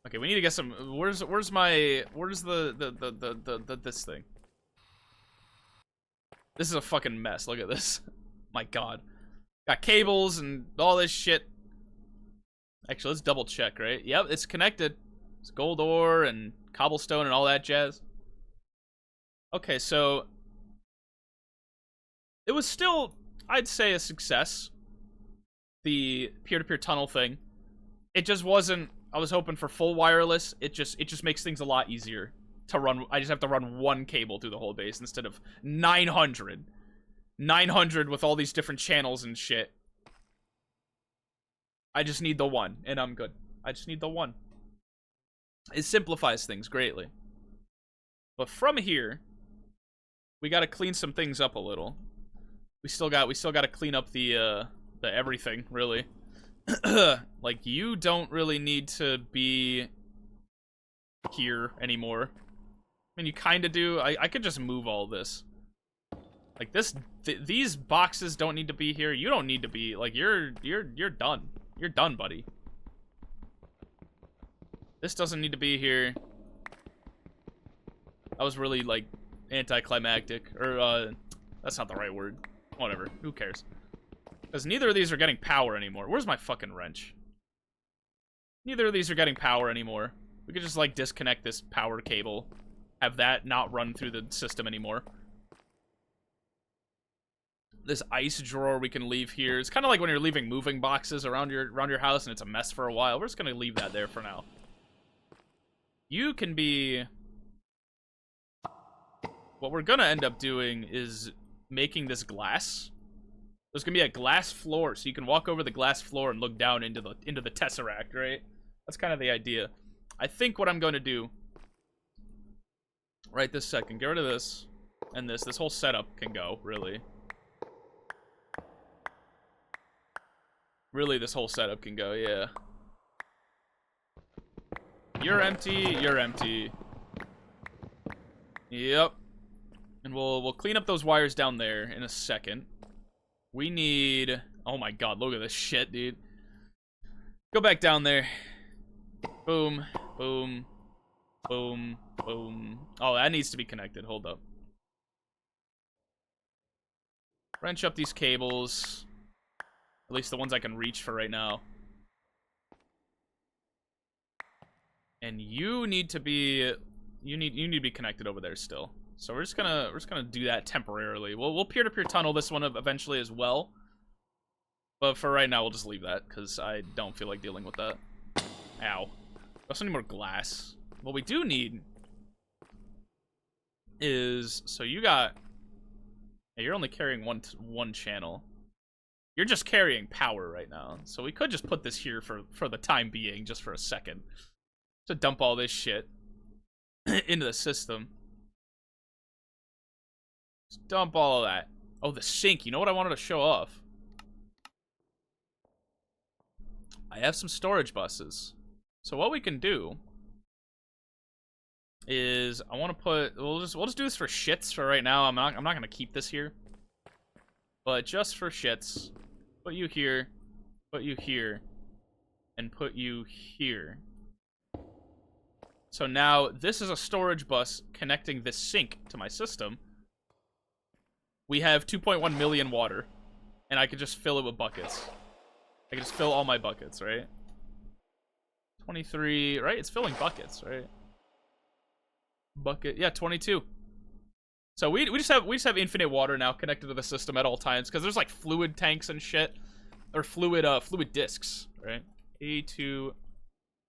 Okay, we need to get some. Where's this thing? This is a fucking mess. Look at this. My God, got cables and all this shit. Actually, let's double check, right? Yep, it's connected. It's gold ore and cobblestone and all that jazz. Okay, so it was still, I'd say, a success. The peer-to-peer tunnel thing. It just wasn't. I was hoping for full wireless. It just makes things a lot easier to run. I just have to run one cable through the whole base instead of 900. 900 with all these different channels and shit. I just need the one, and I'm good. I just need the one. It simplifies things greatly. But from here, we gotta clean some things up a little. We still gotta clean up the everything, really. Like, you don't really need to be here anymore. I mean, you kind of do. I could just move all this. Like, these boxes don't need to be here. You don't need to be. Like, you're done. You're done, buddy. This doesn't need to be here. That was really, like, anticlimactic. Or, that's not the right word. Whatever. Who cares? Because neither of these are getting power anymore. Where's my fucking wrench? Neither of these are getting power anymore. We could just, like, disconnect this power cable. Have that not run through the system anymore. This ice drawer we can leave here. It's kind of like when you're leaving moving boxes around your house and it's a mess for a while. We're just going to leave that there for now. You can be... What we're going to end up doing is making this glass. There's gonna be a glass floor, so you can walk over the glass floor and look down into the tesseract, right? That's kind of the idea. I think what I'm going to do right this second, get rid of this and this. This whole setup can go, really. Really, this whole setup can go, yeah. You're empty, you're empty. Yep. And we'll clean up those wires down there in a second. We need... Oh my God, look at this shit, dude. Go back down there. Boom, boom, boom, boom. Oh, that needs to be connected. Hold up. Wrench up these cables. At least the ones I can reach for right now. And you need to be... You need to be connected over there still. So we're just gonna do that temporarily. We'll peer-to-peer tunnel this one eventually as well. But for right now, we'll just leave that, because I don't feel like dealing with that. Ow. We also need more glass. What we do need is... So you got... Yeah, you're only carrying one channel. You're just carrying power right now. So we could just put this here for the time being, just for a second. To dump all this shit into the system. Just dump all of that. Oh, the sink. You know what I wanted to show off? I have some storage buses. So what we can do is I want to put we'll just do this for shits for right now. I'm not gonna keep this here, but just for shits, put you here, and put you here. So now this is a storage bus connecting this sink to my system. We have 2.1 million water, and I could just fill it with buckets. I can just fill all my buckets, right? 23, right? It's filling buckets, right? Bucket, yeah, 22. So we just have infinite water now connected to the system at all times, because there's like fluid tanks and shit, or fluid discs, right? A2.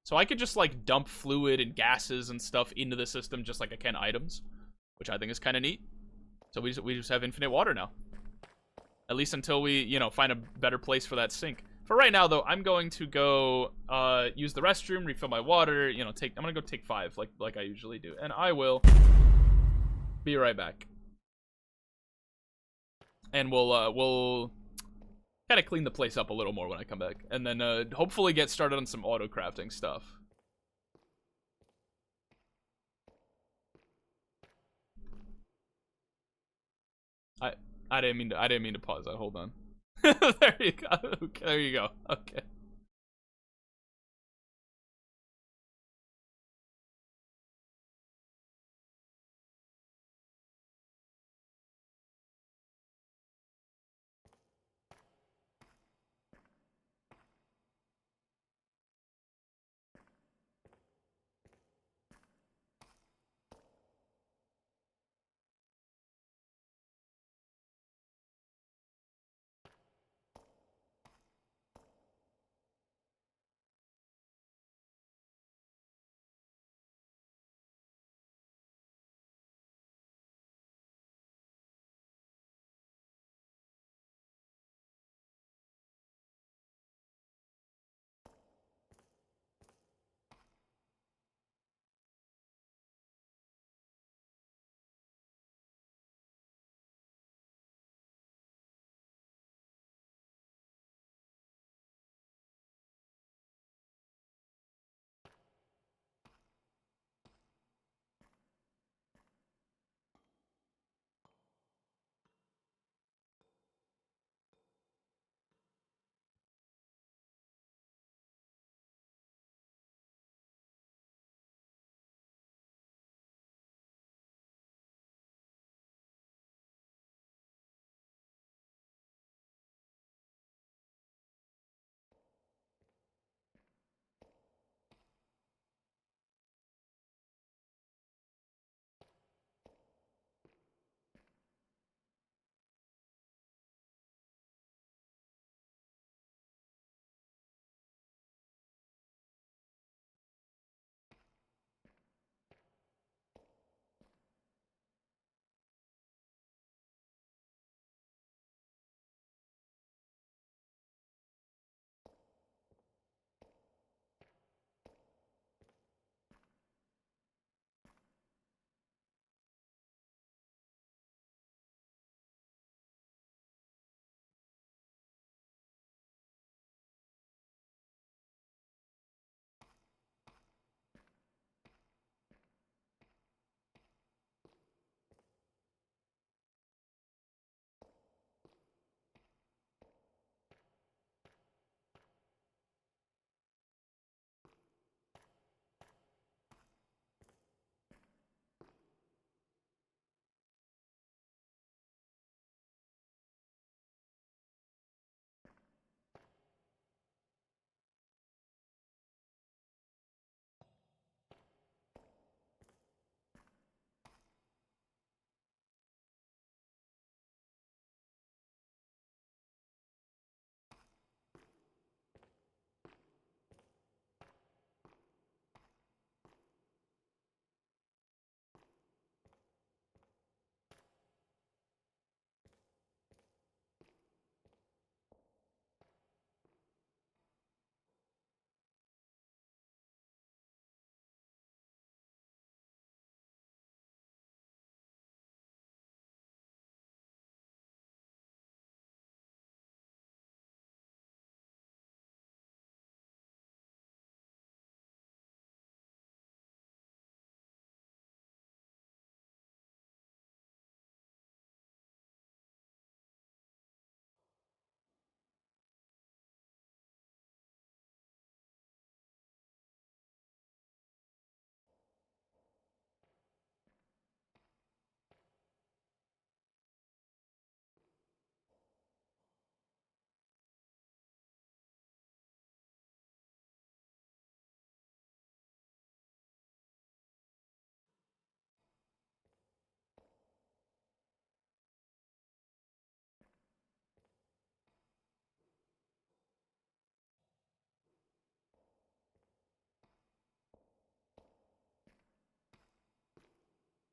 So I could just like dump fluid and gases and stuff into the system just like I can items, which I think is kind of neat. So we just have infinite water now, at least until we find a better place for that sink. For right now, though, I'm going to go use the restroom, refill my water. I'm gonna go take 5, like I usually do, and I will be right back. And we'll kind of clean the place up a little more when I come back, and then hopefully get started on some auto crafting stuff. I didn't mean to pause that. Hold on. There you go. Okay, there you go. Okay.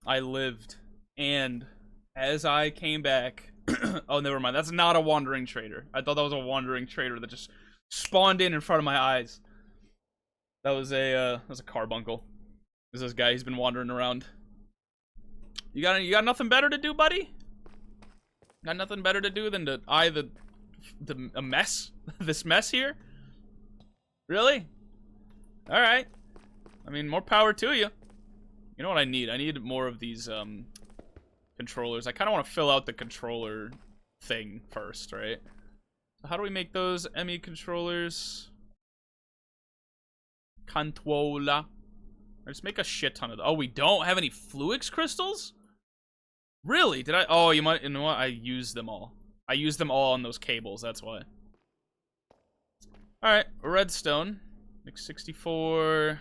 I lived. And as I came back... oh, never mind. That's not a wandering trader. I thought that was a wandering trader that just spawned in front of my eyes. That was a carbuncle. This is this guy. He's been wandering around. You got nothing better to do, buddy? Got nothing better to do than to eye a mess? This mess here? Really? Alright. I mean, more power to you. You know what I need? I need more of these, controllers. I kind of want to fill out the controller thing first, right? So how do we make those ME controllers? Controller. Let's make a shit ton of them. Oh, we don't have any Fluix crystals? Really? Did I? Oh, you know what? I used them all. I used them all on those cables, that's why. Alright, redstone. Make 64.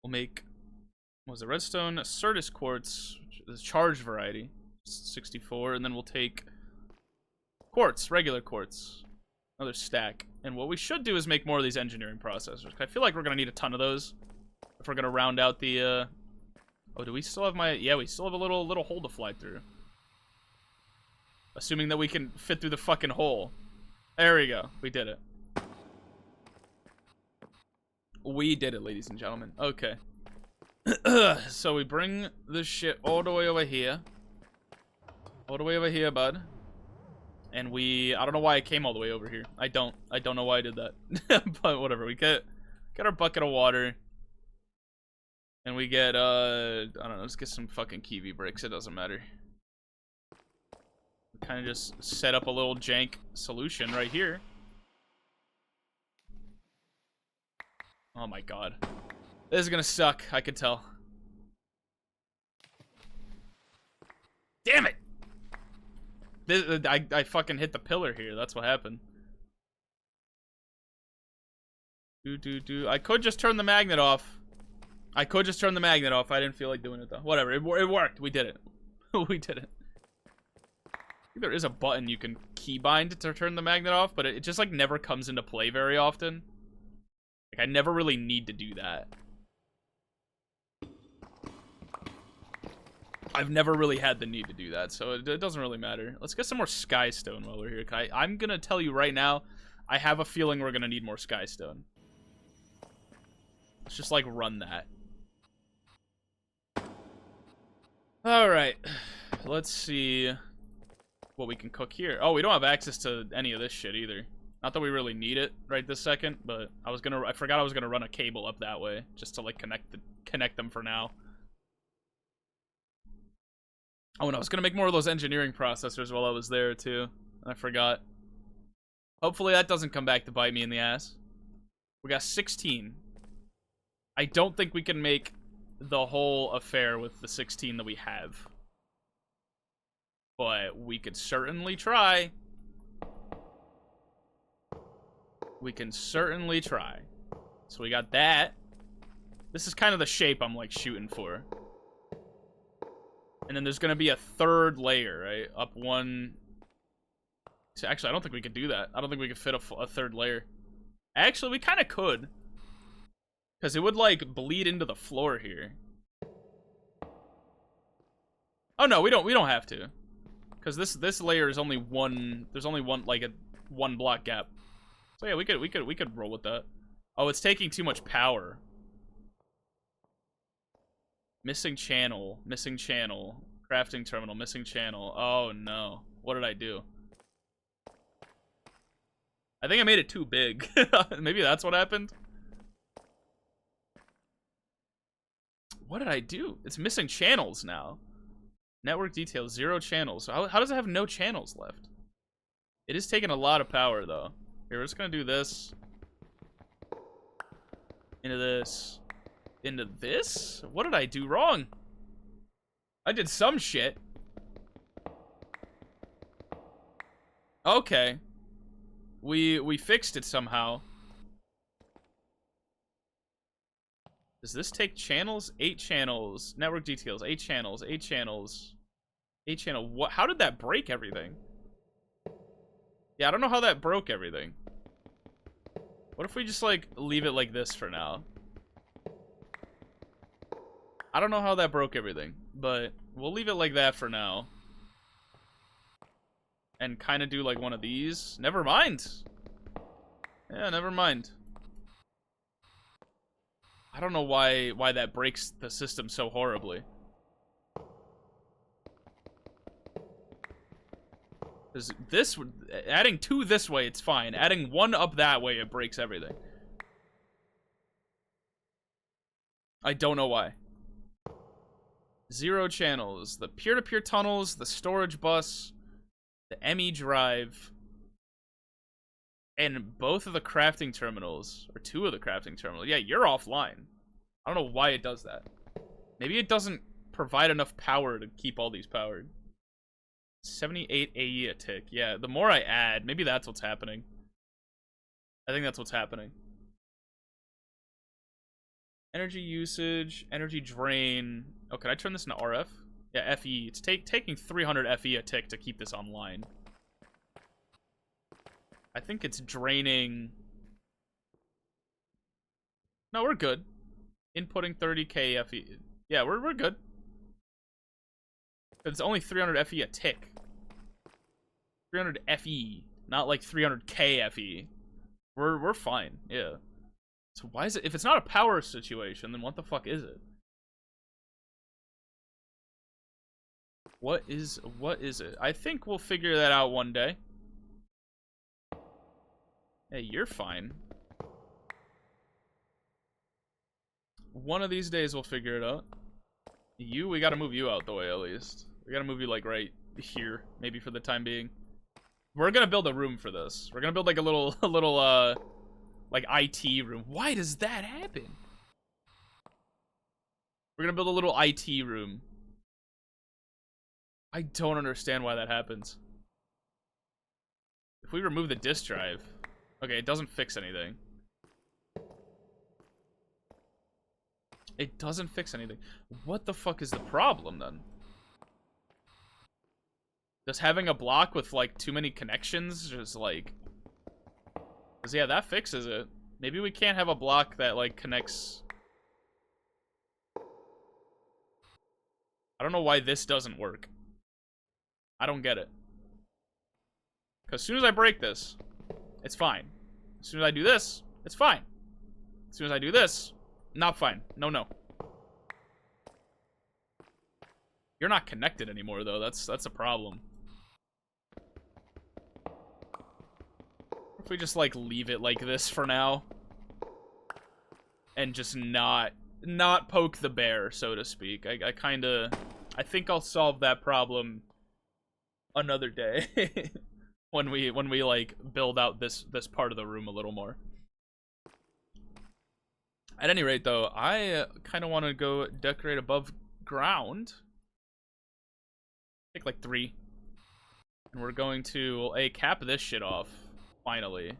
We'll make, what was it? Redstone, Certus quartz, the charged variety. 64, and then we'll take quartz, regular quartz. Another stack. And what we should do is make more of these engineering processors. I feel like we're gonna need a ton of those if we're gonna round out the, oh, do we still have my... Yeah, we still have a little hole to fly through. Assuming that we can fit through the fucking hole. There we go. We did it. We did it, ladies and gentlemen. Okay. So we bring this shit all the way over here. All the way over here, bud. And we... I don't know why I came all the way over here. I don't know why I did that. But whatever. We get our bucket of water. And we get, I don't know, let's get some fucking kiwi bricks. It doesn't matter. We kind of just set up a little jank solution right here. Oh my god. This is gonna suck, I can tell. Damn it! I fucking hit the pillar here. That's what happened. I could just turn the magnet off. I didn't feel like doing it though. Whatever. It worked. We did it. We did it. I think there is a button you can keybind to turn the magnet off, but it just like never comes into play very often. Like I never really need to do that. I've never really had the need to do that, so it doesn't really matter. Let's get some more skystone while we're here. I'm gonna tell you right now, I have a feeling we're gonna need more skystone. Let's just like run that. Alright, let's see what we can cook here. Oh, we don't have access to any of this shit either. Not that we really need it right this second, but I forgot I was gonna run a cable up that way just to like connect them for now. Oh, and I was gonna make more of those engineering processors while I was there too. I forgot. Hopefully that doesn't come back to bite me in the ass. We got 16. I don't think we can make the whole affair with the 16 that we have. But we could certainly try. We can certainly try. So we got that. This is kind of the shape I'm like shooting for. And then there's gonna be a third layer, right? Up one. So actually, I don't think we could do that. I don't think we could fit a third layer. Actually, we kind of could. Because it would, like, bleed into the floor here. Oh, no, we don't have to. Because this layer is only one... There's only one, like, one block gap. So, yeah, we could roll with that. Oh, it's taking too much power. Missing channel. Missing channel. Crafting terminal. Missing channel. Oh, no. What did I do? I think I made it too big. Maybe that's what happened. What did I do? It's missing channels now. Network details, 0 channels. So how does it have no channels left? It is taking a lot of power, though. Here, we're just gonna do this. Into this. Into this? What did I do wrong? I did some shit. Okay. We fixed it somehow. Does this take channels? 8 channels. Network details. 8 channels. 8 channels. 8 channel. What? How did that break everything? Yeah, I don't know how that broke everything. What if we just, like, leave it like this for now? I don't know how that broke everything. but we'll leave it like that for now. And kind of do like one of these. Never mind. Yeah, never mind. I don't know why that breaks the system so horribly. Because this, adding 2 this way, it's fine. Adding 1 up that way, it breaks everything. I don't know why. 0 channels. The peer-to-peer tunnels, the storage bus, the ME drive, and both of the crafting terminals, or 2 of the crafting terminals. Yeah, you're offline. I don't know why it does that. Maybe it doesn't provide enough power to keep all these powered. 78 AE a tick. Yeah, the more I add, maybe that's what's happening. I think that's what's happening. Energy usage, energy drain. Oh, can I turn this into RF? Yeah, FE. It's taking 300 FE a tick to keep this online. I think it's draining... No, we're good. Inputting 30k FE. Yeah, we're good. It's only 300 FE a tick. 300 FE, not like 300k FE. We're fine. Yeah. So why is it, if it's not a power situation, then what the fuck is it? What is it? I think we'll figure that out one day. Hey, you're fine. One of these days we'll figure it out. You, we gotta move you out the way at least. We gotta move you like right here, maybe for the time being. We're gonna build a room for this. We're gonna build like a little like IT room. Why does that happen? We're gonna build a little IT room. I don't understand why that happens. If we remove the disk drive, okay, it doesn't fix anything. It doesn't fix anything. What the fuck is the problem then? Does having a block with like too many connections just like... Cause yeah, that fixes it. Maybe we can't have a block that like connects... I don't know why this doesn't work. I don't get it. Cause as soon as I break this, it's fine. As soon as I do this, it's fine. As soon as I do this, not fine. No. You're not connected anymore though. That's a problem. If we just like leave it like this for now and just not poke the bear, so to speak. I think I'll solve that problem another day when we like build out this part of the room a little more. At any rate though, I kind of want to go decorate above ground. Take like 3. And we're going to cap this shit off. Finally.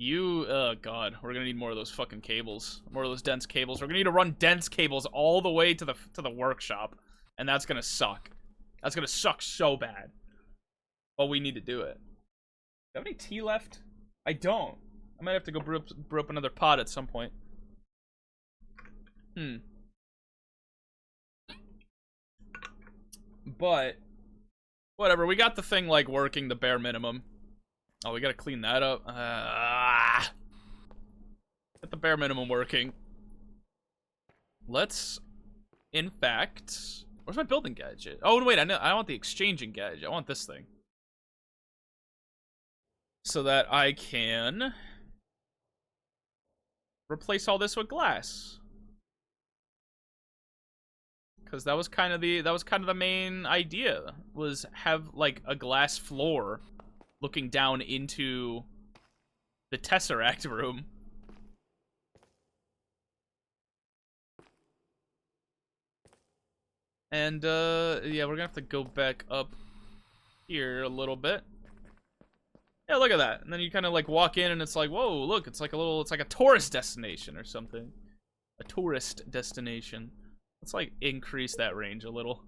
Oh god, we're gonna need more of those fucking cables. More of those dense cables. We're gonna need to run dense cables all the way to the workshop. And that's gonna suck. That's gonna suck so bad. But we need to do it. Do I have any tea left? I don't. I might have to go brew up another pot at some point. But whatever, we got the thing like working the bare minimum. Oh, we gotta clean that up. Get the bare minimum working. Let's, in fact, where's my building gadget? Oh wait, I want the exchanging gadget. I want this thing, so that I can replace all this with glass. Because that was kind of the main idea, was have like a glass floor looking down into the Tesseract room. And yeah, we're gonna have to go back up here a little bit. Yeah, look at that. And then you kind of like walk in and it's like, whoa, look, it's like a tourist destination or something. A tourist destination. Let's like increase that range a little.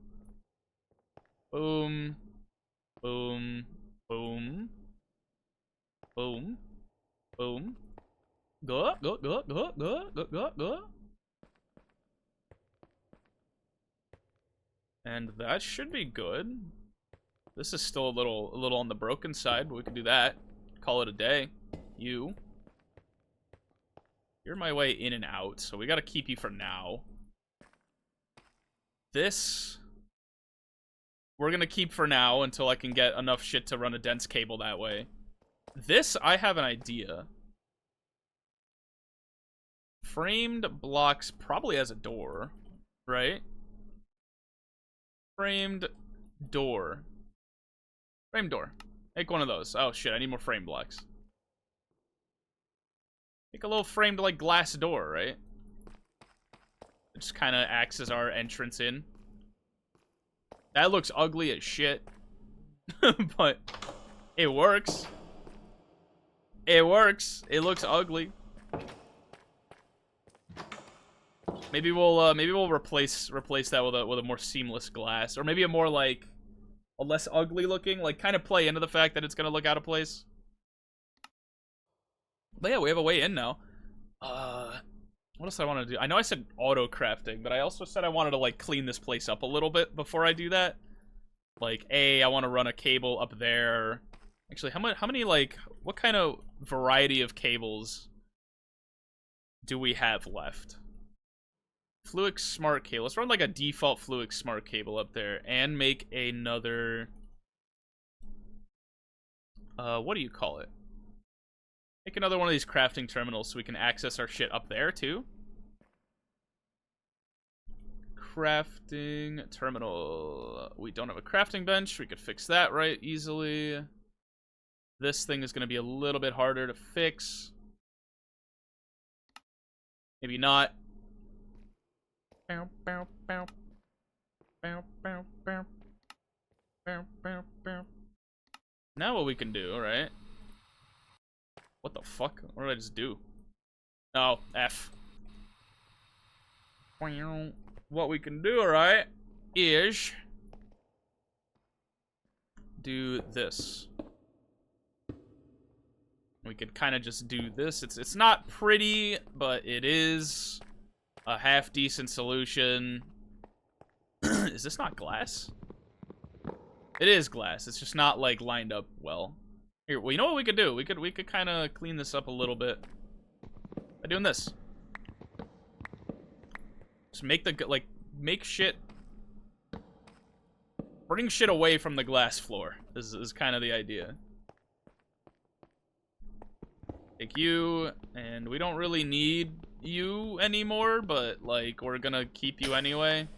Boom. Boom. Boom. Boom. Boom. Go. And that should be good. This is still a little on the broken side, but we can do that. Call it a day. You're my way in and out, so we gotta keep you for now. This, we're gonna keep for now until I can get enough shit to run a dense cable that way. This, I have an idea. Framed blocks probably has a door, right? Framed door. Frame door. Make one of those. Oh shit, I need more frame blocks. Make a little framed, like, glass door, right? It just kind of acts as our entrance in. That looks ugly as shit. But it works. It works. It looks ugly. Maybe we'll replace that with a more seamless glass, or maybe a more, like, a less ugly looking, like, kind of play into the fact that it's gonna look out of place. But yeah, we have a way in now. What else do I want to do? I know I said auto crafting, but I also said I wanted to, like, clean this place up a little bit before I do that. Like, I want to run a cable up there. Actually, how many, like, what kind of variety of cables do we have left? Fluix smart cable. Let's run, like, a default Fluix smart cable up there and make another, what do you call it? Make another one of these crafting terminals so we can access our shit up there, too. Crafting terminal. We don't have a crafting bench. We could fix that right easily. This thing is going to be a little bit harder to fix. Maybe not. Bow, bow, bow. Bow, bow, bow. Bow, bow, bow. Now what we can do, alright? What the fuck? What did I just do? Oh, F. What we can do, alright, is do this. We could kind of just do this. It's not pretty, but it is a half-decent solution. Is this not glass? It is glass. It's just not, like, lined up well. Here, well, you know what we could do? We could kind of clean this up a little bit by doing this. Just make the, like, make shit, bring shit away from the glass floor. This is kind of the idea. Take you, and we don't really need you anymore, but, like, we're gonna keep you anyway.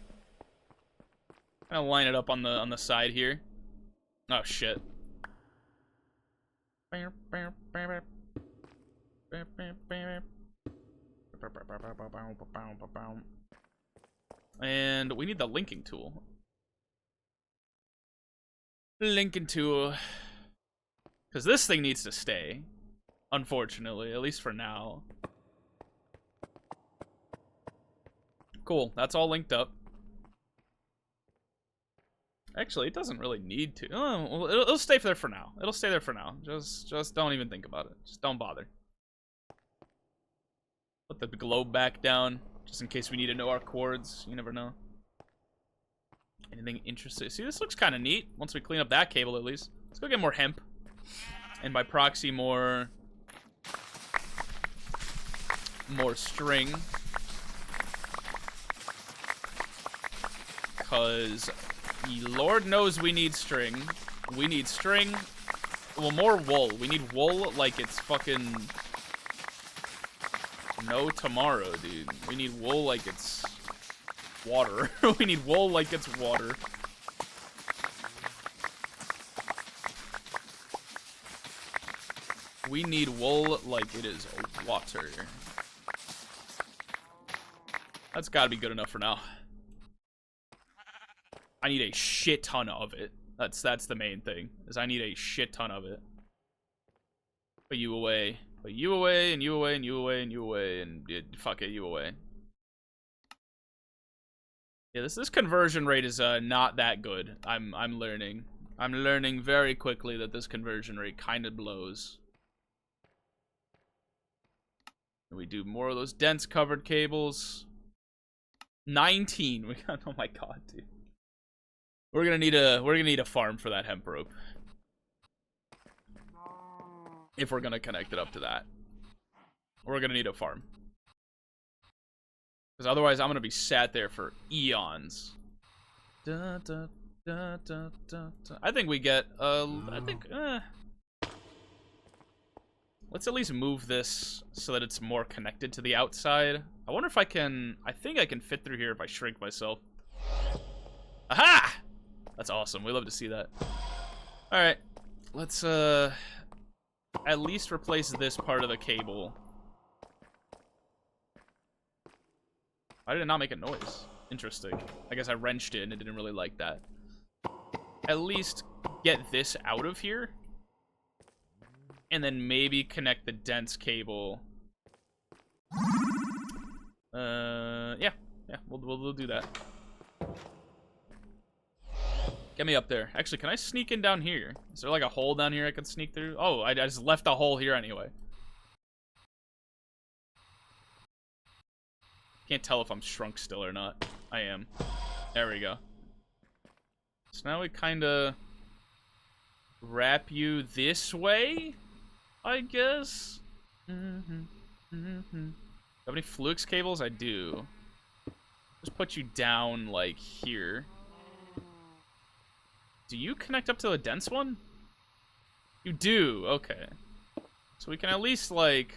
Kind of line it up on the side here. Oh shit. And we need the linking tool. Linking tool. Because this thing needs to stay. Unfortunately, at least for now. Cool, that's all linked up. Actually, it doesn't really need to. Oh, well, it'll stay there for now. It'll stay there for now. Just don't even think about it. Just don't bother. Put the globe back down, just in case we need to know our chords. You never know. Anything interesting? See, this looks kind of neat. Once we clean up that cable, at least. Let's go get more hemp. And by proxy, more string. Because Lord knows we need string. We need string. Well, more wool. We need wool like it's fucking no tomorrow, dude. We need wool like it's water. We need wool like it's water. We need wool like it is water. That's gotta be good enough for now. I need a shit ton of it. That's the main thing, is I need a shit ton of it. Put you away. Put you away, and you away, and you away, and you away, and fuck it, you away. Yeah, this conversion rate is not that good. I'm learning. I'm learning very quickly that this conversion rate kind of blows. And we do more of those dense covered cables. 19. We got, oh my god, dude. We're gonna need a farm for that hemp rope. If we're gonna connect it up to that. We're gonna need a farm. Because otherwise I'm gonna be sat there for eons. Da, da, da, da, da, da. I think we get let's at least move this so that it's more connected to the outside. I wonder if I think I can fit through here if I shrink myself. Aha! That's awesome. We love to see that. Alright. Let's at least replace this part of the cable. Why did it not make a noise? Interesting. I guess I wrenched it and it didn't really like that. At least get this out of here. And then maybe connect the dense cable. Yeah, we'll do that. Get me up there. Actually, can I sneak in down here? Is there like a hole down here I can sneak through? Oh, I just left a hole here anyway. Can't tell if I'm shrunk still or not. I am. There we go. So now we kind of wrap you this way, I guess. Have any Flux cables? I do. Just put you down like here. Do you connect up to the dense one? You do. Okay. So we can at least like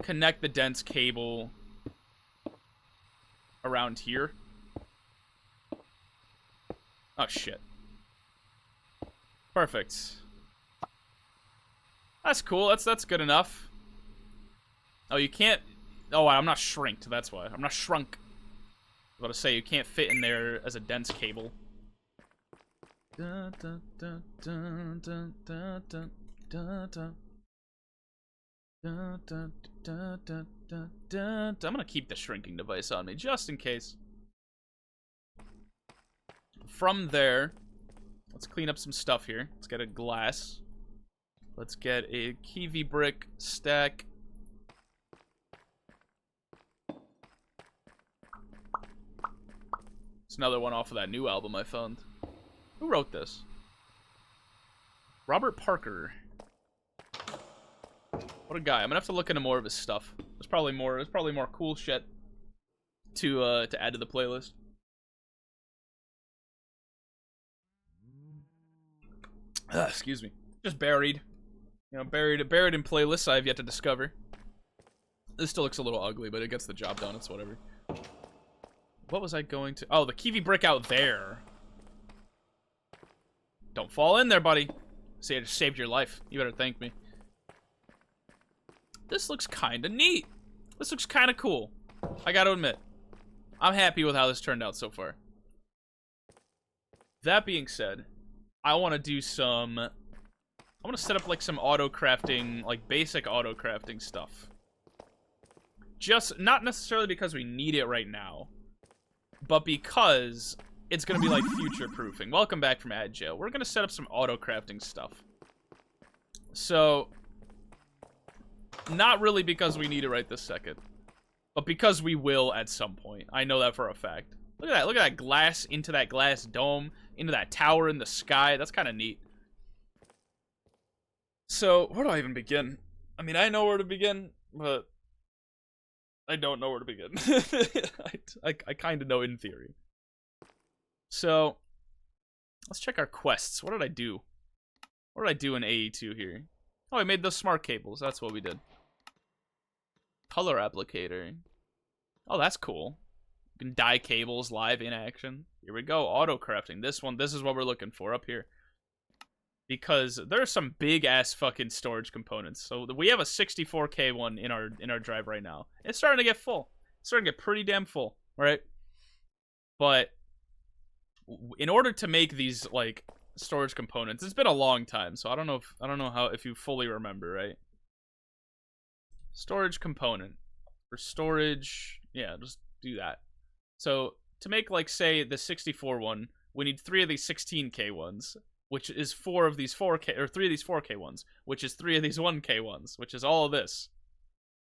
connect the dense cable around here. Oh shit. Perfect. That's cool. That's good enough. Oh, you can't. Oh, I'm not shrinked. That's why. I'm not shrunk. I was about to say you can't fit in there as a dense cable. I'm gonna keep the shrinking device on me just in case. From there, let's clean up some stuff here. Let's get a glass. Let's get a kiwi brick stack. It's another one off of that new album I found. Who wrote this? Robert Parker. What a guy. I'm gonna have to look into more of his stuff. There's probably more cool shit to add to the playlist. Excuse me. Just buried. You know, buried in playlists I have yet to discover. This still looks a little ugly, but it gets the job done. It's whatever. What was I going to... Oh, the kiwi brick out there. Don't fall in there, buddy. See, I just saved your life. You better thank me. This looks kind of neat. This looks kind of cool. I gotta admit. I'm happy with how this turned out so far. That being said, I want to do some... I want to set up, like, some auto-crafting, like, basic auto-crafting stuff. Just, not necessarily because we need it right now, but because it's going to be, like, future-proofing. Welcome back from ad jail. We're going to set up some auto-crafting stuff. So, not really because we need it right this second, but because we will at some point. I know that for a fact. Look at that. Look at that glass into that glass dome, into that tower in the sky. That's kind of neat. So, where do I even begin? I mean, I know where to begin, but I don't know where to begin. I kind of know in theory. So, let's check our quests. What did I do? What did I do in AE2 here? Oh, I made those smart cables. That's what we did. Color applicator. Oh, that's cool. You can dye cables live in action. Here we go. Auto crafting. This is what we're looking for up here. Because there are some big ass fucking storage components. So we have a 64K one in our drive right now. It's starting to get full. It's starting to get pretty damn full, right? But in order to make these like storage components, it's been a long time. So I don't know if you fully remember, right? Storage component for storage. Yeah, just do that. So to make, like, say the 64 one, we need 3 of these 16K ones, which is 4 of these 4K, or 3 of these 4K ones, which is 3 of these 1K ones, which is all of this.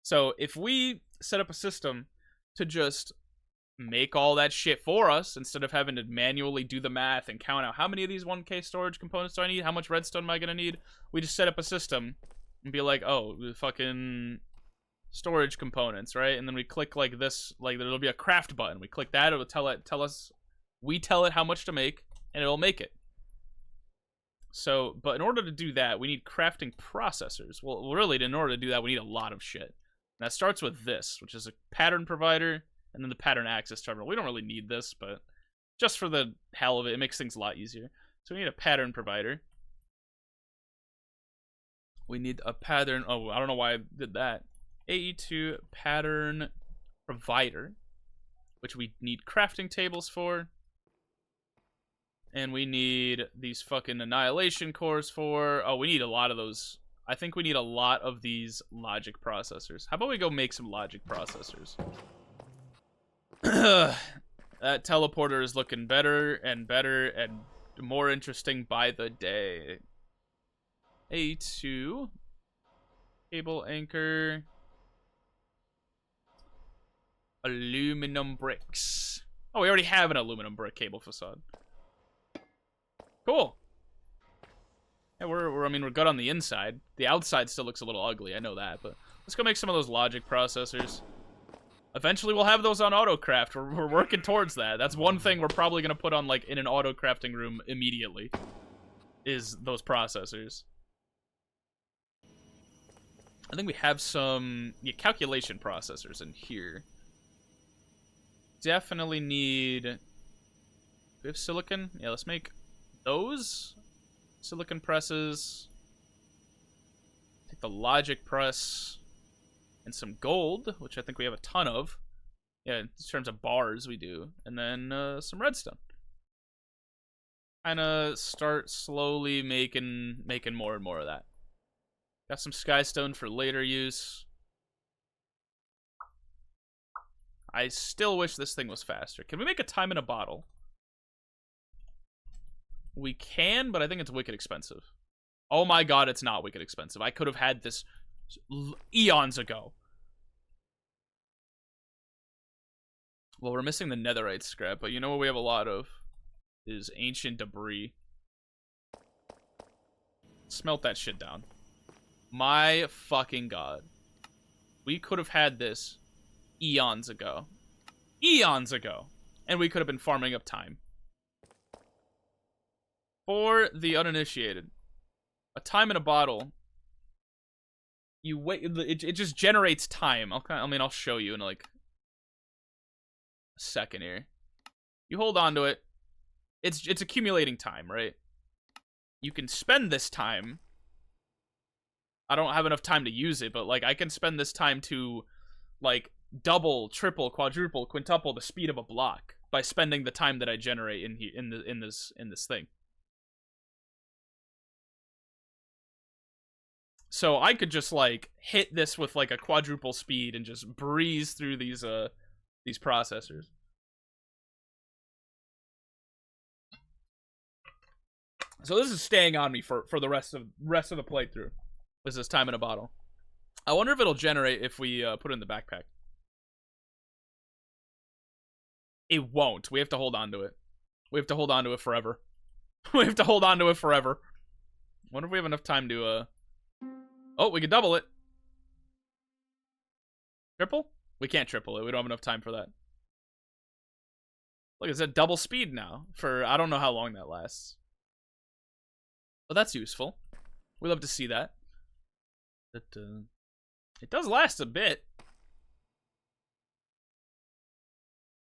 So if we set up a system to just make all that shit for us instead of having to manually do the math and count out how many of these 1K storage components do I need, how much redstone am I gonna need. We just set up a system and be like, oh, the fucking storage components, right? And then we click like this, like there'll be a craft button. We click that, it'll tell us, we tell it how much to make, and it'll make it. So, but in order to do that, we need crafting processors. Well, really, in order to do that, we need a lot of shit. And that starts with this, which is a pattern provider, and then the pattern access terminal. We don't really need this, but just for the hell of it, it makes things a lot easier. So we need a pattern provider. We need a pattern. Oh, I don't know why I did that. AE2 pattern provider, which we need crafting tables for. And we need these fucking annihilation cores for. Oh, we need a lot of those. I think we need a lot of these logic processors. How about we go make some logic processors? That teleporter is looking better and more interesting by the day. A2 cable anchor, aluminum bricks. Oh, we already have an aluminum brick cable facade. Cool. Yeah, I mean, we're good on the inside. The outside still looks a little ugly, I know that, but let's go make some of those logic processors. Eventually, we'll have those on autocraft. We're working towards that. That's one thing we're probably gonna put on, like, in an auto crafting room immediately, is those processors. I think we have some calculation processors in here. Definitely need. Do we have silicon? Yeah, let's make those silicon presses. Take the logic press and some gold, which I think we have a ton of. Yeah, in terms of bars, we do. And then some redstone. Kind of start slowly making more and more of that. Got some skystone for later use. I still wish this thing was faster. Can we make a time in a bottle? We can, but I think it's wicked expensive. Oh my god, it's not wicked expensive. I could have had this eons ago. Well, we're missing the netherite scrap, but you know what we have a lot of? Is ancient debris. Smelt that shit down. My fucking god. We could have had this eons ago. Eons ago. And we could have been farming up time. For the uninitiated, a time in a bottle, you wait, it just generates time. I'll show you in like a second here. You hold on to it. It's accumulating time, right? You can spend this time. I don't have enough time to use it, but like I can spend this time to like double, triple, quadruple, quintuple the speed of a block by spending the time that I generate in this thing. So I could just like hit this with like a quadruple speed and just breeze through these processors. So this is staying on me for the rest of the playthrough. This is time in a bottle. I wonder if it'll generate if we put it in the backpack. It won't. We have to hold on to it. We have to hold on to it forever. We have to hold on to it forever. Wonder if we have enough time to Oh, we could double it. Triple? We can't triple it. We don't have enough time for that. Look, it's at double speed now. For I don't know how long that lasts. But that's useful. We love to see that. It does last a bit.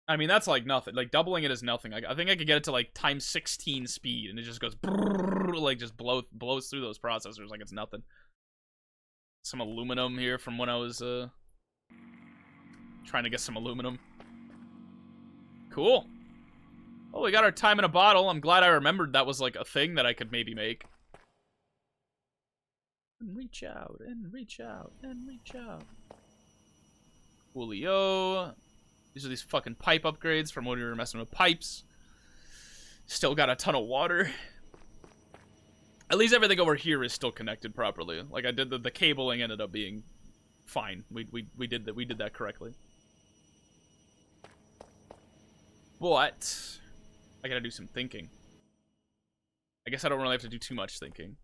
I mean, that's like nothing. Like, doubling it is nothing. I think I could get it to like times 16 speed, and it just goes brrr, like just blows through those processors like it's nothing. Some aluminum here from when I was trying to get some aluminum. Cool. Oh, we got our time in a bottle. I'm glad I remembered that was like a thing that I could maybe make. And reach out, and reach out, and reach out. Coolio. These are these fucking pipe upgrades from when we were messing with pipes. Still got a ton of water. At least everything over here is still connected properly. Like I did the cabling ended up being fine. We did that correctly. But I gotta do some thinking. I guess I don't really have to do too much thinking.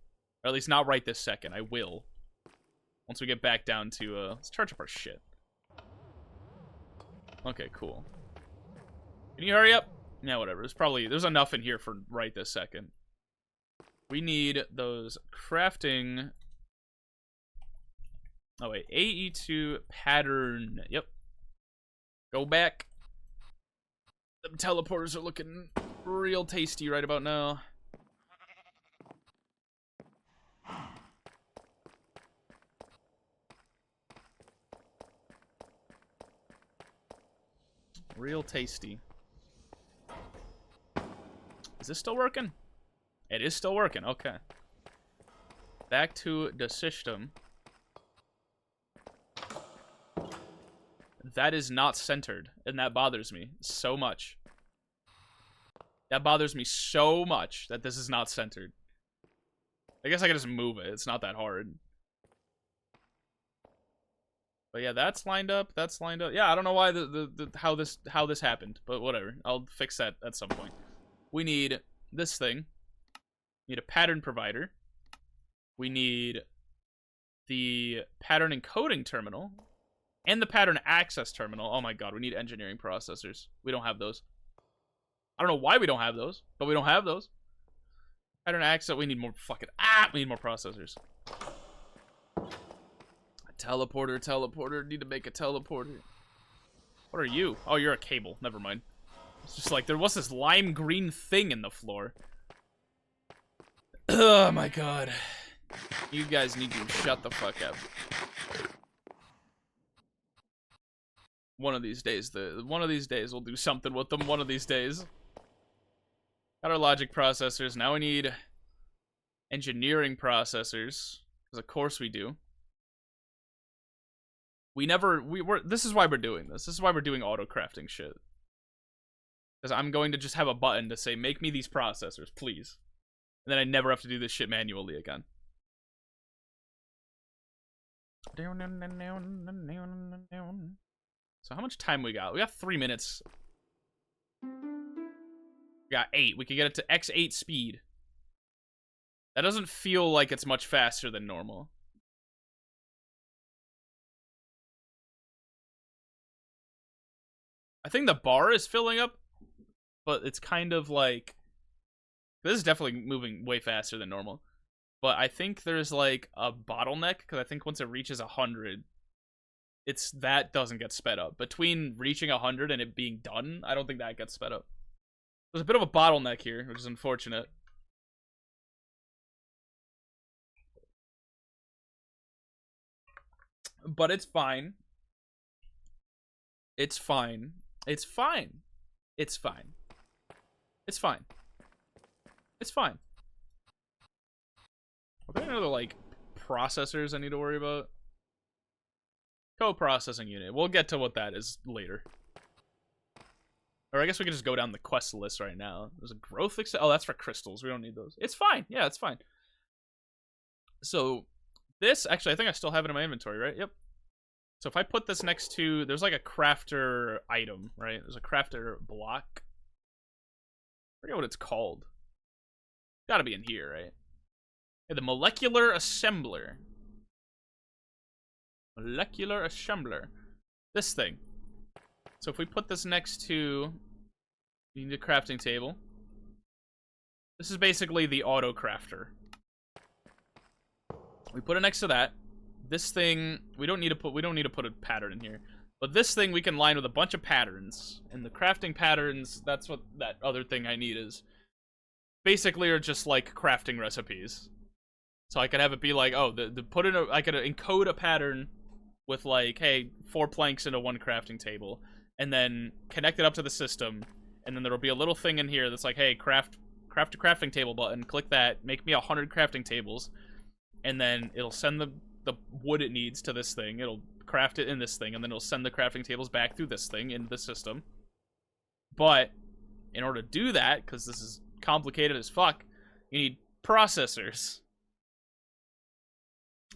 Or at least not right this second. I will. Once we get back down to, let's charge up our shit. Okay, cool. Can you hurry up? Yeah, whatever. There's enough in here for right this second. We need those crafting... Oh, wait. AE2 pattern. Yep. Go back. The teleporters are looking real tasty right about now. Real tasty. Is this still working? It is still working. Okay. Back to the system. That is not centered, and that bothers me so much. That bothers me so much that this is not centered. I guess I can just move it. It's not that hard. But yeah, that's lined up. That's lined up. Yeah, I don't know why how this happened, but whatever. I'll fix that at some point. We need this thing. We need a pattern provider. We need the pattern encoding terminal and the pattern access terminal. Oh my god, we need engineering processors. We don't have those. I don't know why we don't have those, but we don't have those. Pattern access. We need more fucking we need more processors. Teleporter. Need to make a teleporter. What are you? Oh, you're a cable. Never mind. It's just like there was this lime green thing in the floor. Oh my god. You guys need to shut the fuck up. One of these days, we'll do something with them. One of these days. Got our logic processors. Now we need engineering processors. Because of course we do. This is why we're doing this. This is why we're doing auto crafting shit. Because I'm going to just have a button to say, make me these processors, please. And then I never have to do this shit manually again. So how much time we got? We got 3 minutes. We got 8. We can get it to X8 speed. That doesn't feel like it's much faster than normal. I think the bar is filling up, but it's kind of like... This is definitely moving way faster than normal. But I think there's like a bottleneck, because I think once it reaches 100, that doesn't get sped up. Between reaching 100 and it being done, I don't think that gets sped up. There's a bit of a bottleneck here, which is unfortunate. But it's fine. It's fine. It's fine. It's fine. It's fine. It's fine. Are there any other, like, processors I need to worry about? Co-processing unit. We'll get to what that is later. Or I guess we could just go down the quest list right now. There's a growth... Oh, that's for crystals. We don't need those. It's fine. Yeah, it's fine. So, this... Actually, I think I still have it in my inventory, right? Yep. So if I put this next to... There's like a crafter item, right? There's a crafter block. I forget what it's called. Gotta be in here, right? Yeah, the molecular assembler. Molecular assembler. This thing. So if we put this next to... We need a crafting table. This is basically the auto crafter. We put it next to that. This thing, we don't need to put a pattern in here. But this thing we can line with a bunch of patterns. And the crafting patterns, that's what that other thing I need is. Basically are just like crafting recipes. So I could have it be like, oh, I could encode a pattern with like, hey, 4 planks into 1 crafting table. And then connect it up to the system. And then there'll be a little thing in here that's like, hey, craft a crafting table button. Click that, make me 100 crafting tables. And then it'll send the wood it needs to this thing. It'll craft it in this thing, and then it'll send the crafting tables back through this thing in the system. But in order to do that, because this is complicated as fuck, you need processors.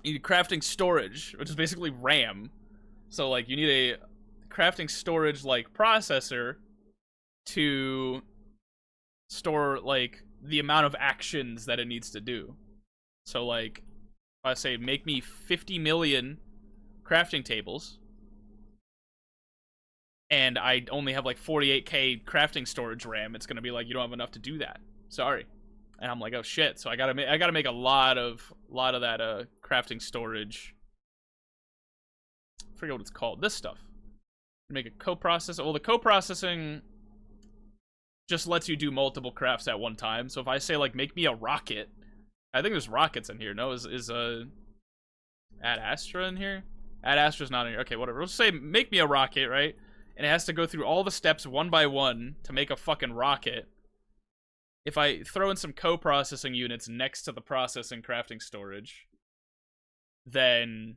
You need crafting storage, which is basically RAM. So like you need a crafting storage like processor to store, like, the amount of actions that it needs to do. So, like, if I say, make me 50 million crafting tables, and I only have, like, 48k crafting storage RAM, it's gonna be like, you don't have enough to do that. Sorry. And I'm like, oh shit, so I gotta make a lot of that, crafting storage. I forget what it's called. This stuff. Make a co-processor. Well, the co-processing just lets you do multiple crafts at one time. So if I say, like, make me a rocket, I think there's rockets in here. No, is Ad Astra in here? Ad Astra's not in here. Okay, whatever. Let's say make me a rocket, right? And it has to go through all the steps one by one to make a fucking rocket. If I throw in some co-processing units next to the processing crafting storage, then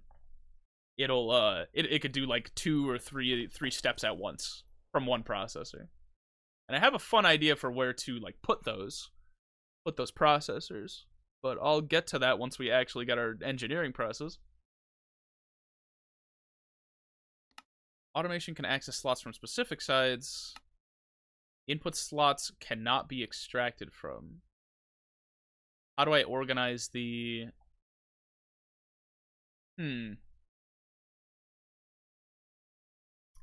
it'll it could do like 2 or 3 steps at once from one processor. And I have a fun idea for where to, like, put those processors, but I'll get to that once we actually get our engineering process. Automation can access slots from specific sides. Input slots cannot be extracted from. How do I organize the... I'm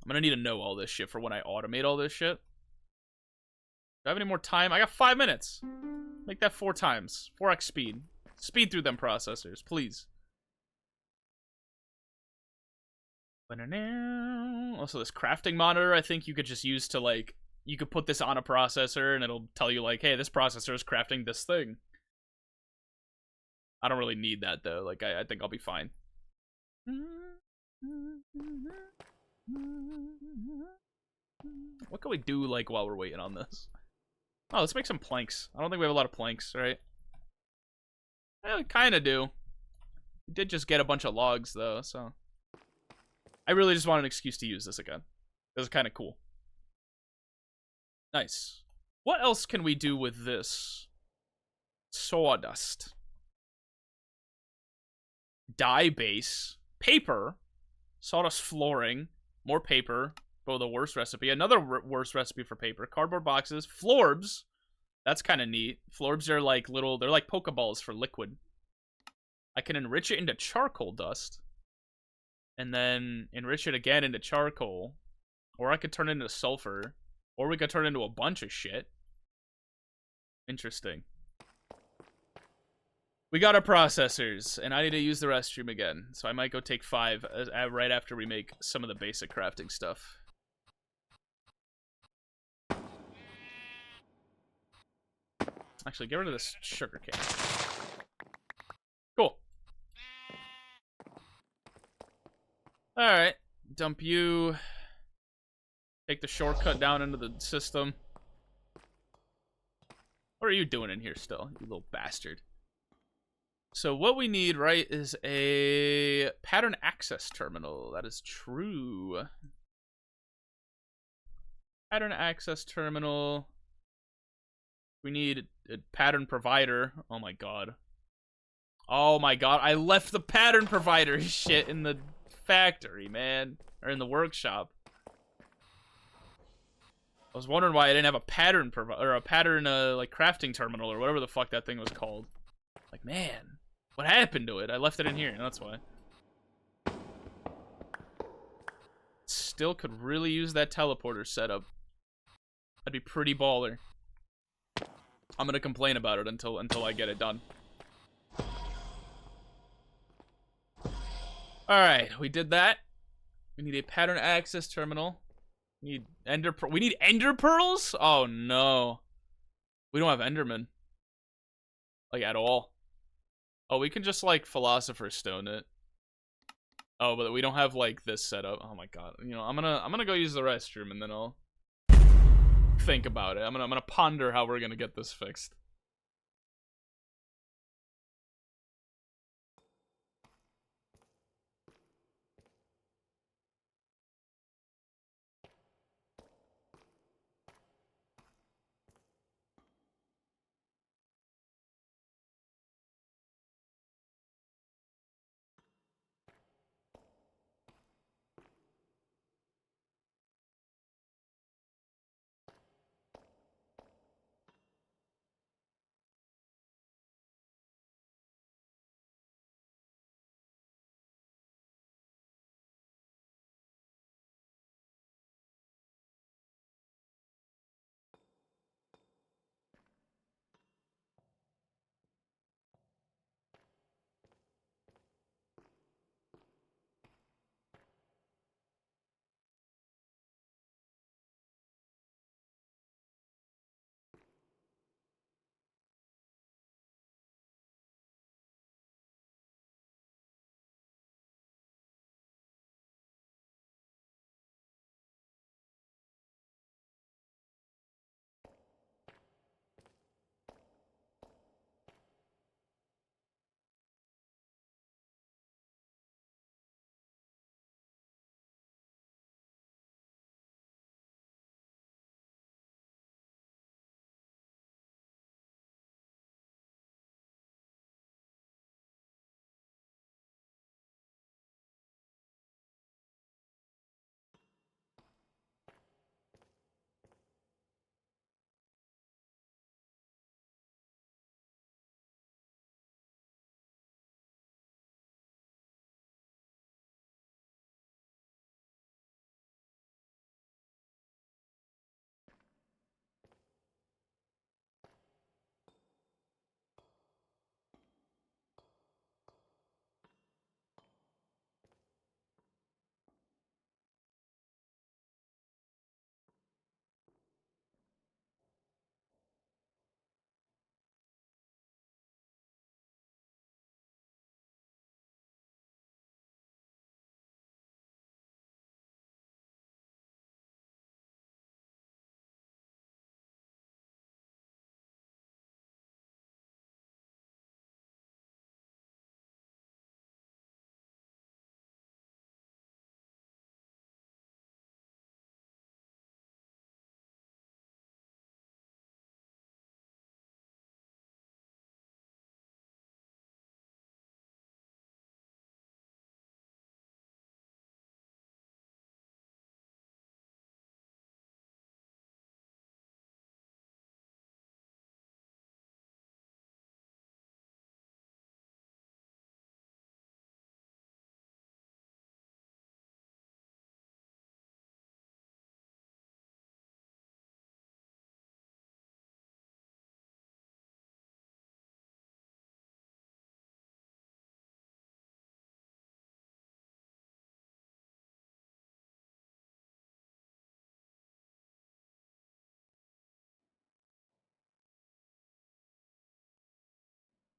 gonna need to know all this shit for when I automate all this shit. Do I have any more time? I got 5 minutes. Make that 4 times. 4x speed. Speed through them processors, please. Also, this crafting monitor, I think you could just use to, like, you could put this on a processor and it'll tell you, like, hey, this processor is crafting this thing. I don't really need that, though. Like, I think I'll be fine. What can we do, like, while we're waiting on this? Oh, let's make some planks. I don't think we have a lot of planks, right? Yeah, we kind of do. We did just get a bunch of logs, though, so... I really just want an excuse to use this again. This is kind of cool. Nice. What else can we do with this? Sawdust. Dye base. Paper. Sawdust flooring. More paper. Oh, the worst recipe. Another worse recipe for paper. Cardboard boxes. Florbs. That's kind of neat. Florbs are like little... They're like Pokeballs for liquid. I can enrich it into charcoal dust. And then enrich it again into charcoal. Or I could turn it into sulfur. Or we could turn it into a bunch of shit. Interesting. We got our processors, and I need to use the restroom again. So I might go take 5 right after we make some of the basic crafting stuff. Actually, get rid of this sugar cane. Cool. Alright. Dump you. Take the shortcut down into the system. What are you doing in here still, you little bastard? So what we need, right, is a pattern access terminal. That is true. Pattern access terminal. We need a pattern provider. Oh my god. Oh my god, I left the pattern provider shit in the factory, man. Or in the workshop. I was wondering why I didn't have a pattern like crafting terminal or whatever the fuck that thing was called. Like, man, what happened to it? I left it in here, and that's why. Still could really use that teleporter setup. That'd be pretty baller. I'm gonna complain about it until I get it done. Alright, we did that. We need a pattern access terminal. We need ender pearls? Oh no. We don't have enderman. Like, at all. Oh, we can just, like, philosopher's stone it. Oh, but we don't have, like, this setup. Oh my god. You know, I'm gonna go use the restroom and then I'll think about it. I'm gonna ponder how we're gonna get this fixed.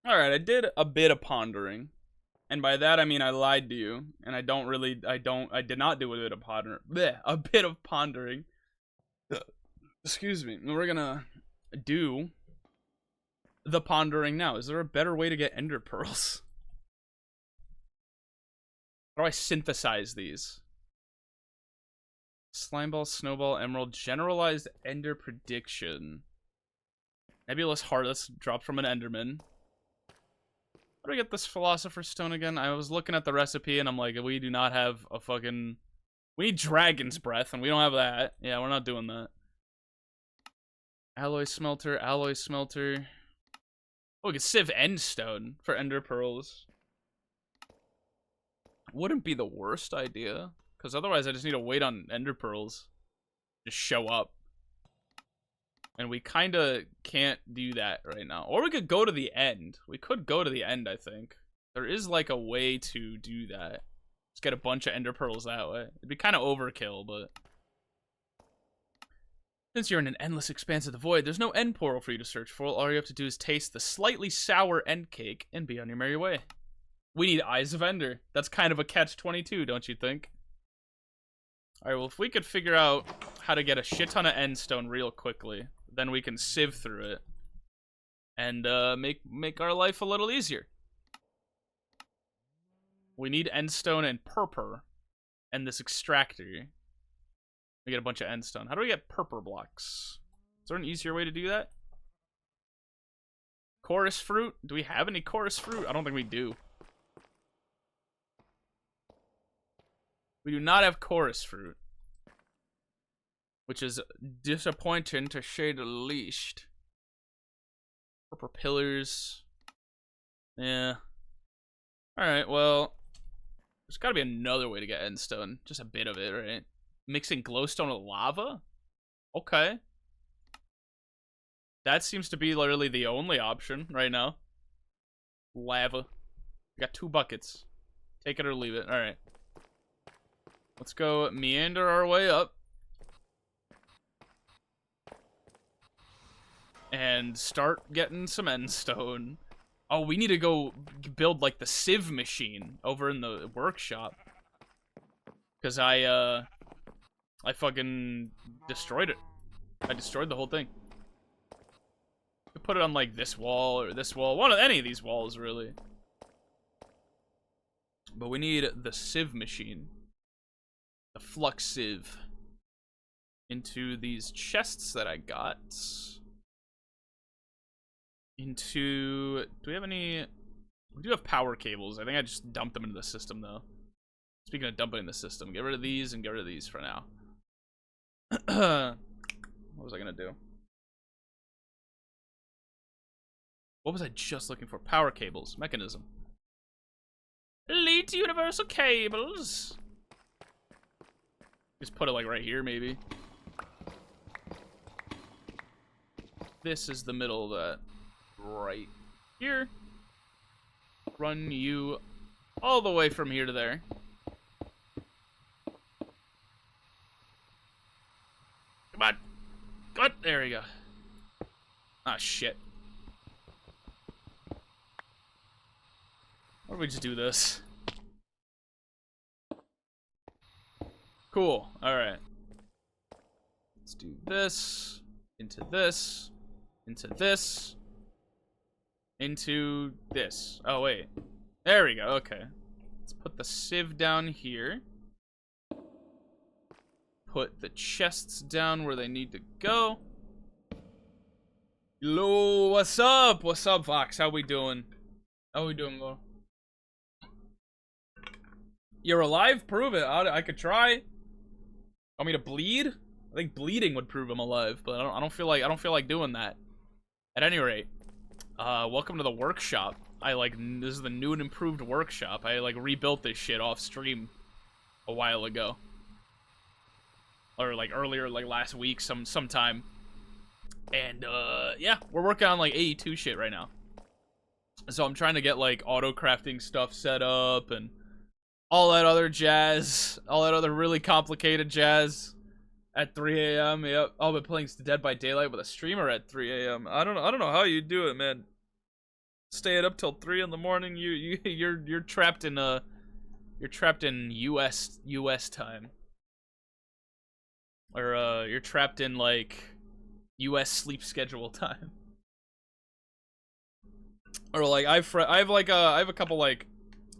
Alright, I did a bit of pondering. And by that I mean I lied to you. And I did not do a bit of pondering. Bleh, a bit of pondering. Excuse me. We're gonna do the pondering now. Is there a better way to get ender pearls? How do I synthesize these? Slimeball, snowball, emerald, generalized ender prediction. Nebulous heartless dropped from an enderman. How do I get this philosopher's stone again? I was looking at the recipe and I'm like, we do not have a fucking... We need dragon's breath and we don't have that. Yeah, we're not doing that. Alloy smelter, alloy smelter. Oh, we could sieve end stone for ender pearls. Wouldn't be the worst idea. Because otherwise I just need to wait on ender pearls. Just show up. And we kind of can't do that right now. Or we could go to the end. We could go to the end, I think. There is like a way to do that. Just get a bunch of ender pearls that way. It'd be kind of overkill, but... Since you're in an endless expanse of the void, there's no end portal for you to search for. All you have to do is taste the slightly sour end cake and be on your merry way. We need Eyes of Ender. That's kind of a catch-22, don't you think? Alright, well, if we could figure out how to get a shit ton of end stone real quickly, then we can sieve through it and make our life a little easier. We need end stone and purpur and this extractor. We get a bunch of end stone. How do we get purpur blocks? Is there an easier way to do that? Chorus fruit? Do we have any chorus fruit? I don't think we do. We do not have chorus fruit. Which is disappointing to say the least. Purpur pillars. Yeah. Alright, well. There's gotta be another way to get end stone. Just a bit of it, right? Mixing glowstone with lava? Okay. That seems to be literally the only option right now. Lava. We got 2 buckets. Take it or leave it. Alright. Let's go meander our way up. And start getting some end stone. Oh, we need to go build like the sieve machine over in the workshop. Because I fucking destroyed it. I destroyed the whole thing. I put it on like this wall or this wall. One of any of these walls, really. But we need the sieve machine. The flux sieve. Into these chests that I got. Into... Do we have any... We do have power cables. I think I just dumped them into the system, though. Speaking of dumping in the system, get rid of these and get rid of these for now. What was I gonna do? What was I just looking for? Power cables. Mechanism. Elite universal cables. Just put it like right here, maybe. This is the middle of that. Right here. Run you all the way from here to there. Come on. Come on. There we go. Ah, shit. Why don't we just do this? Cool. Alright. Let's do this. Into this. Into this. Into this. Oh, wait. There we go. Okay. Let's put the sieve down here. Put the chests down where they need to go. Hello, what's up? What's up, Vox? How we doing? How we doing, bro? You're alive? Prove it. I could try. Want me to bleed? I think bleeding would prove I'm alive, but I don't feel like doing that. At any rate, welcome to the workshop. This is the new and improved workshop. I rebuilt this shit off stream a while ago. Or earlier, last week sometime. And yeah, we're working on 82 shit right now. So I'm trying to get auto crafting stuff set up and all that other jazz, all that other really complicated jazz at 3 a.m. Yep. I'll be playing Dead by Daylight with a streamer at 3 a.m. I don't know how you do it, man. Staying up till 3 in the morning. You're trapped in US time. Or you're trapped in like US sleep schedule time. Or like I have a couple like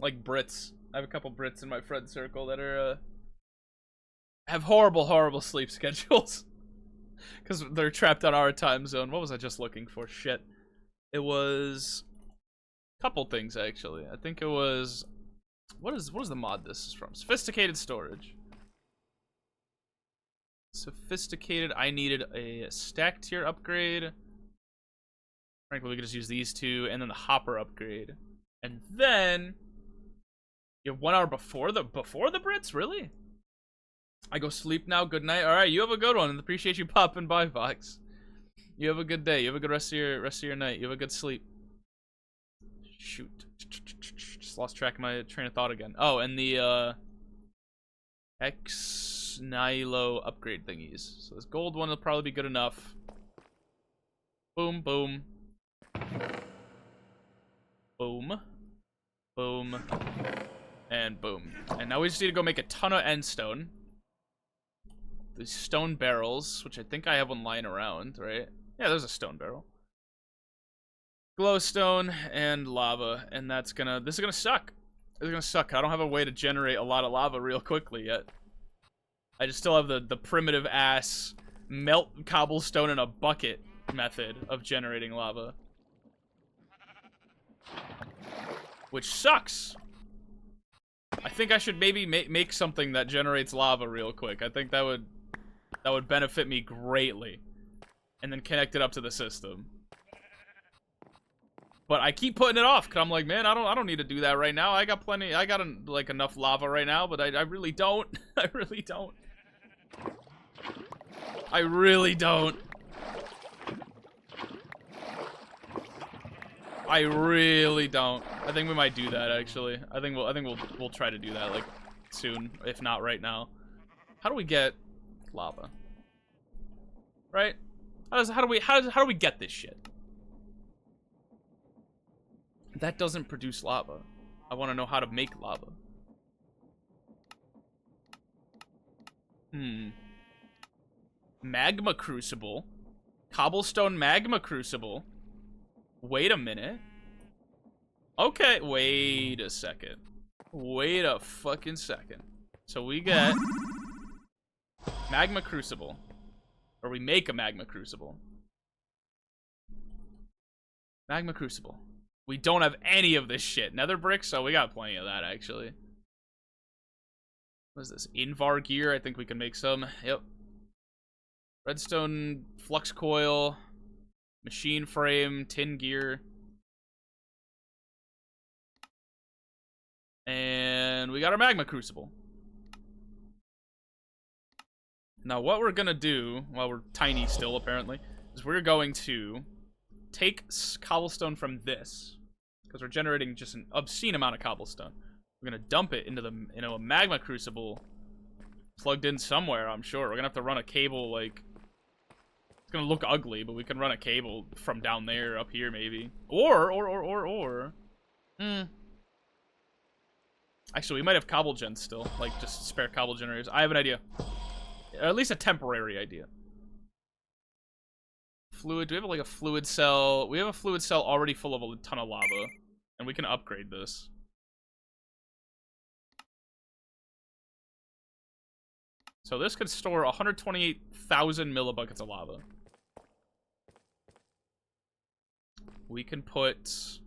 Brits. I have a couple Brits in my friend circle that are have horrible sleep schedules because they're trapped on our time zone. What was I just looking for? Shit. It was a couple things actually. I think it was what is the mod this is from? Sophisticated storage. Sophisticated. I needed a stack tier upgrade. Frankly, we could just use these two, and then the hopper upgrade, and then you have 1 hour before the Brits. Really? I go sleep now. Good night. All right, you have a good one, and appreciate you popping by, Fox. You have a good day. You have a good rest of your night. You have a good sleep. Shoot, just lost track of my train of thought again. Oh, and the X Nilo upgrade thingies. So this gold one will probably be good enough. Boom, boom. Boom. Boom. And boom. And now we just need to go make a ton of end stone. These stone barrels, which I think I have one lying around, right? Yeah, there's a stone barrel. Glowstone and lava, and this is gonna suck. This is gonna suck. I don't have a way to generate a lot of lava real quickly yet. I just still have the primitive ass melt cobblestone in a bucket method of generating lava. Which sucks. I think I should maybe make something that generates lava real quick. I think that would benefit me greatly. And then connect it up to the system. But I keep putting it off because I'm like, man, I don't need to do that right now. I got like enough lava right now, but I really don't. I really don't. I really don't. I really don't. I think we might do that actually. I think we'll try to do that like soon, if not right now. How do we get lava? Right? How do we get this shit? That doesn't produce lava. I want to know how to make lava. Magma crucible. Cobblestone magma crucible. Wait a minute. Okay, wait a second. Wait a fucking second. So we get magma crucible. Or we make a magma crucible. Magma crucible. We don't have any of this shit. Nether bricks? Oh, we got plenty of that, actually. What is this? Invar gear? I think we can make some. Yep. Redstone flux coil. Machine frame. Tin gear. And we got our magma crucible. Now, what we're gonna do, while we're tiny still, apparently, is we're going to take cobblestone from this. Because we're generating just an obscene amount of cobblestone. We're gonna dump it into a magma crucible plugged in somewhere, I'm sure. We're gonna have to run a cable, like... It's gonna look ugly, but we can run a cable from down there up here, maybe. Or... Actually, we might have cobble gens still. Like, just spare cobble generators. I have an idea. Or at least a temporary idea. Fluid. Do we have like a fluid cell? We have a fluid cell already full of a ton of lava. And we can upgrade this. So this could store 128,000 millibuckets of lava. We can put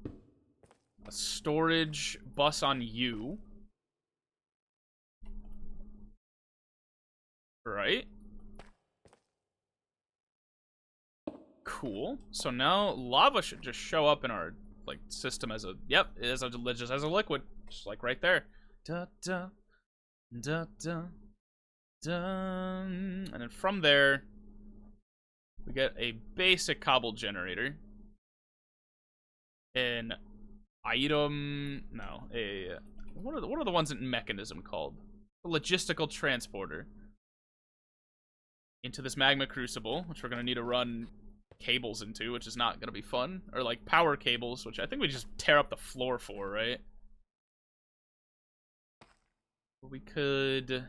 a storage bus on you. Right. Cool. So now lava should just show up in our like system as a just as a liquid, just like right there. Da da da da da. And then from there, we get a basic cobble generator. An item, no, a what are the ones in mechanism called? A logistical transporter. Into this magma crucible, which we're gonna need to run cables into, which is not gonna be fun. Or like power cables, which I think we just tear up the floor for, right? We could...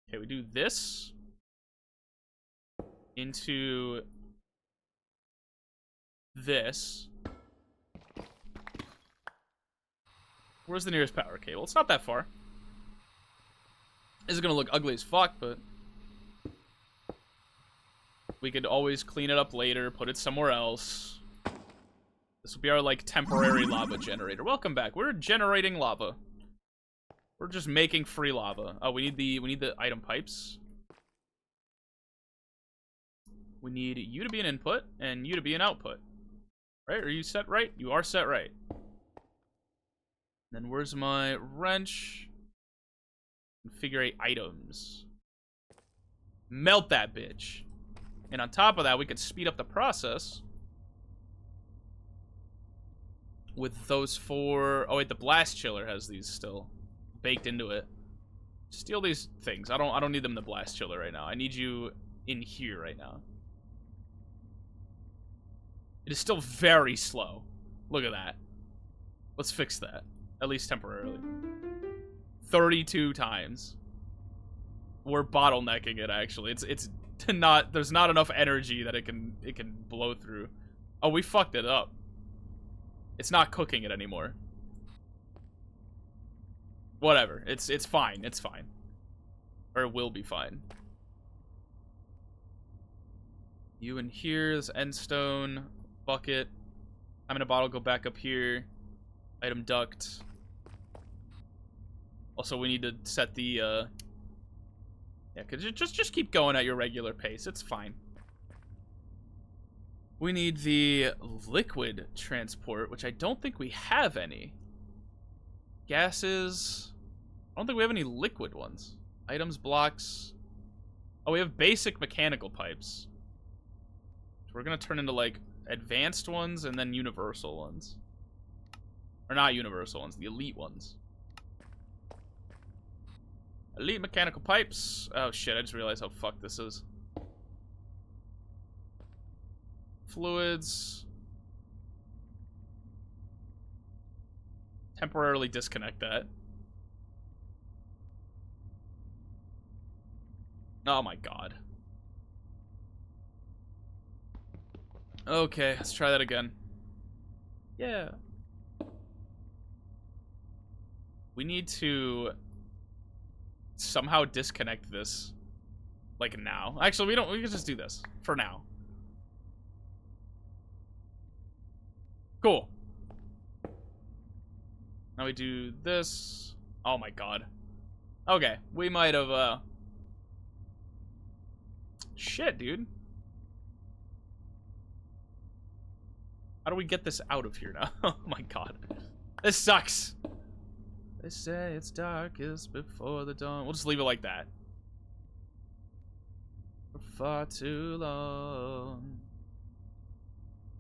Okay, we do this into this. Where's the nearest power cable? It's not that far. This is gonna look ugly as fuck, but we could always clean it up later, put it somewhere else. This will be our, like, temporary lava generator. Welcome back. We're generating lava. We're just making free lava. Oh, we need the item pipes. We need you to be an input and you to be an output. Right? Are you set right? You are set right. Then where's my wrench? Configure items. Melt that bitch. And on top of that, we could speed up the process with those 4. Oh wait, the blast chiller has these still baked into it. Steal these things. I don't need them in the blast chiller right now. I need you in here right now. It is still very slow. Look at that. Let's fix that. At least temporarily. 32 times. We're bottlenecking it, actually. It's not, there's not enough energy that it can blow through. Oh, we fucked it up. It's not cooking it anymore. Whatever. It's fine. It's fine. Or it will be fine. You in here, this end stone, bucket. I'm in a bottle, go back up here. Item duct. Also, we need to set the, yeah, cause just keep going at your regular pace. It's fine. We need the liquid transport, which I don't think we have any. Gases. I don't think we have any liquid ones. Items, blocks. Oh, we have basic mechanical pipes. So we're gonna turn into, like, advanced ones and then universal ones. Or not universal ones, the elite ones. Elite mechanical pipes. Oh shit, I just realized how fucked this is. Fluids. Temporarily disconnect that. Oh my god. Okay, let's try that again. Yeah. We need to somehow disconnect this. Like now. Actually, we can just do this. For now. Cool. Now we do this. Oh my god. Okay, we might have, shit, dude. How do we get this out of here now? Oh my god. This sucks. They say it's darkest before the dawn. We'll just leave it like that. For far too long.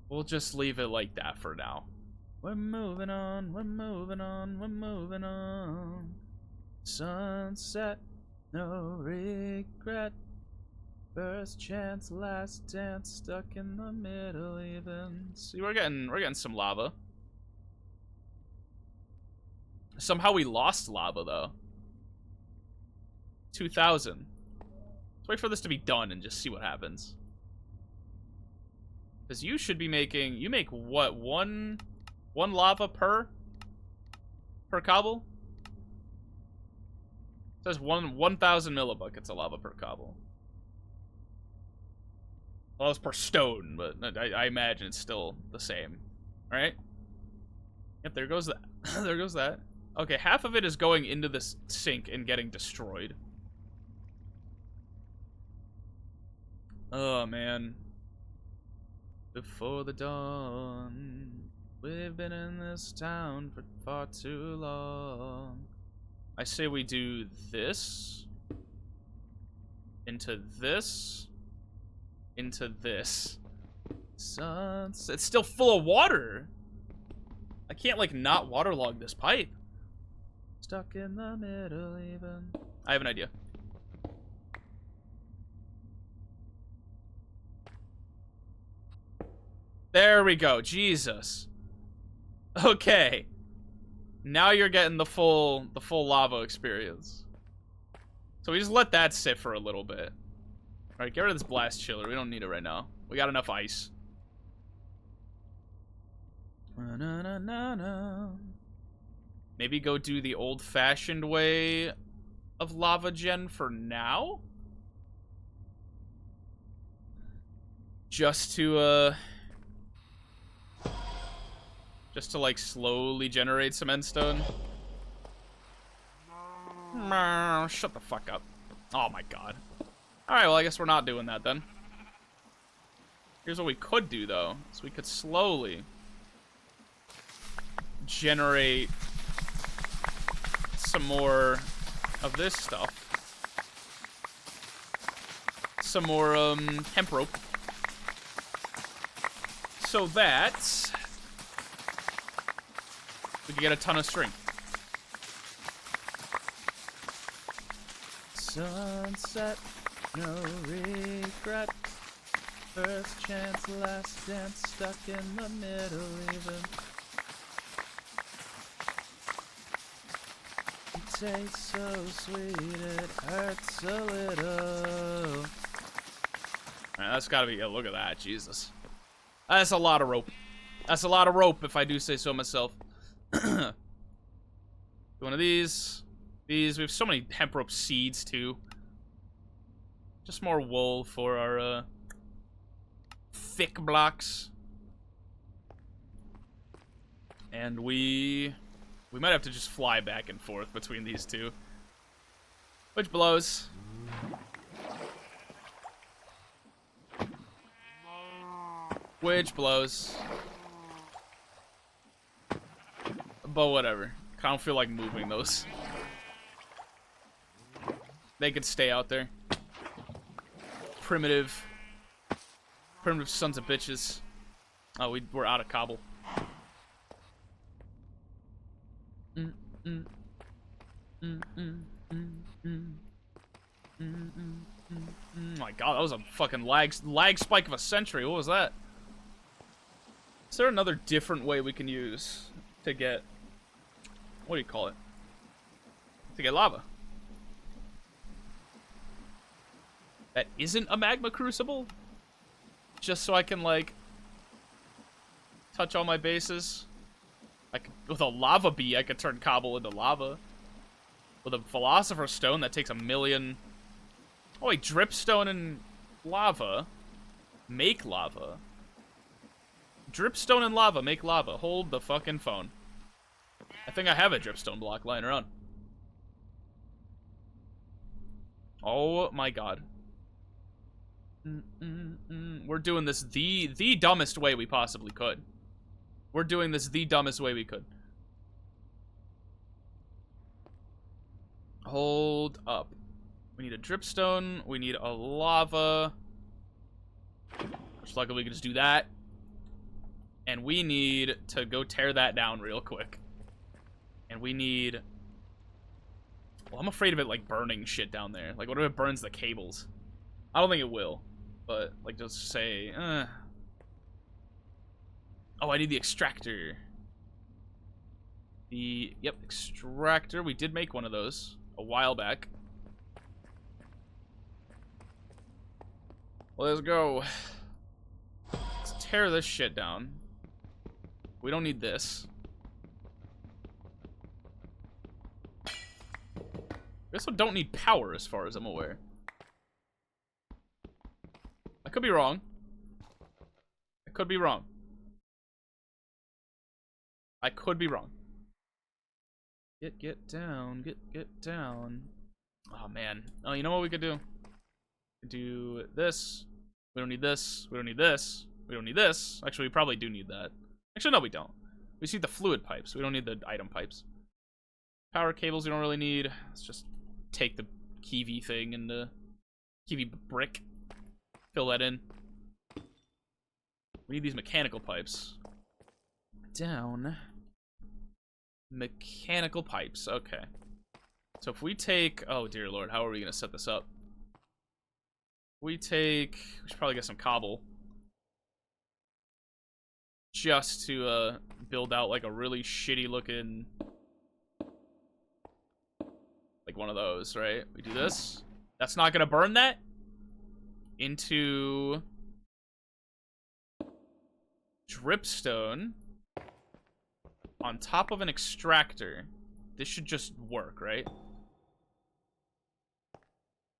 We'll just leave it like that for now. We're moving on, we're moving on, we're moving on. Sunset, no regret. First chance, last dance, stuck in the middle even. See, we're getting some lava. Somehow we lost lava though. 2,000. Let's wait for this to be done and just see what happens. Because you should be making, you make what, one lava per cobble? It says 1,000 millibuckets of lava per cobble. Well, it's per stone, but I imagine it's still the same. Alright? Yep, there goes that. There goes that. Okay, half of it is going into this sink and getting destroyed. Oh, man. Before the dawn, we've been in this town for far too long. I say we do this, into this, into this. It's still full of water. I can't, like, not waterlog this pipe. Stuck in the middle even. I have an idea. There we go. Jesus. Okay. Now you're getting the full lava experience. So we just let that sit for a little bit. Alright, get rid of this blast chiller. We don't need it right now. We got enough ice. Maybe go do the old-fashioned way of lava gen for now? Just to like slowly generate some end stone. Shut the fuck up. Oh my god. Alright, well I guess we're not doing that then. Here's what we could do though. So we could slowly generate some more of this stuff. Some more hemp rope. So that we can get a ton of string. Sunset, no regret. First chance, last dance, stuck in the middle even. It tastes so sweet, it hurts a little. Alright, that's gotta be, look at that, Jesus. That's a lot of rope. That's a lot of rope, if I do say so myself. One of these. These, we have so many hemp rope seeds, too. Just more wool for our, thick blocks. And we might have to just fly back and forth between these two. Which blows. Which blows. But whatever. I don't feel like moving those. They could stay out there. Primitive sons of bitches. Oh, we're out of cobble. My god, that was a fucking lag spike of a century. What was that? Is there another different way we can use to get, what do you call it? To get lava. That isn't a magma crucible? Just so I can, like, touch all my bases. With a lava bee, I could turn cobble into lava. With a philosopher's stone, that takes 1,000,000. Oh wait, dripstone and lava make lava. Dripstone and lava make lava. Hold the fucking phone. I think I have a dripstone block lying around. Oh my god. We're doing this the dumbest way we possibly could. We're doing this the dumbest way we could. Hold up. We need a dripstone. We need a lava. Which luckily we can just do that. And we need to go tear that down real quick. And we need... Well, I'm afraid of it, like, burning shit down there. Like, what if it burns the cables? I don't think it will. But, like, just say... Oh, I need the extractor. Yep, extractor. We did make one of those a while back. Let's go. Let's tear this shit down. We don't need this. We also don't need power as far as I'm aware. I could be wrong. I could be wrong. I could be wrong. Get down, get down. Oh man. Oh, you know what we could do? We could do this. We don't need this. We don't need this. We don't need this. Actually, we probably do need that. Actually, no, we don't. We see the fluid pipes. We don't need the item pipes. Power cables we don't really need. Let's just take the kiwi thing and the kiwi brick. Fill that in. We need these mechanical pipes. Down. Mechanical pipes. Okay. So if we take... Oh, dear lord. How are we going to set this up? We should probably get some cobble. just to build out like a really shitty looking, like one of those, right? We do this. That's not gonna burn that into dripstone on top of an extractor. This should just work, right?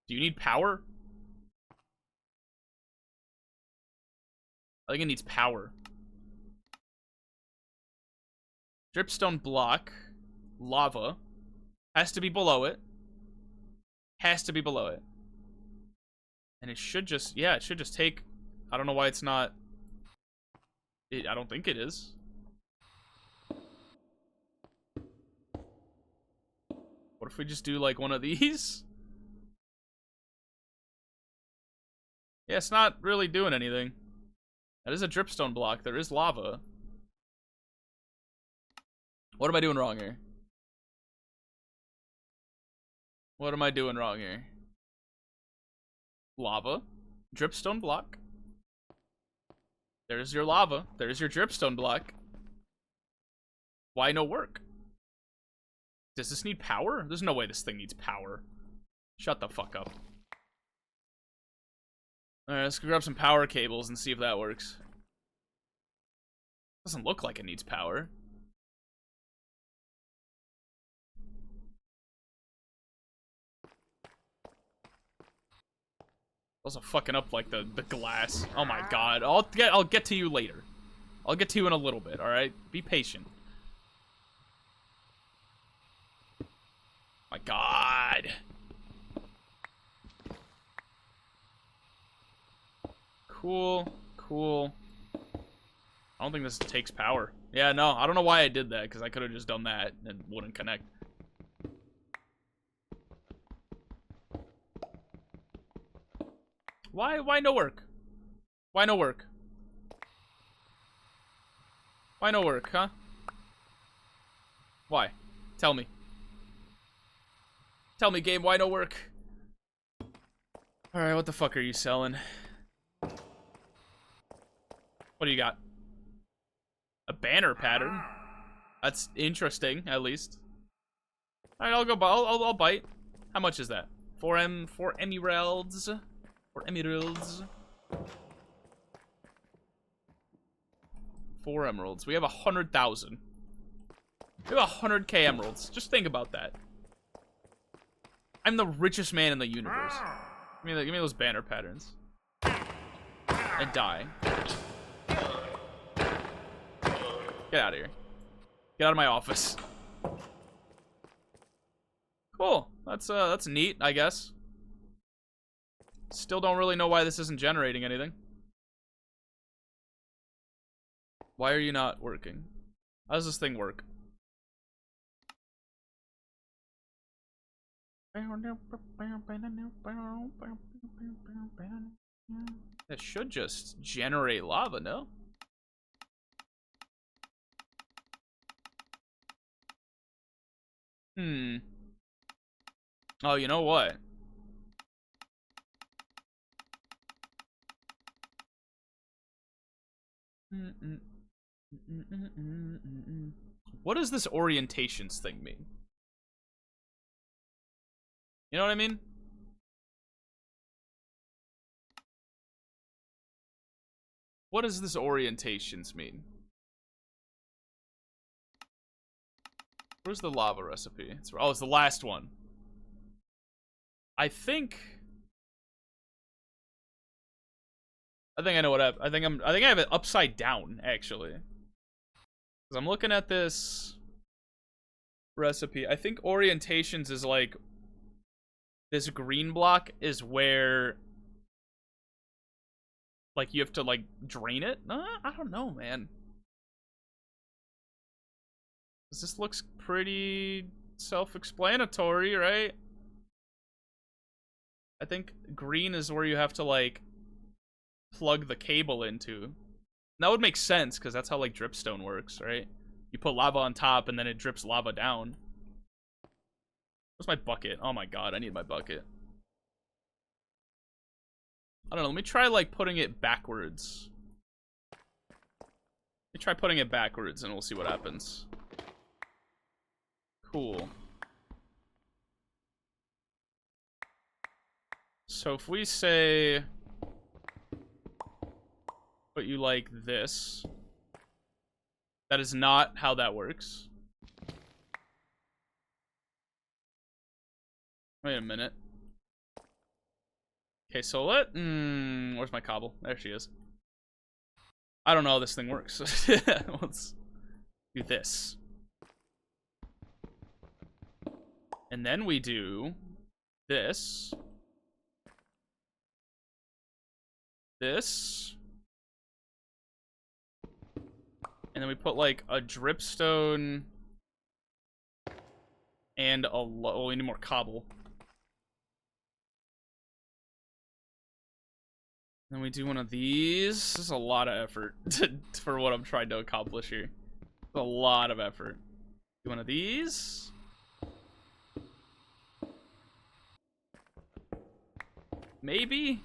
Do you need power? I think it needs power. Dripstone block. Lava. Has to be below it. Has to be below it. And it should just, yeah, it should just take, I don't know why it's not, I don't think it is. What if we just do like one of these? Yeah, it's not really doing anything. That is a dripstone block. There is lava. What am I doing wrong here? What am I doing wrong here? Lava. Dripstone block. There's your lava. There's your dripstone block. Why no work? Does this need power? There's no way this thing needs power. Shut the fuck up. Alright, let's go grab some power cables and see if that works. Doesn't look like it needs power. Also fucking up like the glass. Oh my god. I'll get to you later. I'll get to you in a little bit, alright? Be patient. My god. Cool. Cool. I don't think this takes power. Yeah, no, I don't know why I did that, because I could have just done that and it wouldn't connect. Why no work? Why no work? Why no work, huh? Why? Tell me. Tell me, game, why no work? Alright, what the fuck are you selling? What do you got? A banner pattern? That's interesting, at least. Alright, I'll go. I'll bite. How much is that? 4 emeralds. 4 emeralds. 4 emeralds. We have 100,000. We have 100k emeralds. Just think about that. I'm the richest man in the universe. Give me those banner patterns. And die. Get out of here. Get out of my office. Cool. That's neat, I guess. Still don't really know why this isn't generating anything. Why are you not working? How does this thing work? It should just generate lava, no? Oh, you know what? What does this orientations thing mean? You know what I mean? What does this orientations mean? Where's the lava recipe? It's the last one. I think I know what I think I have it upside down, actually. Because I'm looking at this recipe. I think orientations is like this green block is where like you have to like drain it. I don't know, man. This looks pretty self-explanatory, right? I think green is where you have to like plug the cable into. That would make sense because that's how like dripstone works, right? You put lava on top and then it drips lava down. Where's my bucket? Oh my god, I need my bucket. I don't know, let me try like putting it backwards. me try putting it backwards and we'll see what happens. Cool. So if we say put you like this, that is not how that works. Wait a minute. Okay, so where's my cobble? There she is. I don't know how this thing works. Let's do this. And then we do this. This. And then we put like a dripstone and oh, we need more cobble. Then we do one of these. This is a lot of effort for what I'm trying to accomplish here. A lot of effort. Do one of these. Maybe.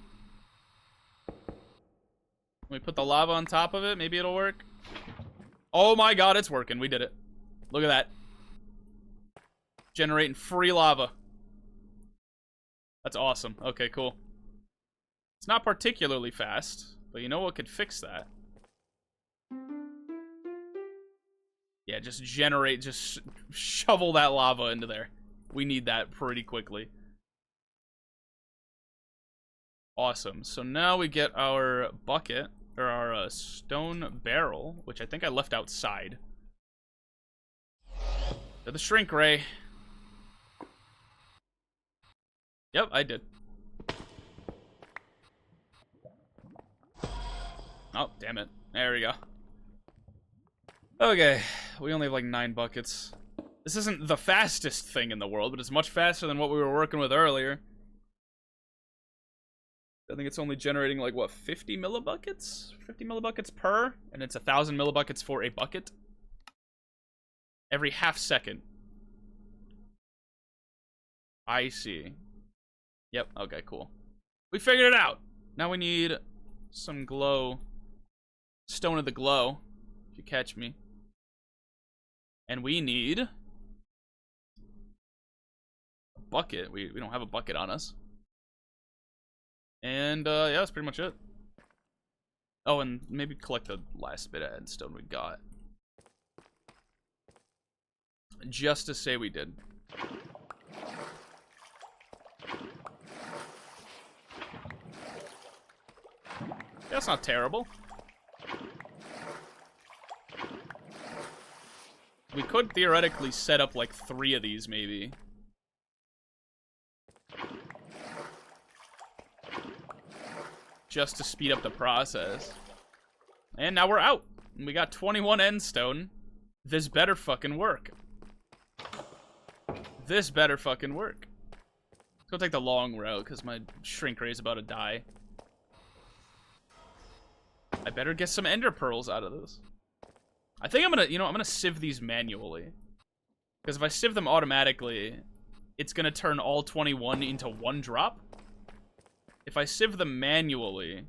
We put the lava on top of it. Maybe it'll work. Oh my god, it's working. We did it. Look at that. Generating free lava. That's awesome. Okay, cool. It's not particularly fast, but you know what could fix that? Yeah, just shovel that lava into there. We need that pretty quickly. Awesome. So now we get our bucket, or our stone barrel, which I think I left outside. To the shrink ray. Yep, I did. Oh, damn it. There we go. Okay, we only have like 9 buckets. This isn't the fastest thing in the world, but it's much faster than what we were working with earlier. I think it's only generating like, what, 50 millibuckets? 50 millibuckets per? And it's 1,000 millibuckets for a bucket. Every half second. I see. Yep, okay, cool. We figured it out. Now we need some glow. Stone of the glow, if you catch me. And we need a bucket. We don't have a bucket on us. And yeah, that's pretty much it. Oh, and maybe collect the last bit of endstone we got. Just to say we did. That's not terrible. We could theoretically set up like 3 of these, maybe. Just to speed up the process. And now we're out. We got 21 endstone. This better fucking work. This better fucking work. Let's go take the long route, because my shrink ray is about to die. I better get some ender pearls out of this. I think I'm gonna, I'm gonna sieve these manually. Because if I sieve them automatically, it's gonna turn all 21 into 1 drop. If I sieve them manually,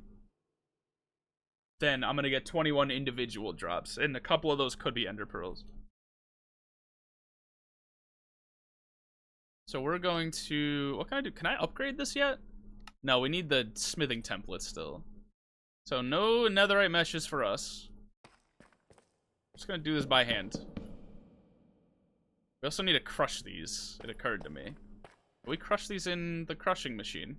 then I'm gonna get 21 individual drops. And a couple of those could be ender pearls. So we're going to, what can I do? Can I upgrade this yet? No, we need the smithing template still. So no netherite meshes for us. I'm just gonna do this by hand. We also need to crush these. It occurred to me. Can we crush these in the crushing machine?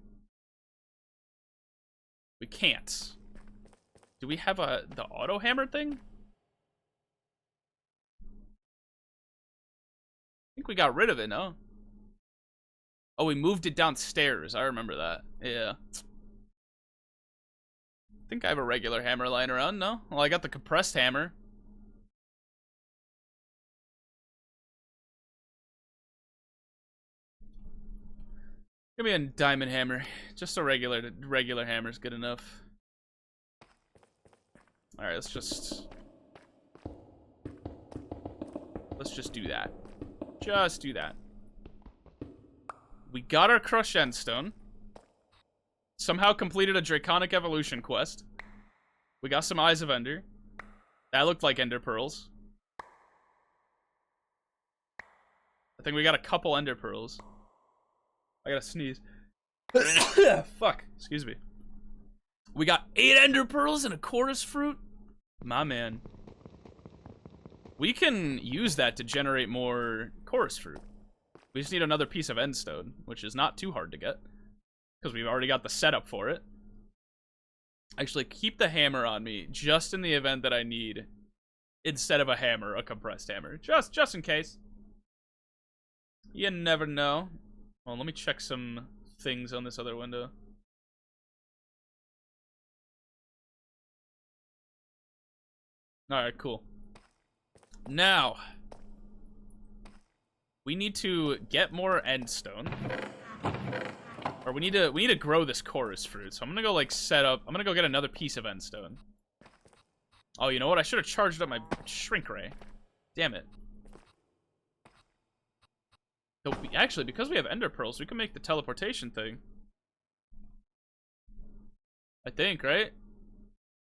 We can't. Do we have the auto hammer thing? I think we got rid of it, no? Oh, we moved it downstairs. I remember that. Yeah. I think I have a regular hammer lying around, no? Well, I got the compressed hammer. Give me a diamond hammer. Just a regular hammer is good enough. Alright, let's just do that. Just do that. We got our crushed endstone. Somehow completed a Draconic Evolution quest. We got some Eyes of Ender. That looked like ender pearls. I think we got a couple ender pearls. I gotta sneeze. Fuck. Excuse me. We got 8 ender pearls and a chorus fruit. My man. We can use that to generate more chorus fruit. We just need another piece of endstone, which is not too hard to get. Because we've already got the setup for it. Actually, keep the hammer on me, just in the event that I need, instead of a hammer, a compressed hammer. Just in case. You never know. Well, let me check some things on this other window. Alright, cool. Now, we need to get more endstone. Or we need to grow this chorus fruit. So I'm gonna go like set up. I'm gonna go get another piece of endstone. Oh, you know what? I should have charged up my shrink ray. Damn it. So actually, because we have ender pearls, we can make the teleportation thing. I think, right?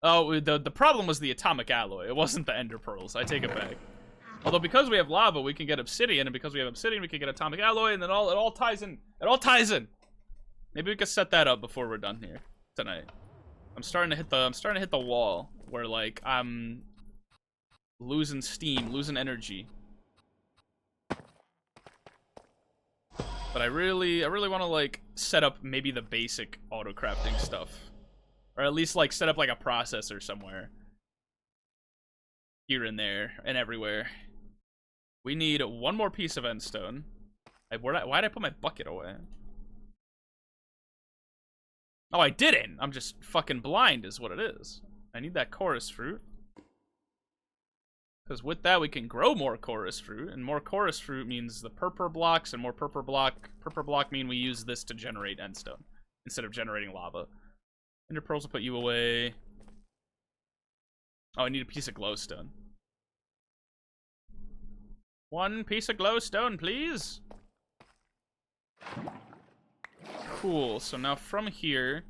Oh, the problem was the atomic alloy. It wasn't the ender pearls. I take it back. Although because we have lava, we can get obsidian, and because we have obsidian, we can get atomic alloy, and then it all ties in. It all ties in. Maybe we could set that up before we're done here tonight. I'm starting to hit the wall where like I'm losing steam, losing energy. But I really want to like set up maybe the basic auto crafting stuff. Or at least like set up like a processor somewhere. Here and there and everywhere. We need one more piece of endstone. Why'd I put my bucket away? Oh, I didn't. I'm just fucking blind is what it is. I need that chorus fruit. Because with that, we can grow more chorus fruit. And more chorus fruit means the purple blocks. And more purple block mean we use this to generate endstone. Instead of generating lava. Ender pearls will put you away. Oh, I need a piece of glowstone. One piece of glowstone, please. Cool, so now from here...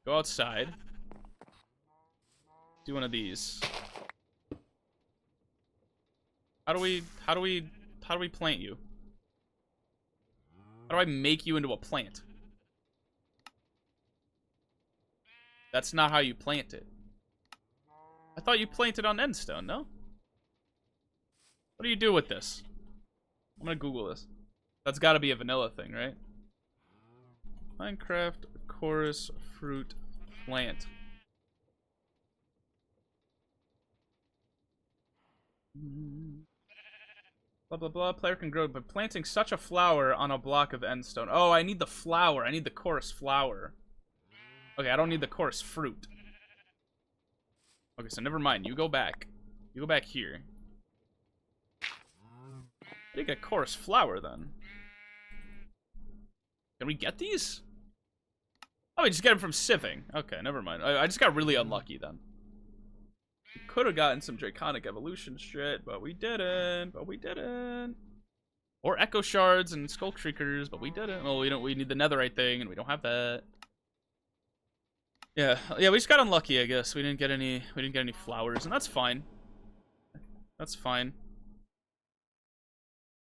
go outside. Do one of these. How do we plant you? How do I make you into a plant? That's not how you plant it. I thought you planted on endstone, no? What do you do with this? I'm gonna Google this. That's gotta be a vanilla thing, right? Minecraft chorus fruit plant. Blah blah blah. Player can grow by planting such a flower on a block of endstone. Oh, I need the flower. I need the chorus flower. Okay, I don't need the chorus fruit. Okay, so never mind. You go back. You go back here. I think a chorus flower then. Can we get these? Oh, we just get them from sieving. Okay, never mind. I just got really unlucky then. We could have gotten some draconic evolution shit, but we didn't. Or echo shards and skull shriekers, but we didn't. Well, we need the netherite thing, and we don't have that. Yeah, we just got unlucky, I guess. We didn't get any flowers, and that's fine. That's fine.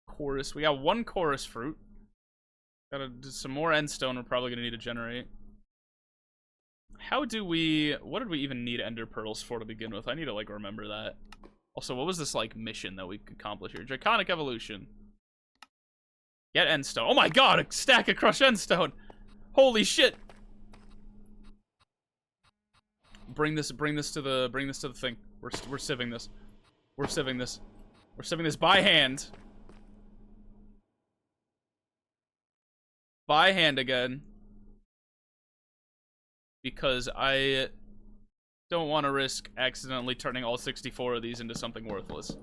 Chorus. We got one chorus fruit. Gotta do some more endstone we're probably gonna need to generate. What did we even need ender pearls for to begin with? I need to like remember that. Also, what was this like mission that we could accomplish here? Draconic evolution. Get endstone. Oh my god, a stack of crushed endstone. Holy shit. Bring this to the thing. We're sieving this. We're sieving this. We're sieving this by hand. By hand again. Because I don't want to risk accidentally turning all 64 of these into something worthless.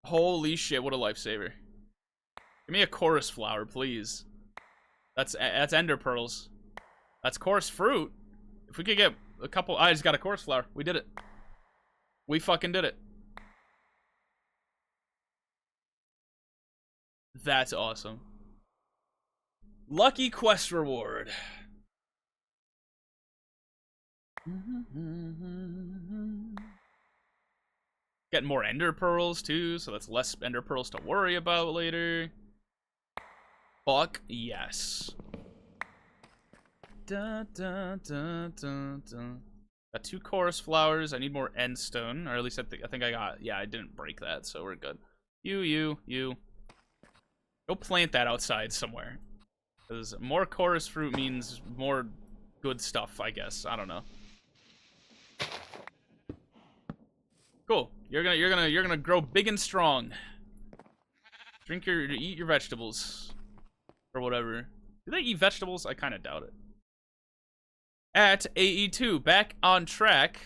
Holy shit, what a lifesaver. Give me a chorus flower, please. That's ender pearls. That's chorus fruit. If we could get a couple... I just got a chorus flower. We did it. We fucking did it. That's awesome. Lucky quest reward. Getting more ender pearls too, so that's less ender pearls to worry about later. Fuck yes. Dun, dun, dun, dun, dun. Got 2 chorus flowers. I need more end stone, or at least I think I got. Yeah, I didn't break that, so we're good. You. Go plant that outside somewhere. Because more chorus fruit means more good stuff, I guess. I don't know. Cool. You're gonna grow big and strong. Eat your vegetables. Or whatever. Do they eat vegetables? I kinda doubt it. At AE2, back on track.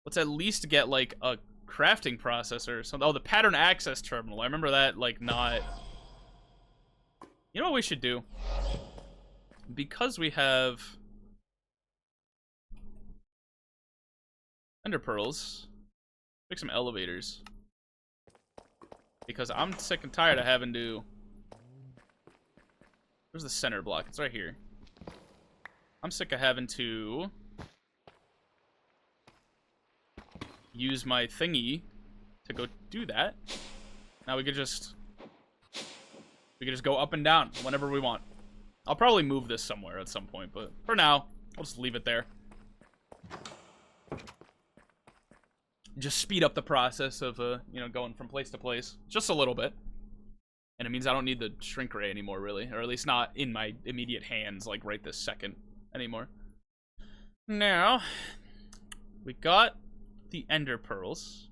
Let's at least get like a crafting processor or something. Oh, the pattern access terminal. I remember that, like, not. You know what we should do? Because we have ender pearls, make some elevators. Because I'm sick and tired of having to. Where's the center block? It's right here. I'm sick of having to use my thingy to go do that. Now we could just go up and down whenever we want. I'll probably move this somewhere at some point, but for now, I'll just leave it there. Just speed up the process of, you know, going from place to place. Just a little bit. And it means I don't need the shrink ray anymore, really. Or at least not in my immediate hands, like, right this second anymore. Now, we got the ender pearls.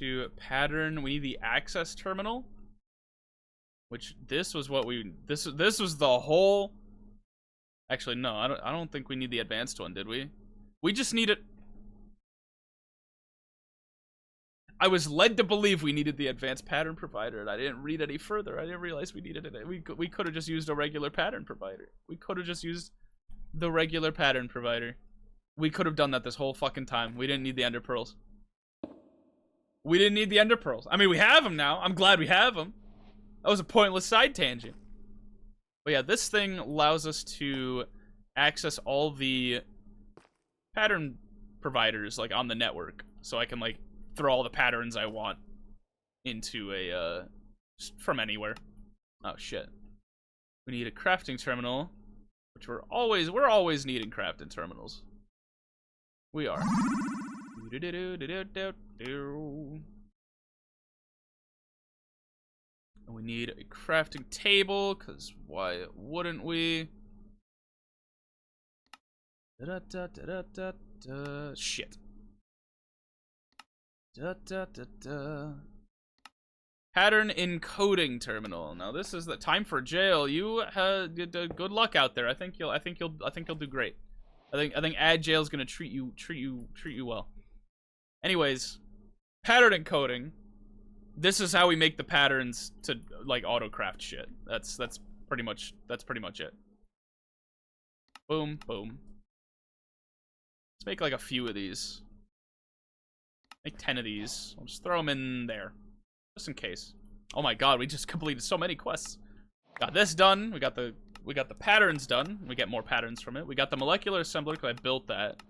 To pattern, we need the access terminal. Which, this was what we... This was the whole... Actually, no, I don't think we need the advanced one, did we? We just need it... I was led to believe we needed the advanced pattern provider, and I didn't read any further. I didn't realize we needed it. We could have just used a regular pattern provider. We could have just used the regular pattern provider. We could have done that this whole fucking time. We didn't need the ender pearls. We didn't need the ender pearls. I mean, we have them now. I'm glad we have them. That was a pointless side tangent. But yeah, this thing allows us to access all the pattern providers, like, on the network. So I can, like, throw all the patterns I want into a, from anywhere. Oh, shit. We need a crafting terminal, which we're always needing crafting terminals. We are. And we need a crafting table, because why wouldn't we? Shit. Pattern encoding terminal. Now this is the time for jail. You good luck out there. I think you'll do great. I think Ad Jail's gonna treat you well. Anyways, pattern encoding. This is how we make the patterns to, like, auto-craft shit. That's pretty much it. Boom, boom. Let's make like a few of these. Make 10 of these. I'll just throw them in there, just in case. Oh my god, we just completed so many quests. Got this done. We got the patterns done. We get more patterns from it. We got the molecular assembler because I built that.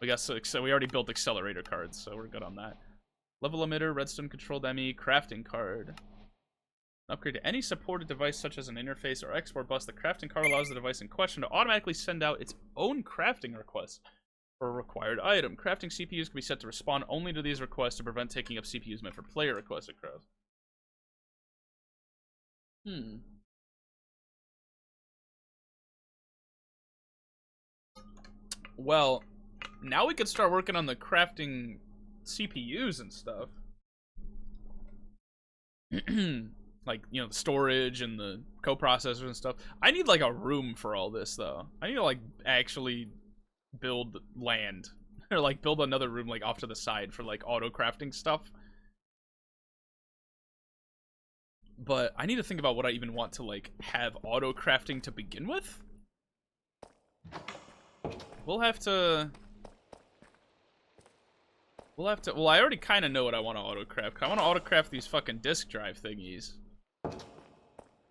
We already built accelerator cards, so we're good on that. Level emitter, redstone controlled ME, crafting card. Upgrade to any supported device such as an interface or export bus. The crafting card allows the device in question to automatically send out its own crafting requests for a required item. Crafting CPUs can be set to respond only to these requests to prevent taking up CPUs meant for player requested crafts. Well, now we could start working on the crafting CPUs and stuff. Like, you know, the storage and the coprocessors and stuff. I need, like, a room for all this, though. I need to, like, actually build land. Or, like, build another room, like, off to the side for, like, auto-crafting stuff. But I need to think about what I even want to, like, have auto-crafting to begin with. We'll have to... Well, I already kind of know what I want to auto-craft. I want to auto-craft these fucking disk drive thingies.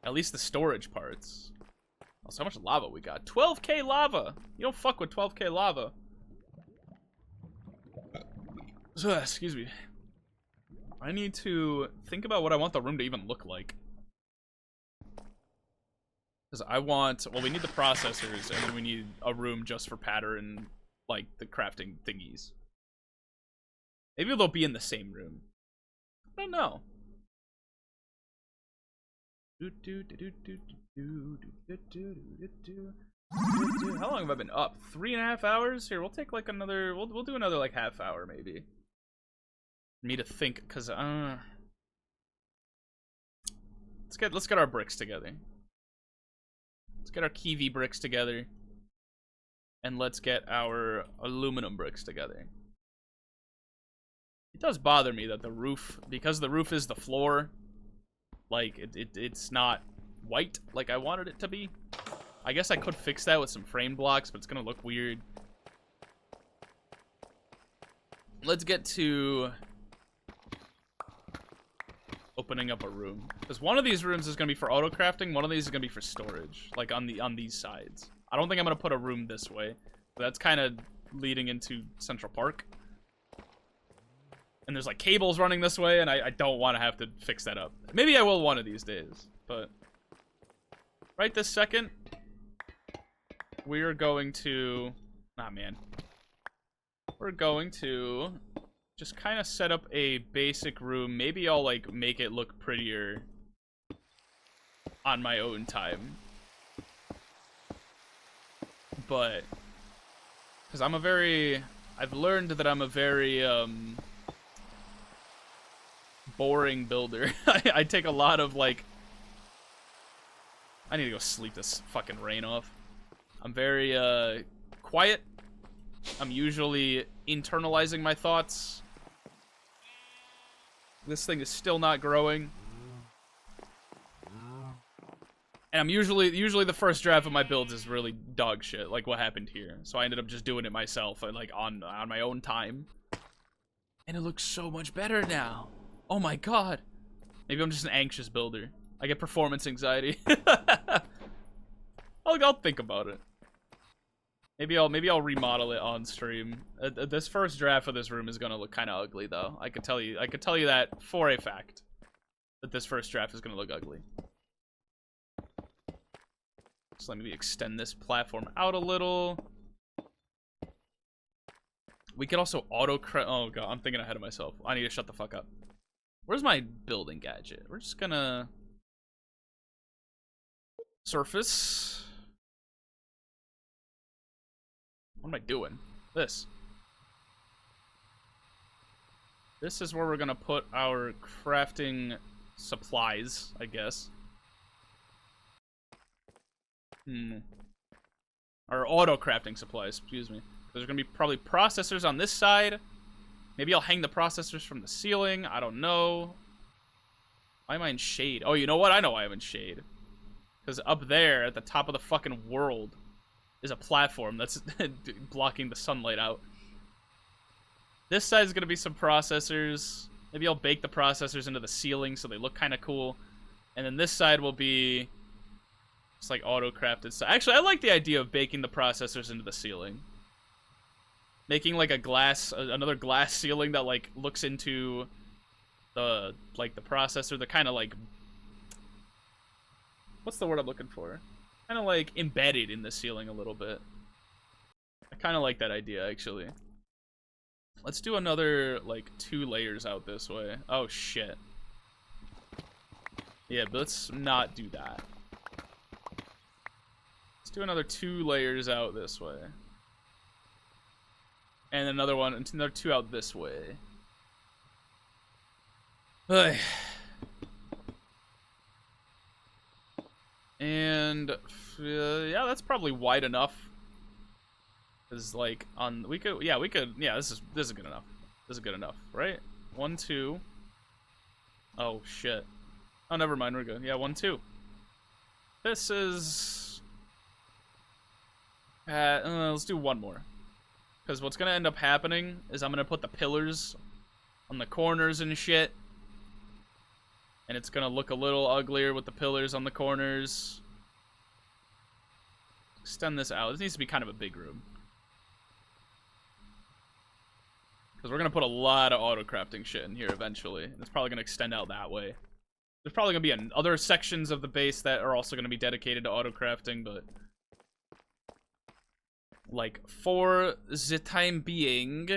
At least the storage parts. Oh, so much lava we got. 12k lava! You don't fuck with 12k lava. Excuse me. I need to think about what I want the room to even look like. Because I want... Well, we need the processors, and then we need a room just for pattern, like, the crafting thingies. Maybe they'll be in the same room. I don't know. How long have I been up? 3.5 hours? Here, we'll take like another... We'll do another like half hour, maybe. Need to think, because let's get our bricks together. Let's get our Kiwi bricks together. And let's get our aluminum bricks together. It does bother me that the roof, because the roof is the floor, like it's not white like I wanted it to be. I guess I could fix that with some frame blocks, but it's gonna look weird. Let's get to opening up a room, because one of these rooms is gonna be for auto crafting, one of these is gonna be for storage, like on these sides. I don't think I'm gonna put a room this way, but that's kind of leading into Central Park, and there's like cables running this way, and I don't want to have to fix that up. Maybe I will one of these days, but right this second we're going to we're going to just kind of set up a basic room. Maybe I'll like make it look prettier on my own time. But because I've learned that I'm a very boring builder. I take a lot of like, I need to go sleep this fucking rain off. I'm very quiet. I'm usually internalizing my thoughts. This thing is still not growing. And I'm usually the first draft of my builds is really dog shit, like what happened here. So I ended up just doing it myself, like on my own time. And it looks so much better now. Oh my god. Maybe I'm just an anxious builder. I get performance anxiety. I'll think about it. Maybe I'll remodel it on stream. This first draft of this room is gonna look kind of ugly, though. I could tell you that for a fact. That this first draft is gonna look ugly. So let me extend this platform out a little. We could also oh god, I'm thinking ahead of myself. I need to shut the fuck up. Where's my building gadget? We're just gonna surface. What am I doing? This is where we're gonna put our crafting supplies, I guess. Our auto crafting supplies, excuse me. There's gonna be probably processors on this side. Maybe I'll hang the processors from the ceiling. I don't know. Why am I in shade? Oh, you know what? I know why I'm in shade. Because up there at the top of the fucking world is a platform that's blocking the sunlight out. This side is gonna be some processors. Maybe I'll bake the processors into the ceiling so they look kind of cool. And then this side will be just like auto-crafted stuff. Actually, I like the idea of baking the processors into the ceiling. Making like a glass, another glass ceiling that like looks into the processor. They're kind of like, what's the word I'm looking for? Kind of like embedded in the ceiling a little bit. I kind of like that idea, actually. Let's do another like 2 layers out this way. Oh shit. Yeah, but let's not do that. Let's do another 2 layers out this way. And another 2 out this way. And yeah, that's probably wide enough. Cause like this is good enough. This is good enough, right? 1, 2. Oh shit. Oh, never mind. We're good. Yeah, 1, 2. This is. Let's do 1 more. Because what's going to end up happening is I'm going to put the pillars on the corners and shit. And it's gonna look a little uglier with the pillars on the corners. Extend this out. This needs to be kind of a big room. Because we're gonna put a lot of auto-crafting shit in here eventually. And it's probably gonna extend out that way. There's probably gonna be other sections of the base that are also gonna be dedicated to auto-crafting, but... like, for the time being...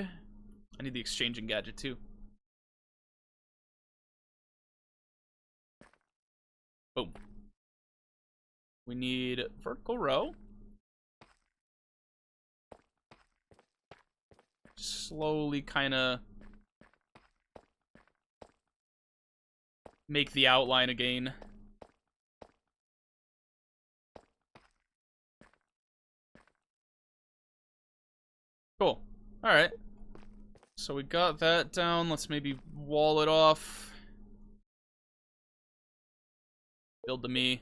I need the exchanging gadget, too. Boom. We need vertical row. Slowly kind of make the outline again. Cool. All right. So we got that down. Let's maybe wall it off. Build to me.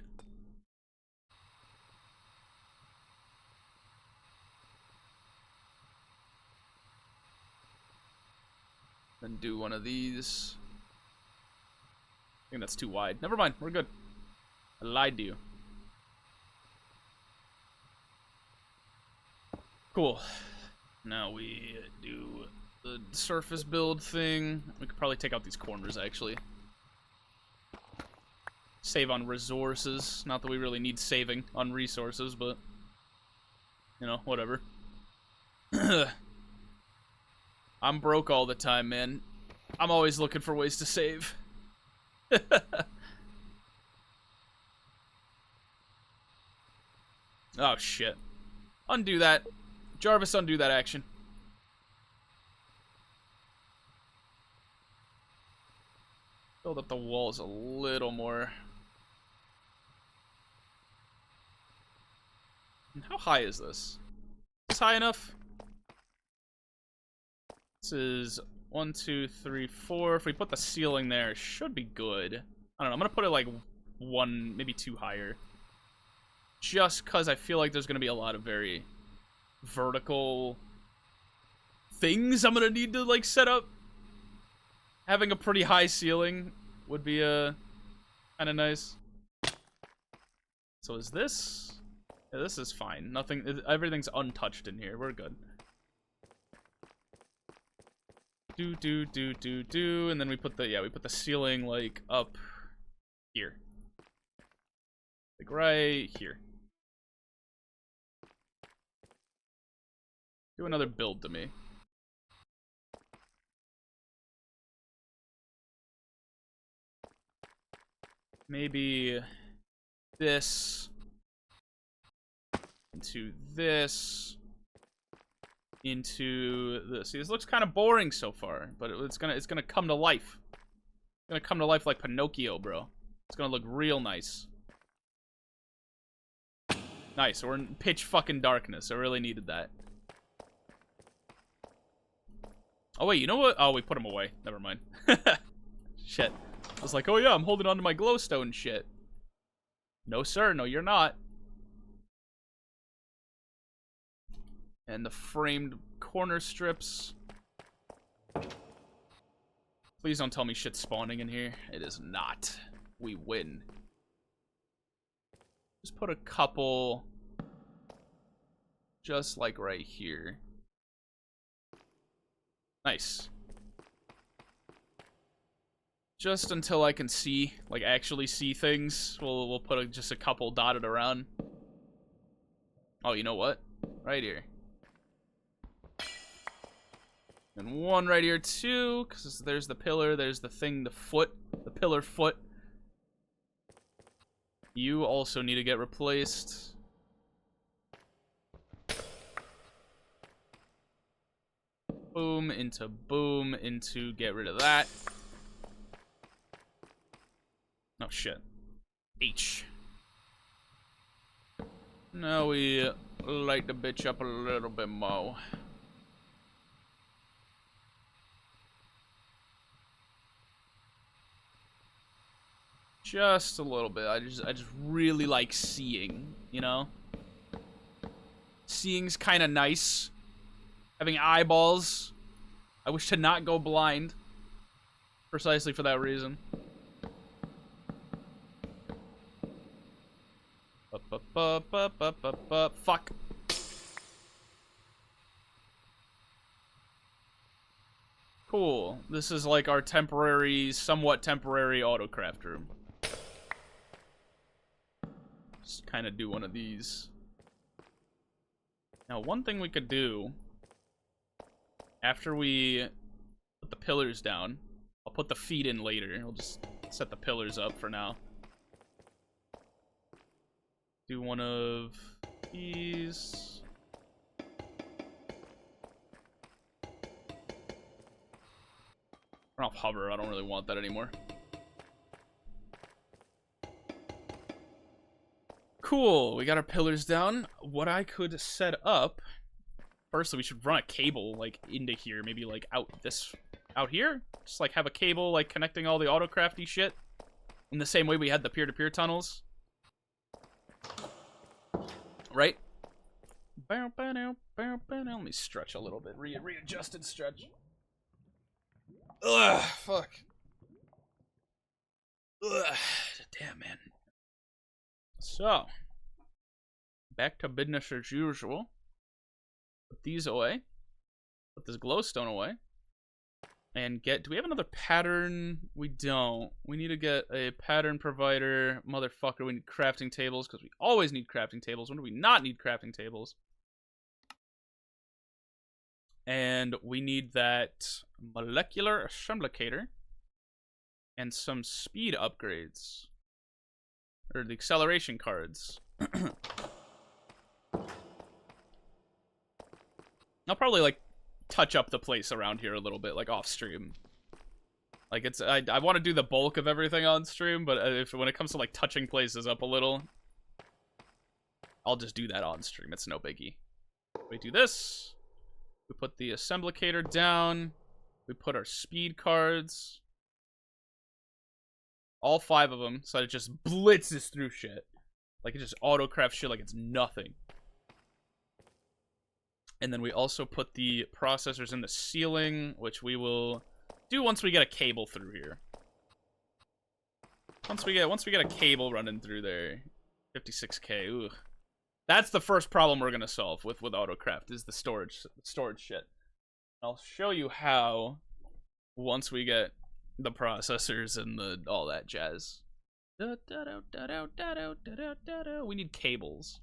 Then do one of these. I think that's too wide. Never mind, we're good. I lied to you. Cool. Now we do the surface build thing. We could probably take out these corners, actually. Save on resources. Not that we really need saving on resources, but... you know, whatever. I'm broke all the time, man. I'm always looking for ways to save. Oh, shit. Undo that. Jarvis, undo that action. Build up the walls a little more. And how high is this? Is this high enough? This is 1, 2, 3, 4. If we put the ceiling there, it should be good. I don't know. I'm gonna put it like 1, maybe 2 higher. Just because I feel like there's gonna be a lot of very vertical things I'm gonna need to like set up. Having a pretty high ceiling would be kind of nice. So is this? Yeah, this is fine. Nothing. Everything's untouched in here. We're good. Do, and then we put the ceiling like up here, like right here. Do another build to me. Maybe this into this. Into this. See, this looks kind of boring so far, but it's gonna come to life. It's gonna come to life like Pinocchio, bro. It's gonna look real nice. Nice. We're in pitch fucking darkness. I really needed that. Oh wait, you know what? Oh, we put them away. Never mind. Shit. I was like, oh yeah, I'm holding on to my glowstone shit. No sir, no you're not. And the framed corner strips. Please don't tell me shit's spawning in here. It is not. We win. Just put a couple. Just like right here. Nice. Just until I can see, like actually see things, we'll put just a couple dotted around. Oh, you know what? Right here. And one right here too, because there's the pillar, there's the thing, the foot, the pillar foot. You also need to get replaced. Boom, into get rid of that. Oh shit. H. Now we light the bitch up a little bit more. Just a little bit. I just really like seeing, you know? Seeing's kind of nice. Having eyeballs. I wish to not go blind. Precisely for that reason. Cool. This is like our temporary, somewhat temporary autocraft room. Just kind of do one of these. Now, one thing we could do after we put the pillars down, I'll put the feet in later. I'll just set the pillars up for now. Do one of these. Turn off hover. I don't really want that anymore. Cool. We got our pillars down. What I could set up. Firstly, we should run a cable like into here. Maybe like out here. Just like have a cable like connecting all the autocrafty shit. In the same way we had the peer-to-peer tunnels. Right? Let me stretch a little bit. Readjusted stretch. Ugh, fuck. Ugh, damn, man. So, back to business as usual. Put these away. Put this glowstone away. And do we have another pattern? We don't. We need to get a pattern provider. Motherfucker, we need crafting tables, because we always need crafting tables. When do we not need crafting tables? And we need that molecular assemblator and some speed upgrades. Or the acceleration cards. I'll probably, like, touch up the place around here a little bit, like, off stream. Like, I want to do the bulk of everything on stream, but when it comes to, like, touching places up a little, I'll just do that on stream. It's no biggie. We do this. We put the assemblator down. We put our speed cards. All 5 of them, so that it just blitzes through shit. Like, it just autocrafts shit like it's nothing. And then we also put the processors in the ceiling, which we will do once we get a cable through here. Once we get a cable running through there. 56K, ooh. That's the first problem we're gonna solve with autocraft, is the storage shit. I'll show you how once we get the processors and all that jazz. We need cables.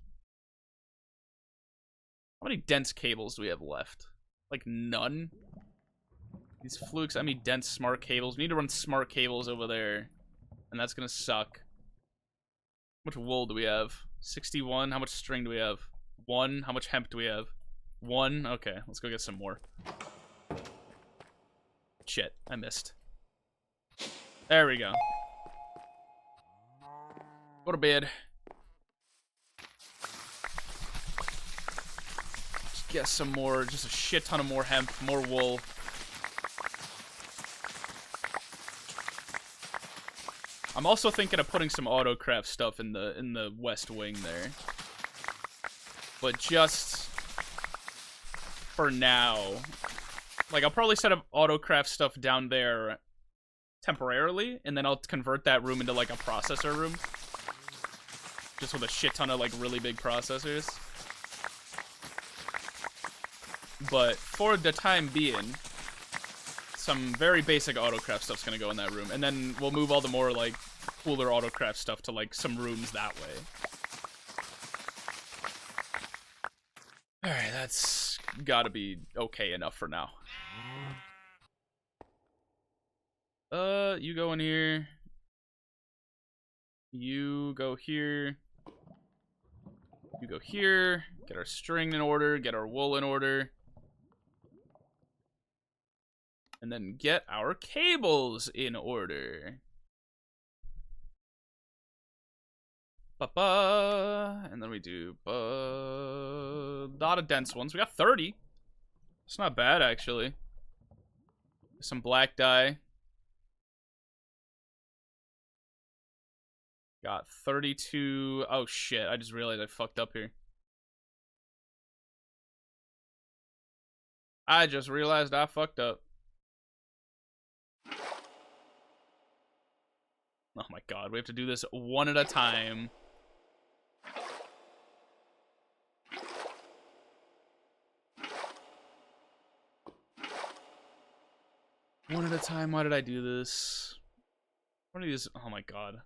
How many dense cables do we have left? Like none. These flukes, I mean dense smart cables. We need to run smart cables over there. And that's gonna suck. How much wool do we have? 61. How much string do we have? 1. How much hemp do we have? 1. Okay, let's go get some more. Shit, I missed. There we go. Go to bed. Just get some more, just a shit ton of more hemp, more wool. I'm also thinking of putting some autocraft stuff in the west wing there. But just for now, like I'll probably set up autocraft stuff down there temporarily, and then I'll convert that room into like a processor room. Just with a shit ton of like really big processors. But for the time being, some very basic autocraft stuff's gonna go in that room, and then we'll move all the more like cooler autocraft stuff to like some rooms that way. Alright, that's gotta be okay enough for now. You go in here. You go here. You go here. Get our string in order. Get our wool in order. And then get our cables in order. Ba-ba. And then we do not a dense ones. We got 30. It's not bad, actually. Some black dye. Got 32. Oh, shit. I just realized I fucked up here. I just realized I fucked up. Oh my god, we have to do this one at a time. one at a time. Why did I do this? What are these? Oh my god.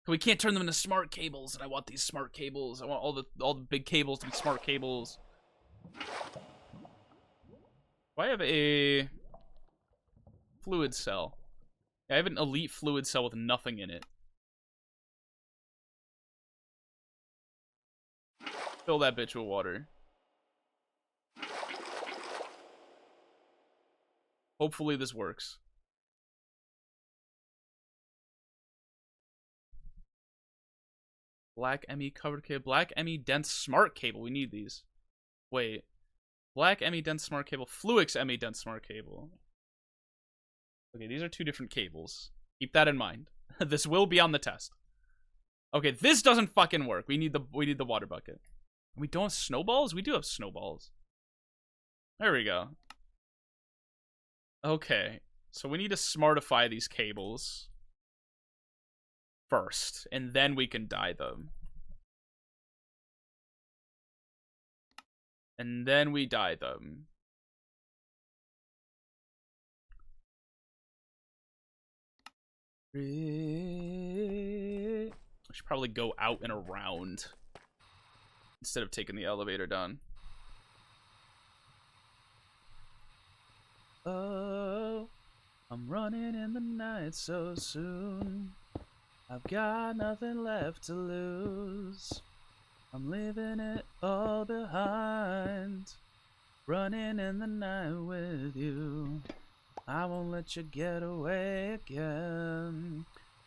We can't turn them into smart cables, and I want these smart cables. I want all the big cables to be smart cables. Do I have a fluid cell? I have an elite fluid cell with nothing in it. Fill that bitch with water. Hopefully this works. Black ME covered cable. Black ME dense smart cable. We need these. Wait. Black ME dense smart cable. Fluix ME dense smart cable. Okay, these are two different cables. Keep that in mind. This will be on the test. Okay, this doesn't fucking work. We need the water bucket. We don't have snowballs? We do have snowballs. There we go. Okay, so we need to smartify these cables first, and then we can dye them. And then we dye them. I should probably go out and around instead of taking the elevator down. Oh, I'm running in the night so soon. I've got nothing left to lose. I'm leaving it all behind. Running in the night with you. I won't let you get away again.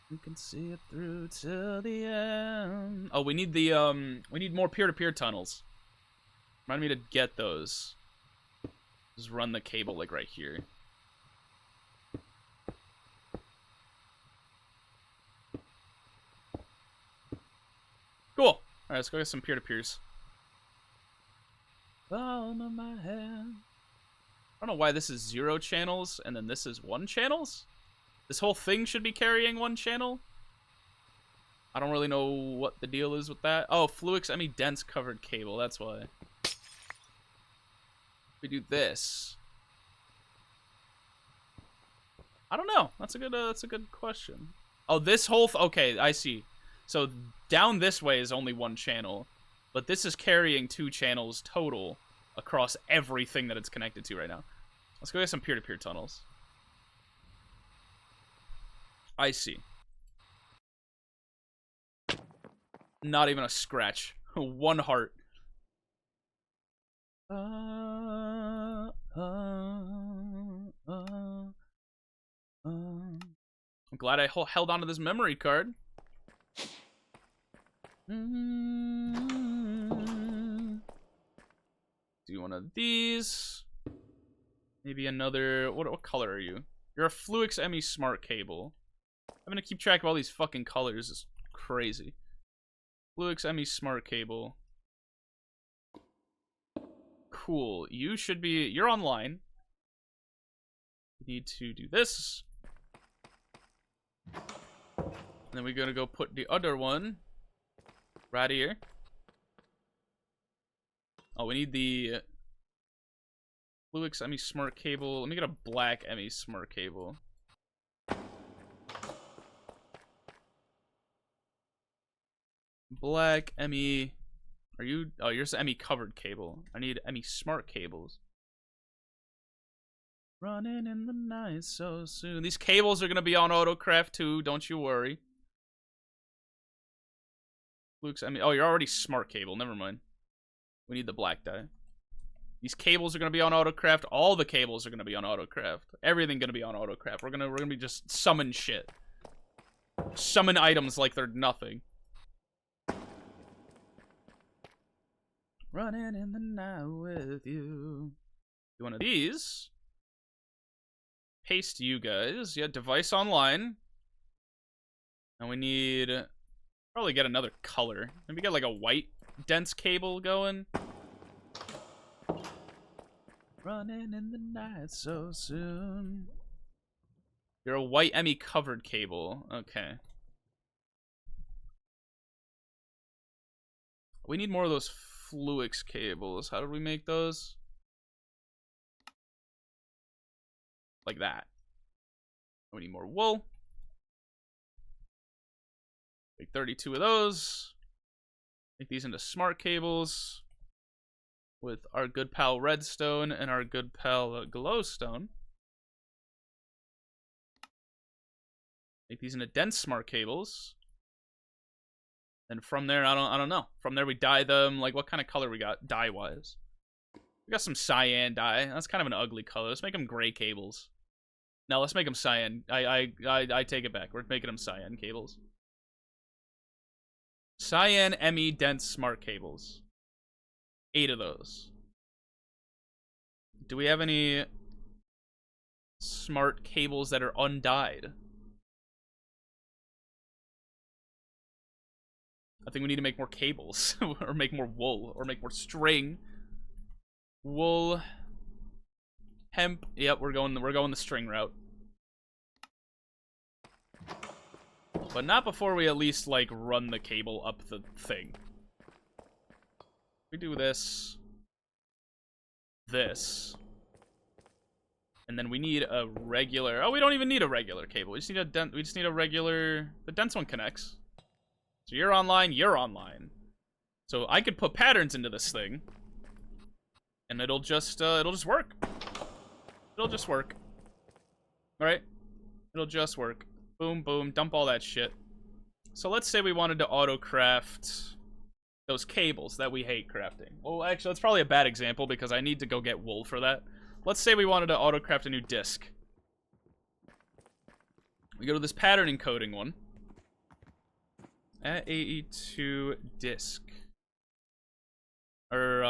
We can see it through till the end. Oh, we need the we need more peer-to-peer tunnels. Remind me to get those. Just run the cable like right here. Cool. All right, let's go get some peer-to-peers. Palm of my hand. I don't know why this is 0 channels and then this is 1 channels. This whole thing should be carrying 1 channel. I don't really know what the deal is with that. Oh, Fluix ME dense covered cable. That's why. We do this. I don't know. That's a good question. Oh, this whole okay, I see. So down this way is only 1 channel, but this is carrying 2 channels total across everything that it's connected to right now. Let's go get some peer-to-peer tunnels. I see. Not even a scratch. 1 heart. I'm glad I held onto this memory card. Do one of these. Maybe another. What color are you? You're a Fluix ME smart cable. I'm gonna keep track of all these fucking colors. It's crazy. Fluix ME smart cable. Cool. You should be. You're online. You need to do this. And then we're gonna go put the other one right here. Oh, we need the Fluix ME smart cable. Let me get a black ME smart cable. Black ME. Are you? Oh, yours is ME covered cable. I need ME smart cables. Running in the night so soon. These cables are gonna be on Autocraft too. Don't you worry. Fluix ME. Oh, you're already smart cable. Never mind. We need the black dye. These cables are gonna be on Autocraft. All the cables are gonna be on Autocraft. Everything gonna be on Autocraft. We're gonna be just summon shit. Summon items like they're nothing. Running in the night with you. Do one of these. Paste you guys. Yeah, device online. And we need probably get another color. Maybe get like a white dense cable going. Running in the night so soon. You're a white ME covered cable. Okay. We need more of those Fluix cables. How did we make those? Like that. We need more wool. Make 32 of those. Make these into smart cables with our good pal redstone and our good pal glowstone. Make these into dense smart cables. And from there, I don't know. From there, we dye them. Like, what kind of color we got dye-wise? We got some cyan dye. That's kind of an ugly color. Let's make them gray cables. No, let's make them cyan. I take it back. We're making them cyan cables. Cyan ME dense smart cables. 8 of those. Do we have any smart cables that are undyed? I think we need to make more cables, or make more wool, or make more string. Wool, hemp. Yep, we're going the string route. But not before we at least like run the cable up the thing. We do this, and then we need a regular. Oh, we don't even need a regular cable. We just need a We just need a regular. The dense one connects. So you're online, you're online. So I could put patterns into this thing, and it'll just work. It'll just work. All right, it'll just work. Boom, boom, dump all that shit. So let's say we wanted to auto-craft those cables that we hate crafting. Well, actually, that's probably a bad example because I need to go get wool for that. Let's say we wanted to auto-craft a new disc. We go to this pattern encoding one. At AE2 disc. Or,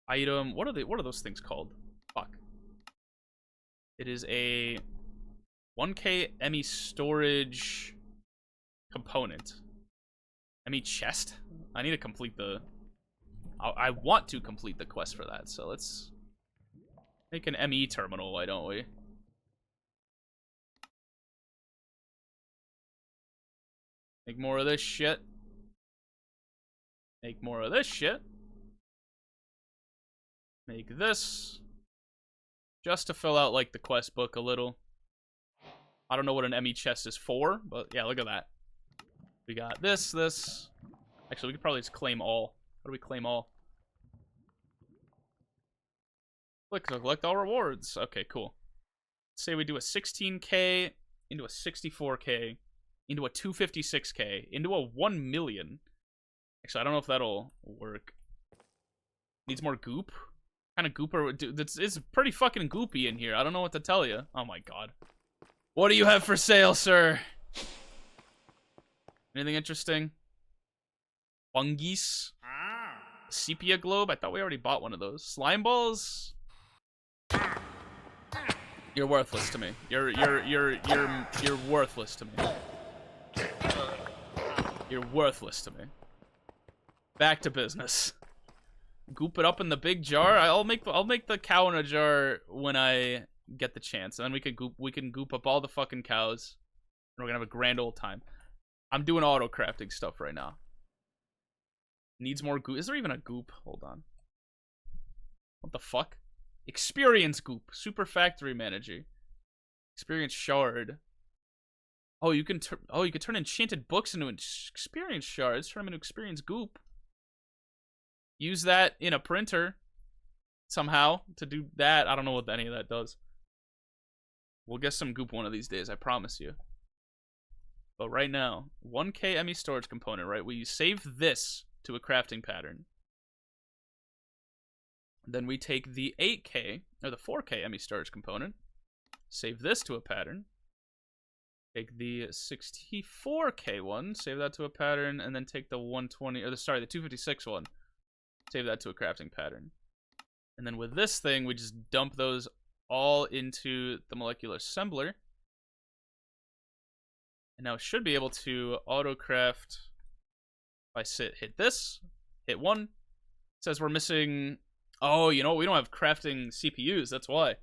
item, what are those things called? Fuck. It is a 1K ME storage component. ME chest? I need to complete the... I want to complete the quest for that, so let's make an ME terminal, why don't we? Make more of this shit. Make more of this shit. Make this. Just to fill out, like, the quest book a little. I don't know what an ME chest is for, but yeah, look at that. We got this. Actually, we could probably just claim all. How do we claim all? Click to collect all rewards. Okay, cool. Let's say we do a 16K into a 64K. Into a 256K, into a 1 million. Actually, I don't know if that'll work. Needs more goop. What kind of gooper? Dude, it's pretty fucking goopy in here. I don't know what to tell you. Oh my god. What do you have for sale, sir? Anything interesting? Fungies? Sepia globe? I thought we already bought one of those. Slime balls? You're worthless to me. You're worthless to me. You're worthless to me. Back to business. Goop it up in the big jar. I'll make the cow in a jar when I get the chance, and then we can goop up all the fucking cows, and we're gonna have a grand old time. I'm doing auto crafting stuff right now. Needs more goop. Is there even a goop? Hold on. What the fuck? Experience goop. Super factory manager. Experience shard. Oh, you can turn enchanted books into experience shards. Turn them into experience goop. Use that in a printer somehow to do that. I don't know what any of that does. We'll get some goop one of these days, I promise you. But right now, 1K ME storage component, right? We save this to a crafting pattern. Then we take the 8K, or the 4K ME storage component, save this to a pattern. Take the 64K one, save that to a pattern, and then take the 120, or the 256 one, save that to a crafting pattern. And then with this thing, we just dump those all into the molecular assembler. And now it should be able to auto-craft. If I hit this, hit 1. It says we're missing, oh, you know, we don't have crafting CPUs, that's why.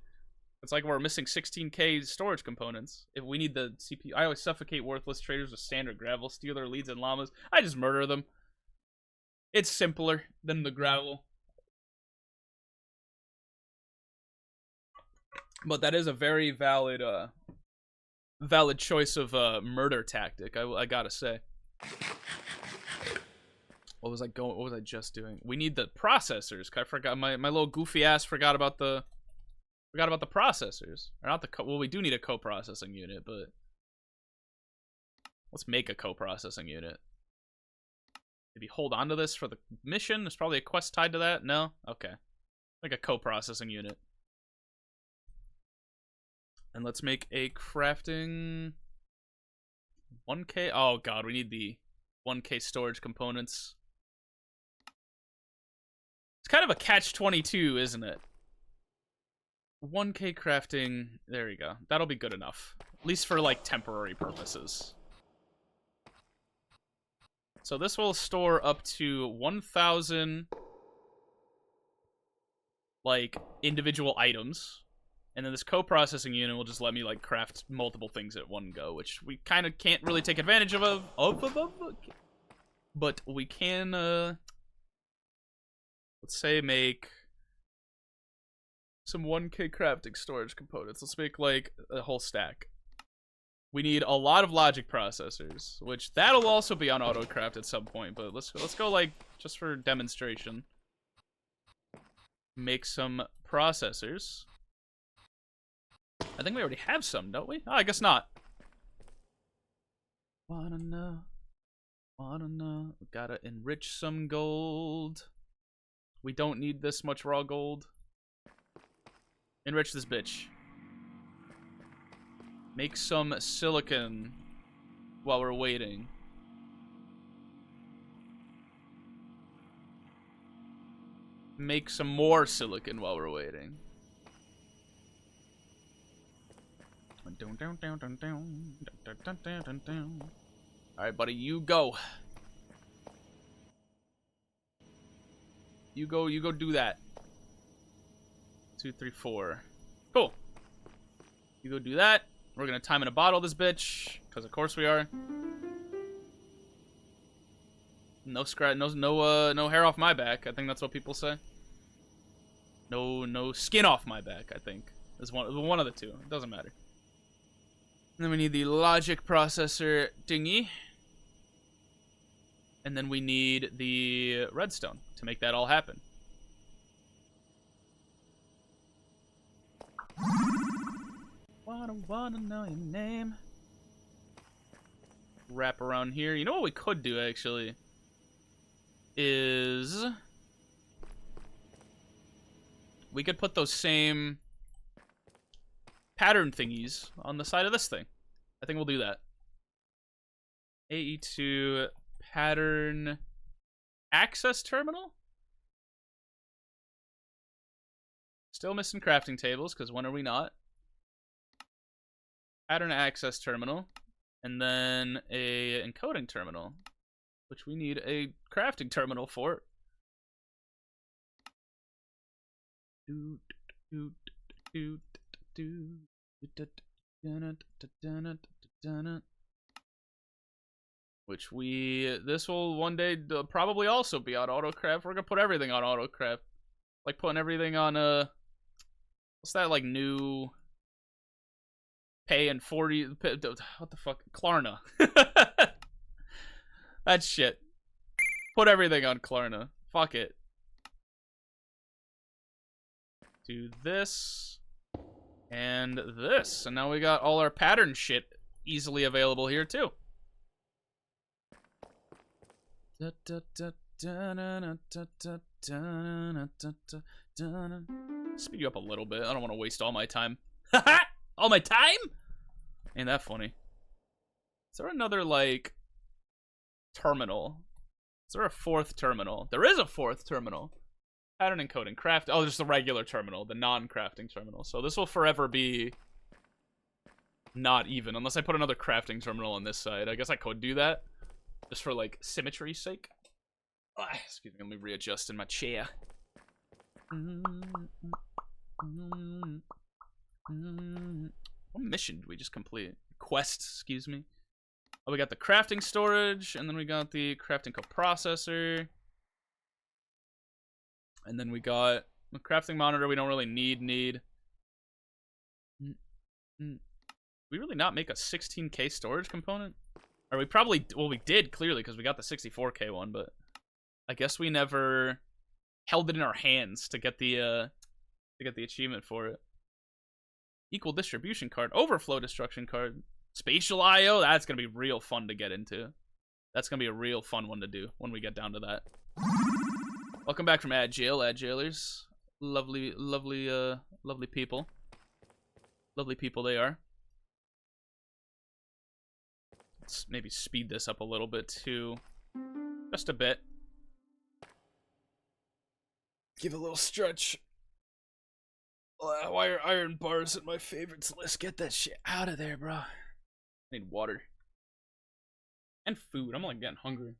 It's like we're missing 16K storage components. If we need the CPU, I always suffocate worthless traders with standard gravel, steal their leads and llamas. I just murder them. It's simpler than the gravel. But that is a very valid valid choice of murder tactic, I gotta say. What was I just doing? We need the processors. I forgot my little goofy ass forgot about the processors. Or not the well, we do need a co-processing unit, but let's make a co-processing unit. Maybe hold on to this for the mission. There's probably a quest tied to that. No? Okay. Like a co-processing unit. And let's make a crafting 1K. Oh god, we need the 1K storage components. It's kind of a catch-22, isn't it? 1K crafting. There we go. That'll be good enough. At least for, like, temporary purposes. So this will store up to 1,000, like, individual items. And then this co-processing unit will just let me, like, craft multiple things at one go, which we kind of can't really take advantage of. But we can, let's say make some 1K crafting storage components. Let's make, like, a whole stack. We need a lot of logic processors, which that'll also be on autocraft at some point, but let's go, like, just for demonstration. Make some processors. I think we already have some, don't we? Oh, I guess not. Wanna know. We gotta enrich some gold. We don't need this much raw gold. Enrich this bitch. Make some silicon while we're waiting. Make some more silicon while we're waiting. Alright, buddy, you go. You go do that. 2, 3, 4. Cool. You go do that. We're gonna time in a bottle this bitch, because of course we are. No scratch, no hair off my back. I think that's what people say. No skin off my back, I think. Is one of the two. It doesn't matter. And then we need the logic processor dingy. And then we need the redstone to make that all happen. Wanna know your name. Wrap around here. You know what we could do, actually? Is we could put those same pattern thingies on the side of this thing. I think we'll do that. AE2 pattern access terminal? Still missing crafting tables, because when are we not? Pattern access terminal. And then a encoding terminal, which we need a crafting terminal for. Which this will one day probably also be on autocraft. We're gonna put everything on autocraft, like putting everything on what's that, like, new pay and 40, what the fuck, Klarna. That shit. Put everything on Klarna. Fuck it. Do this and this, and now we got all our pattern shit easily available here too. Speed you up a little bit. I don't want to waste all my time. All my time? Ain't that funny? Is there another, like, terminal? Is there a fourth terminal? There is a fourth terminal. Pattern encoding. Craft. Oh, there's the regular terminal. The non-crafting terminal. So this will forever be not even. Unless I put another crafting terminal on this side. I guess I could do that. Just for, like, symmetry's sake. Excuse me. Let me readjust in my chair. What mission did we just complete? Quest, excuse me. Oh, we got the crafting storage, and then we got the crafting coprocessor. And then we got the crafting monitor we don't really need. We really not make a 16K storage component? Or we probably, well, we did clearly because we got the 64K one, but I guess we never held it in our hands to get the achievement for it. Equal distribution card, overflow destruction card, spatial IO. That's gonna be real fun to get into. That's gonna be a real fun one to do when we get down to that. Welcome back from Ad Jailers. Lovely, lovely, lovely people. Lovely people they are. Let's maybe speed this up a little bit too. Just a bit. Give a little stretch. Why are iron bars in my favorites list? Get that shit out of there, bro. I need water. And food. I'm like getting hungry.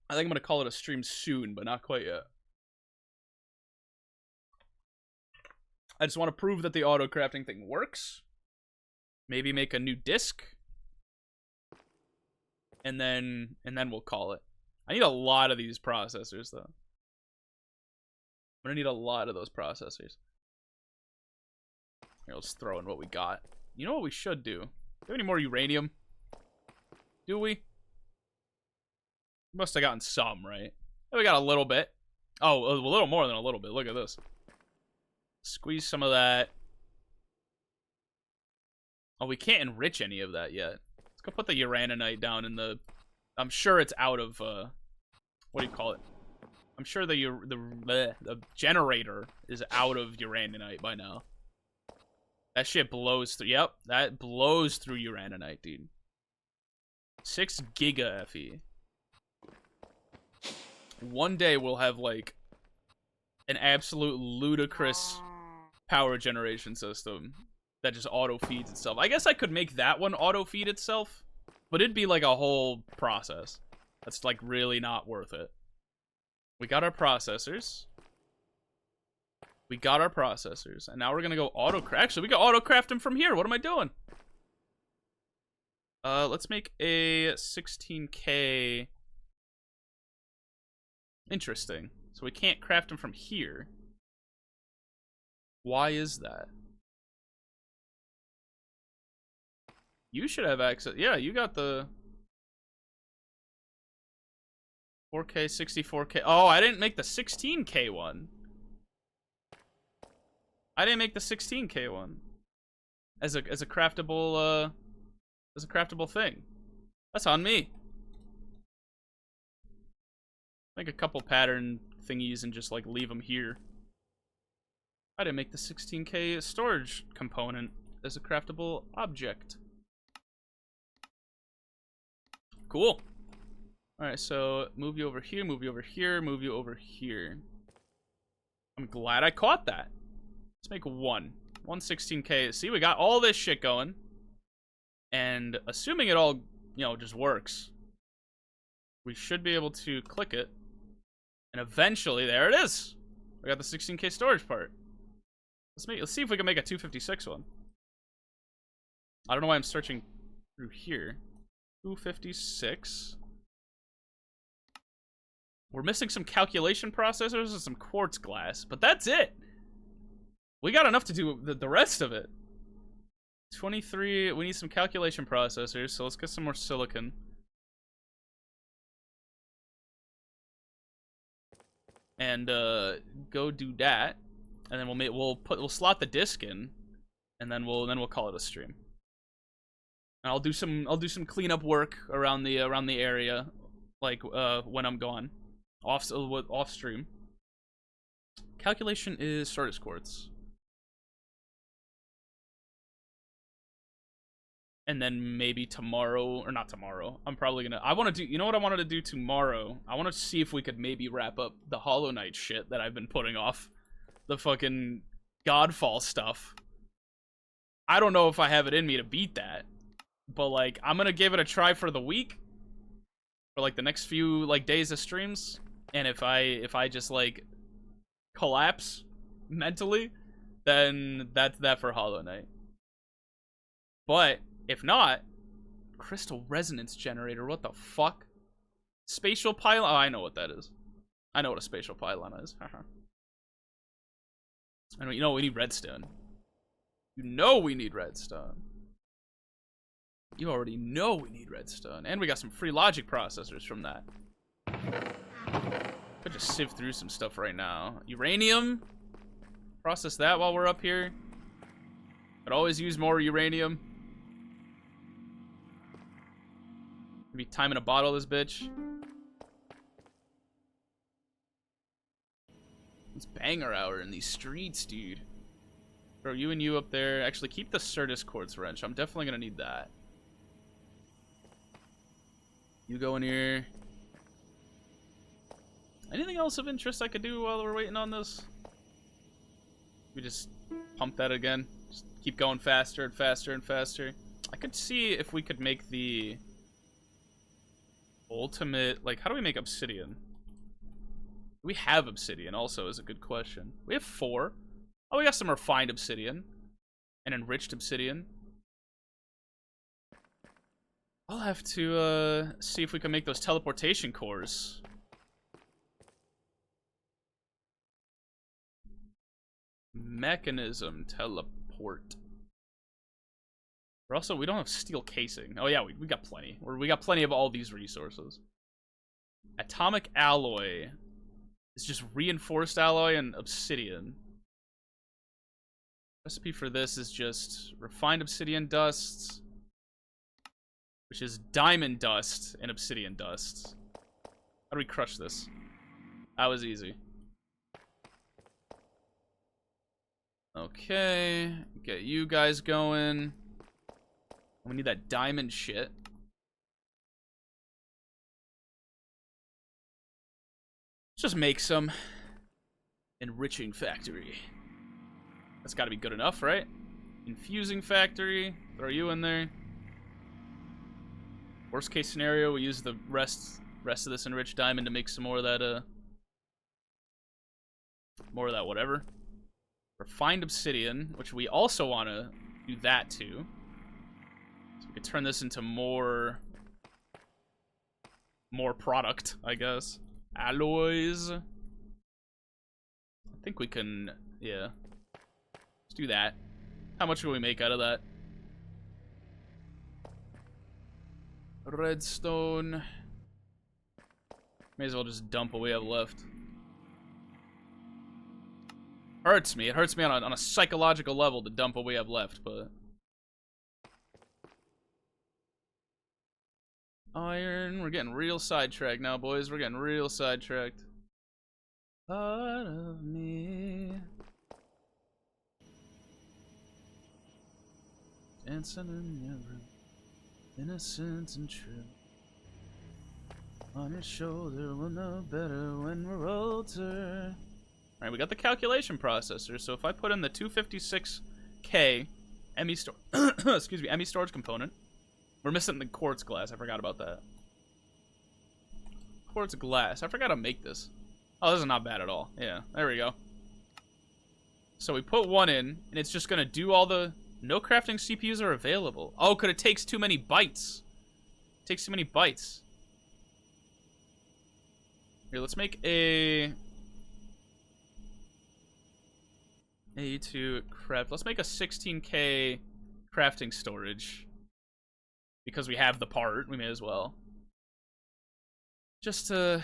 I think I'm gonna call it a stream soon, but not quite yet. I just want to prove that the auto crafting thing works. Maybe make a new disc. And then we'll call it. I need a lot of these processors though. I'm gonna need a lot of those processors. Here, let's throw in what we got. You know what we should do? Do we have any more uranium? Do we? Must have gotten some, right? Yeah, we got a little bit. Oh, a little more than a little bit. Look at this. Squeeze some of that. Oh, we can't enrich any of that yet. Let's go put the uraninite down in the... I'm sure it's out of, what do you call it? I'm sure the generator is out of uraninite by now. That shit blows through... Yep, that blows through uraninite, dude. 6 giga FE. One day we'll have, like, an absolute ludicrous power generation system that just auto-feeds itself. I guess I could make that one auto-feed itself, but it'd be, like, a whole process. That's, like, really not worth it. We got our processors. We got our processors. And now we're gonna go auto-craft. Actually, we can auto-craft them from here. What am I doing? Let's make a 16K... Interesting. So we can't craft them from here. Why is that? You should have access. Yeah, you got the 4K, 64K. Oh, I didn't make the 16K one. I didn't make the 16K one as a craftable thing. That's on me. Make a couple pattern thingies and just like leave them here. I didn't make the 16K storage component as a craftable object. Cool. Alright, so move you over here, move you over here, move you over here. I'm glad I caught that. Let's make one 16K. See, we got all this shit going. And assuming it all, you know, just works, we should be able to click it. And eventually, there it is. We got the 16K storage part. Let's see if we can make a 256 one. I don't know why I'm searching through here. 256. We're missing some calculation processors and some quartz glass, but that's it. We got enough to do the rest of it. 23, we need some calculation processors, so let's get some more silicon. And go do that, and then we'll slot the disc in, and then we'll call it a stream. And I'll do some cleanup work around the area, like when I'm gone, off stream. Calculation is Sardis quartz. And then maybe tomorrow, or not tomorrow, I'm probably gonna, I want to do, you know what I wanted to do tomorrow? I want to see if we could maybe wrap up the Hollow Knight shit that I've been putting off. The fucking Godfall stuff. I don't know if I have it in me to beat that. But, like, I'm gonna give it a try for the week. For, like, the next few, like, days of streams. And if I just, like, collapse mentally, then that's that for Hollow Knight. But if not, crystal resonance generator, what the fuck? Spatial pylon? Oh, I know what that is. I know what a spatial pylon is. And you know, we need redstone. You know we need redstone. You already know we need redstone. And we got some free logic processors from that. Could just sift through some stuff right now. Uranium. Process that while we're up here. Could always use more uranium. Maybe time in a bottle this bitch. It's banger hour in these streets, dude. Throw you and you up there. Actually, keep the Certus quartz wrench. I'm definitely gonna need that. You go in here. Anything else of interest I could do while we're waiting on this? We just pump that again. Just keep going faster and faster and faster. I could see if we could make the ultimate, like, how do we make obsidian? Do we have obsidian also is a good question. We have 4. Oh, we got some refined obsidian and enriched obsidian. I'll have to see if we can make those teleportation cores. Mechanism teleport. We don't have steel casing. Oh yeah, we got plenty. We got plenty of all these resources. Atomic alloy. It's just reinforced alloy and obsidian. Recipe for this is just refined obsidian dust, which is diamond dust and obsidian dust. How do we crush this? That was easy. Okay, get you guys going. We need that diamond shit. Let's just make some enriching factory. That's got to be good enough, right? Infusing factory. Throw you in there. Worst case scenario, we use the rest of this enriched diamond to make some more of that. More of that whatever. Refined obsidian, which we also want to do that too. So we could turn this into more product, I guess. Alloys. I think we can, yeah. Let's do that. How much will we make out of that? Redstone. May as well just dump what we have left. Hurts me. It hurts me on a psychological level to dump what we have left, but... Iron. We're getting real sidetracked now, boys. We're getting real sidetracked. Part of me. Dancing in your room. Innocent and true. On your shoulder, we'll know better when we're older. Alright, we got the calculation processor, so if I put in the 256K ME excuse me, ME storage component. We're missing the quartz glass. I forgot about that. Quartz glass. I forgot to make this. Oh, this is not bad at all. Yeah, there we go. So we put one in, and it's just gonna do all the... No crafting CPUs are available. Oh, because it takes too many bytes. It takes too many bytes. Here, let's make a to craft. Let's make a 16K crafting storage. Because we have the part, we may as well. Just to,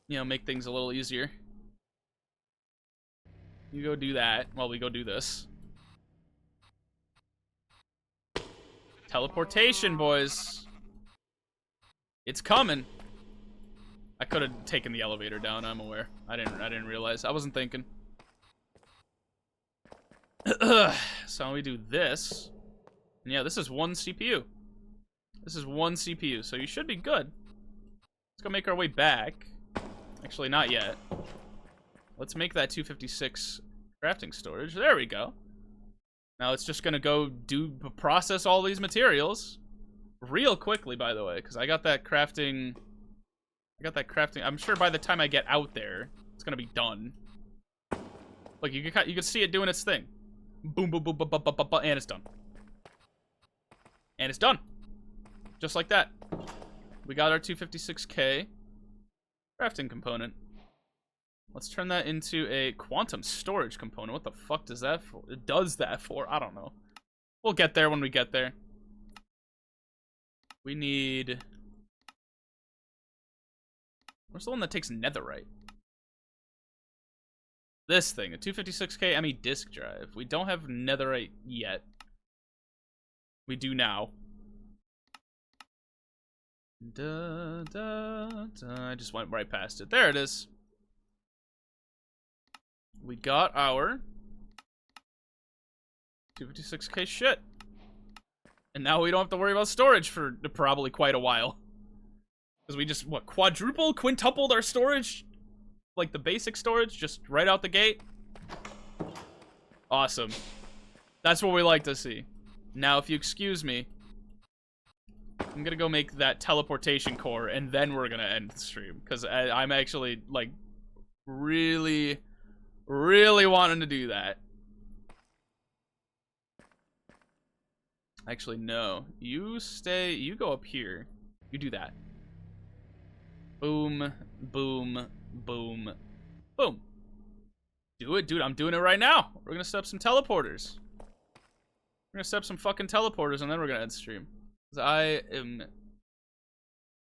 you know, make things a little easier. You go do that while we go do this. Teleportation, boys. It's coming. I could have taken the elevator down, I'm aware. I didn't realize. I wasn't thinking. So we do this. And yeah, this is one CPU. This is one CPU, so you should be good. Let's go make our way back. Actually, not yet. Let's make that 256 crafting storage. There we go. Now it's just gonna go process all these materials real quickly, by the way, because I got that crafting. I'm sure by the time I get out there, it's gonna be done. Look, you can see it doing its thing. Boom, boom, boom, boom, boom, boom, boom, boom, and it's done. And it's done. Just like that. We got our 256K crafting component. Let's turn that into a quantum storage component. What the fuck does that for? It does that for? I don't know. We'll get there when we get there. We need... Where's the one that takes netherite? This thing, a 256K ME disk drive. We don't have netherite yet. We do now. I just went right past it. There it is. We got our 256K shit. And now we don't have to worry about storage for probably quite a while. Because we just, what, quintupled our storage? Like the basic storage, just right out the gate. Awesome. That's what we like to see. Now, if you excuse me, I'm gonna go make that teleportation core, and then we're gonna end the stream. Because I'm actually, like, really wanting to do that. Actually, no. You go up here. You do that. Boom, boom, boom, boom. Do it, dude. I'm doing it right now. We're gonna set up some teleporters. We're gonna set up some fucking teleporters, and then we're gonna end stream. Because I am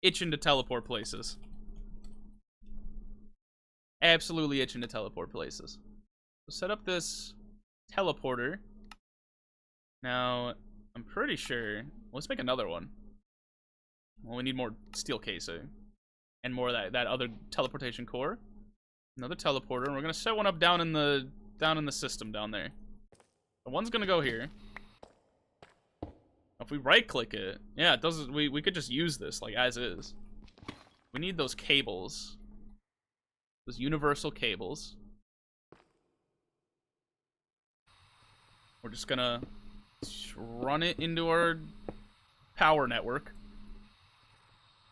itching to teleport places. Absolutely itching to teleport places. So set up this teleporter. Now, I'm pretty sure... Let's make another one. Well, we need more steel casing. And more of that other teleportation core. Another teleporter, and we're gonna set one up down in the system down there. The one's gonna go here. If we right-click it, yeah, it does. We could just use this like as is. We need those cables, those universal cables. We're just gonna run it into our power network.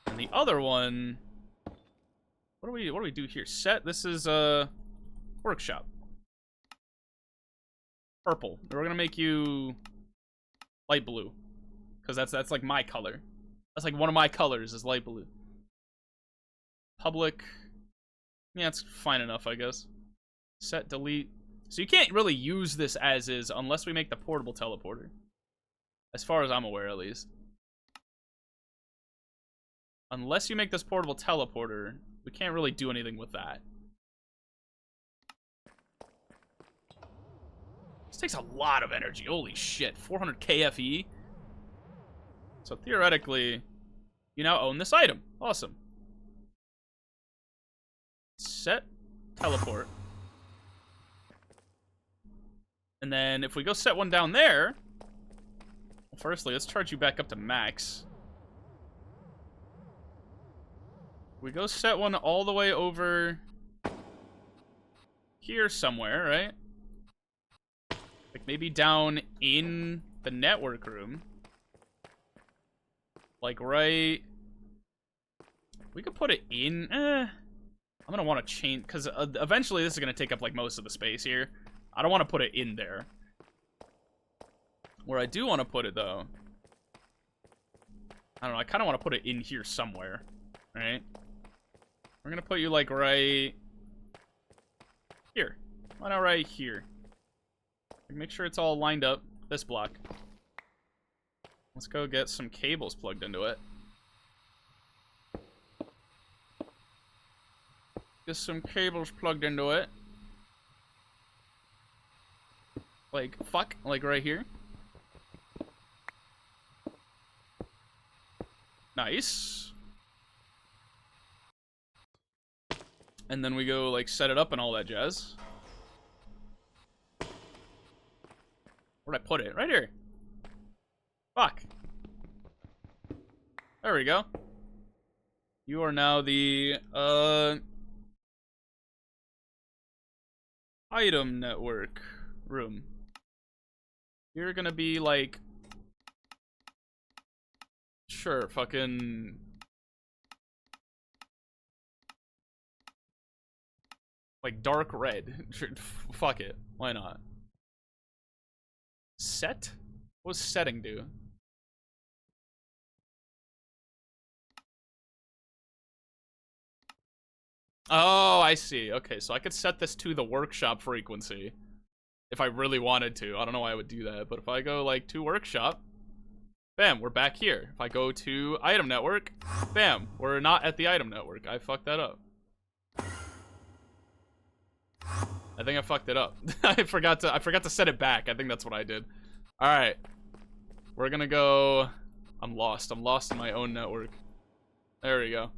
And the other one. What do we do here? Set. This is a workshop. Purple. We're gonna make you light blue, because that's like my color. That's like one of my colors is light blue. Public. Yeah, it's fine enough, I guess. Set. Delete. So you can't really use this as is unless we make the portable teleporter, as far as I'm aware, at least. Unless you make this portable teleporter, we can't really do anything with that. This takes a lot of energy. Holy shit. 400 KFE. So theoretically, you now own this item. Awesome. Set teleport. And then if we go set one down there, well, firstly, let's charge you back up to max. We go set one all the way over here somewhere, right? Like maybe down in the network room. Like right... We could put it in... I'm gonna want to change... Because eventually this is gonna take up like most of the space here. I don't want to put it in there. Where I do want to put it, though... I don't know, I kind of want to put it in here somewhere. Right? We're gonna put you, like, right... here. Why not right here? Make sure it's all lined up. This block. Let's go get some cables plugged into it. Get some cables plugged into it. Like, fuck. Like, right here. Nice. And then we go, like, set it up and all that jazz. Where'd I put it? Right here. Fuck. There we go. You are now the, item network room. You're gonna be, like... Sure, fucking... Like, dark red. Fuck it. Why not? Set? What does setting do? Oh, I see. Okay, so I could set this to the workshop frequency if I really wanted to. I don't know why I would do that, but if I go like to workshop, bam, we're back here. If I go to item network, bam, we're not at the item network. I fucked that up. I think I fucked it up. I forgot to set it back. I think that's what I did. All right. We're going to go. I'm lost. I'm lost in my own network. There we go.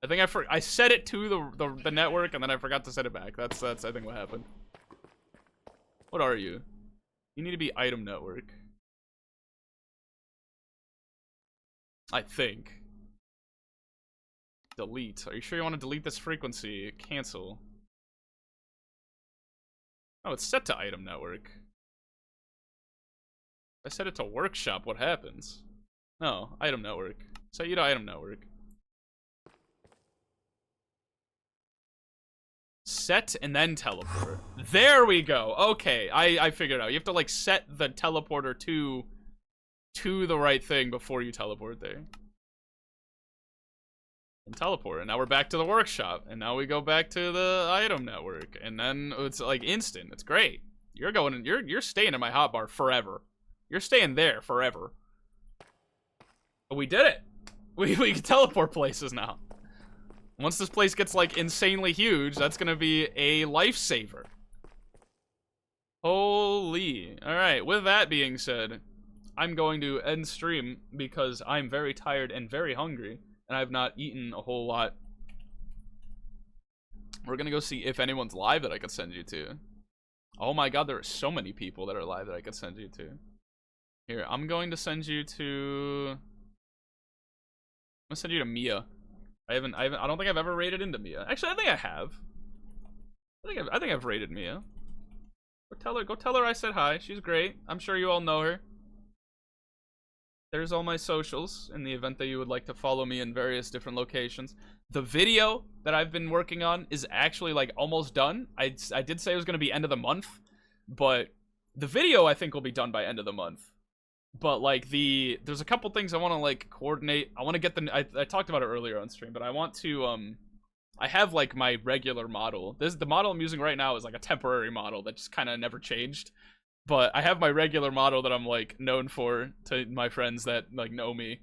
I think I set it to the network and then I forgot to set it back. That's I think what happened. What are you? You need to be item network. I think. Delete. Are you sure you want to delete this frequency? Cancel. Oh, it's set to item network. If I set it to workshop, what happens? No, item network. Set you to item network. Set and then teleport. There we go. Okay, I figured it out. You have to like set the teleporter to the right thing before you teleport there. And teleport. And now we're back to the workshop. And now we go back to the item network. And then it's like instant. It's great. You're going in, you're staying in my hotbar forever. You're staying there forever. But we did it. We can teleport places now. Once this place gets like insanely huge, that's gonna be a lifesaver. Holy. Alright, with that being said, I'm going to end stream because I'm very tired and very hungry, and I've not eaten a whole lot. We're gonna go see if anyone's live that I could send you to. Oh my god, there are so many people that are live that I could send you to. Here, I'm going to send you to... I'm gonna send you to Mia. I don't think I've ever raided into Mia. Actually, I think I have. I think I've raided Mia. Go tell her I said hi. She's great. I'm sure you all know her. There's all my socials in the event that you would like to follow me in various different locations. The video that I've been working on is actually like almost done. I did say it was going to be end of the month, but the video I think will be done by end of the month. But like there's a couple things I want to like coordinate. I want to get I talked about it earlier on stream, but I want to I have like my regular model. The model I'm using right now is like a temporary model that just kind of never changed. But I have my regular model that I'm like known for to my friends that like know me,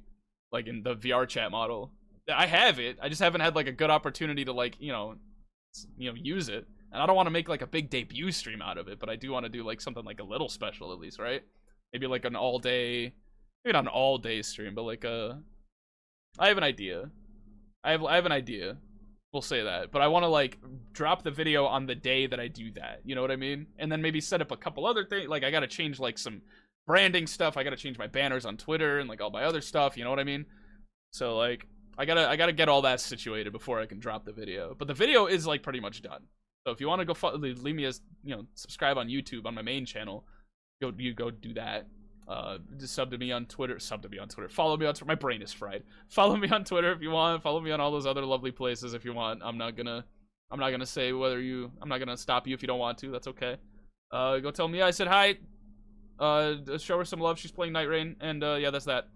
like in the VR chat model. I have it. I just haven't had like a good opportunity to like, you know, use it. And I don't want to make like a big debut stream out of it, but I do want to do like something like a little special at least, right? Maybe like an all-day, maybe not an all-day stream, but like I have an idea. I have an idea. We'll say that. But I want to like drop the video on the day that I do that. You know what I mean? And then maybe set up a couple other things. Like I got to change like some branding stuff. I got to change my banners on Twitter and like all my other stuff. You know what I mean? So like I gotta get all that situated before I can drop the video. But the video is like pretty much done. So if you want to go leave me as, subscribe on YouTube on my main channel. You go do that. Just sub to me on Twitter. Follow me on Twitter. My brain is fried. Follow me on Twitter if you want. Follow me on all those other lovely places if you want. I'm not gonna say I'm not gonna stop you if you don't want to. That's okay. Go tell me I said hi. Show her some love. She's playing Night Rain, and yeah, that's that.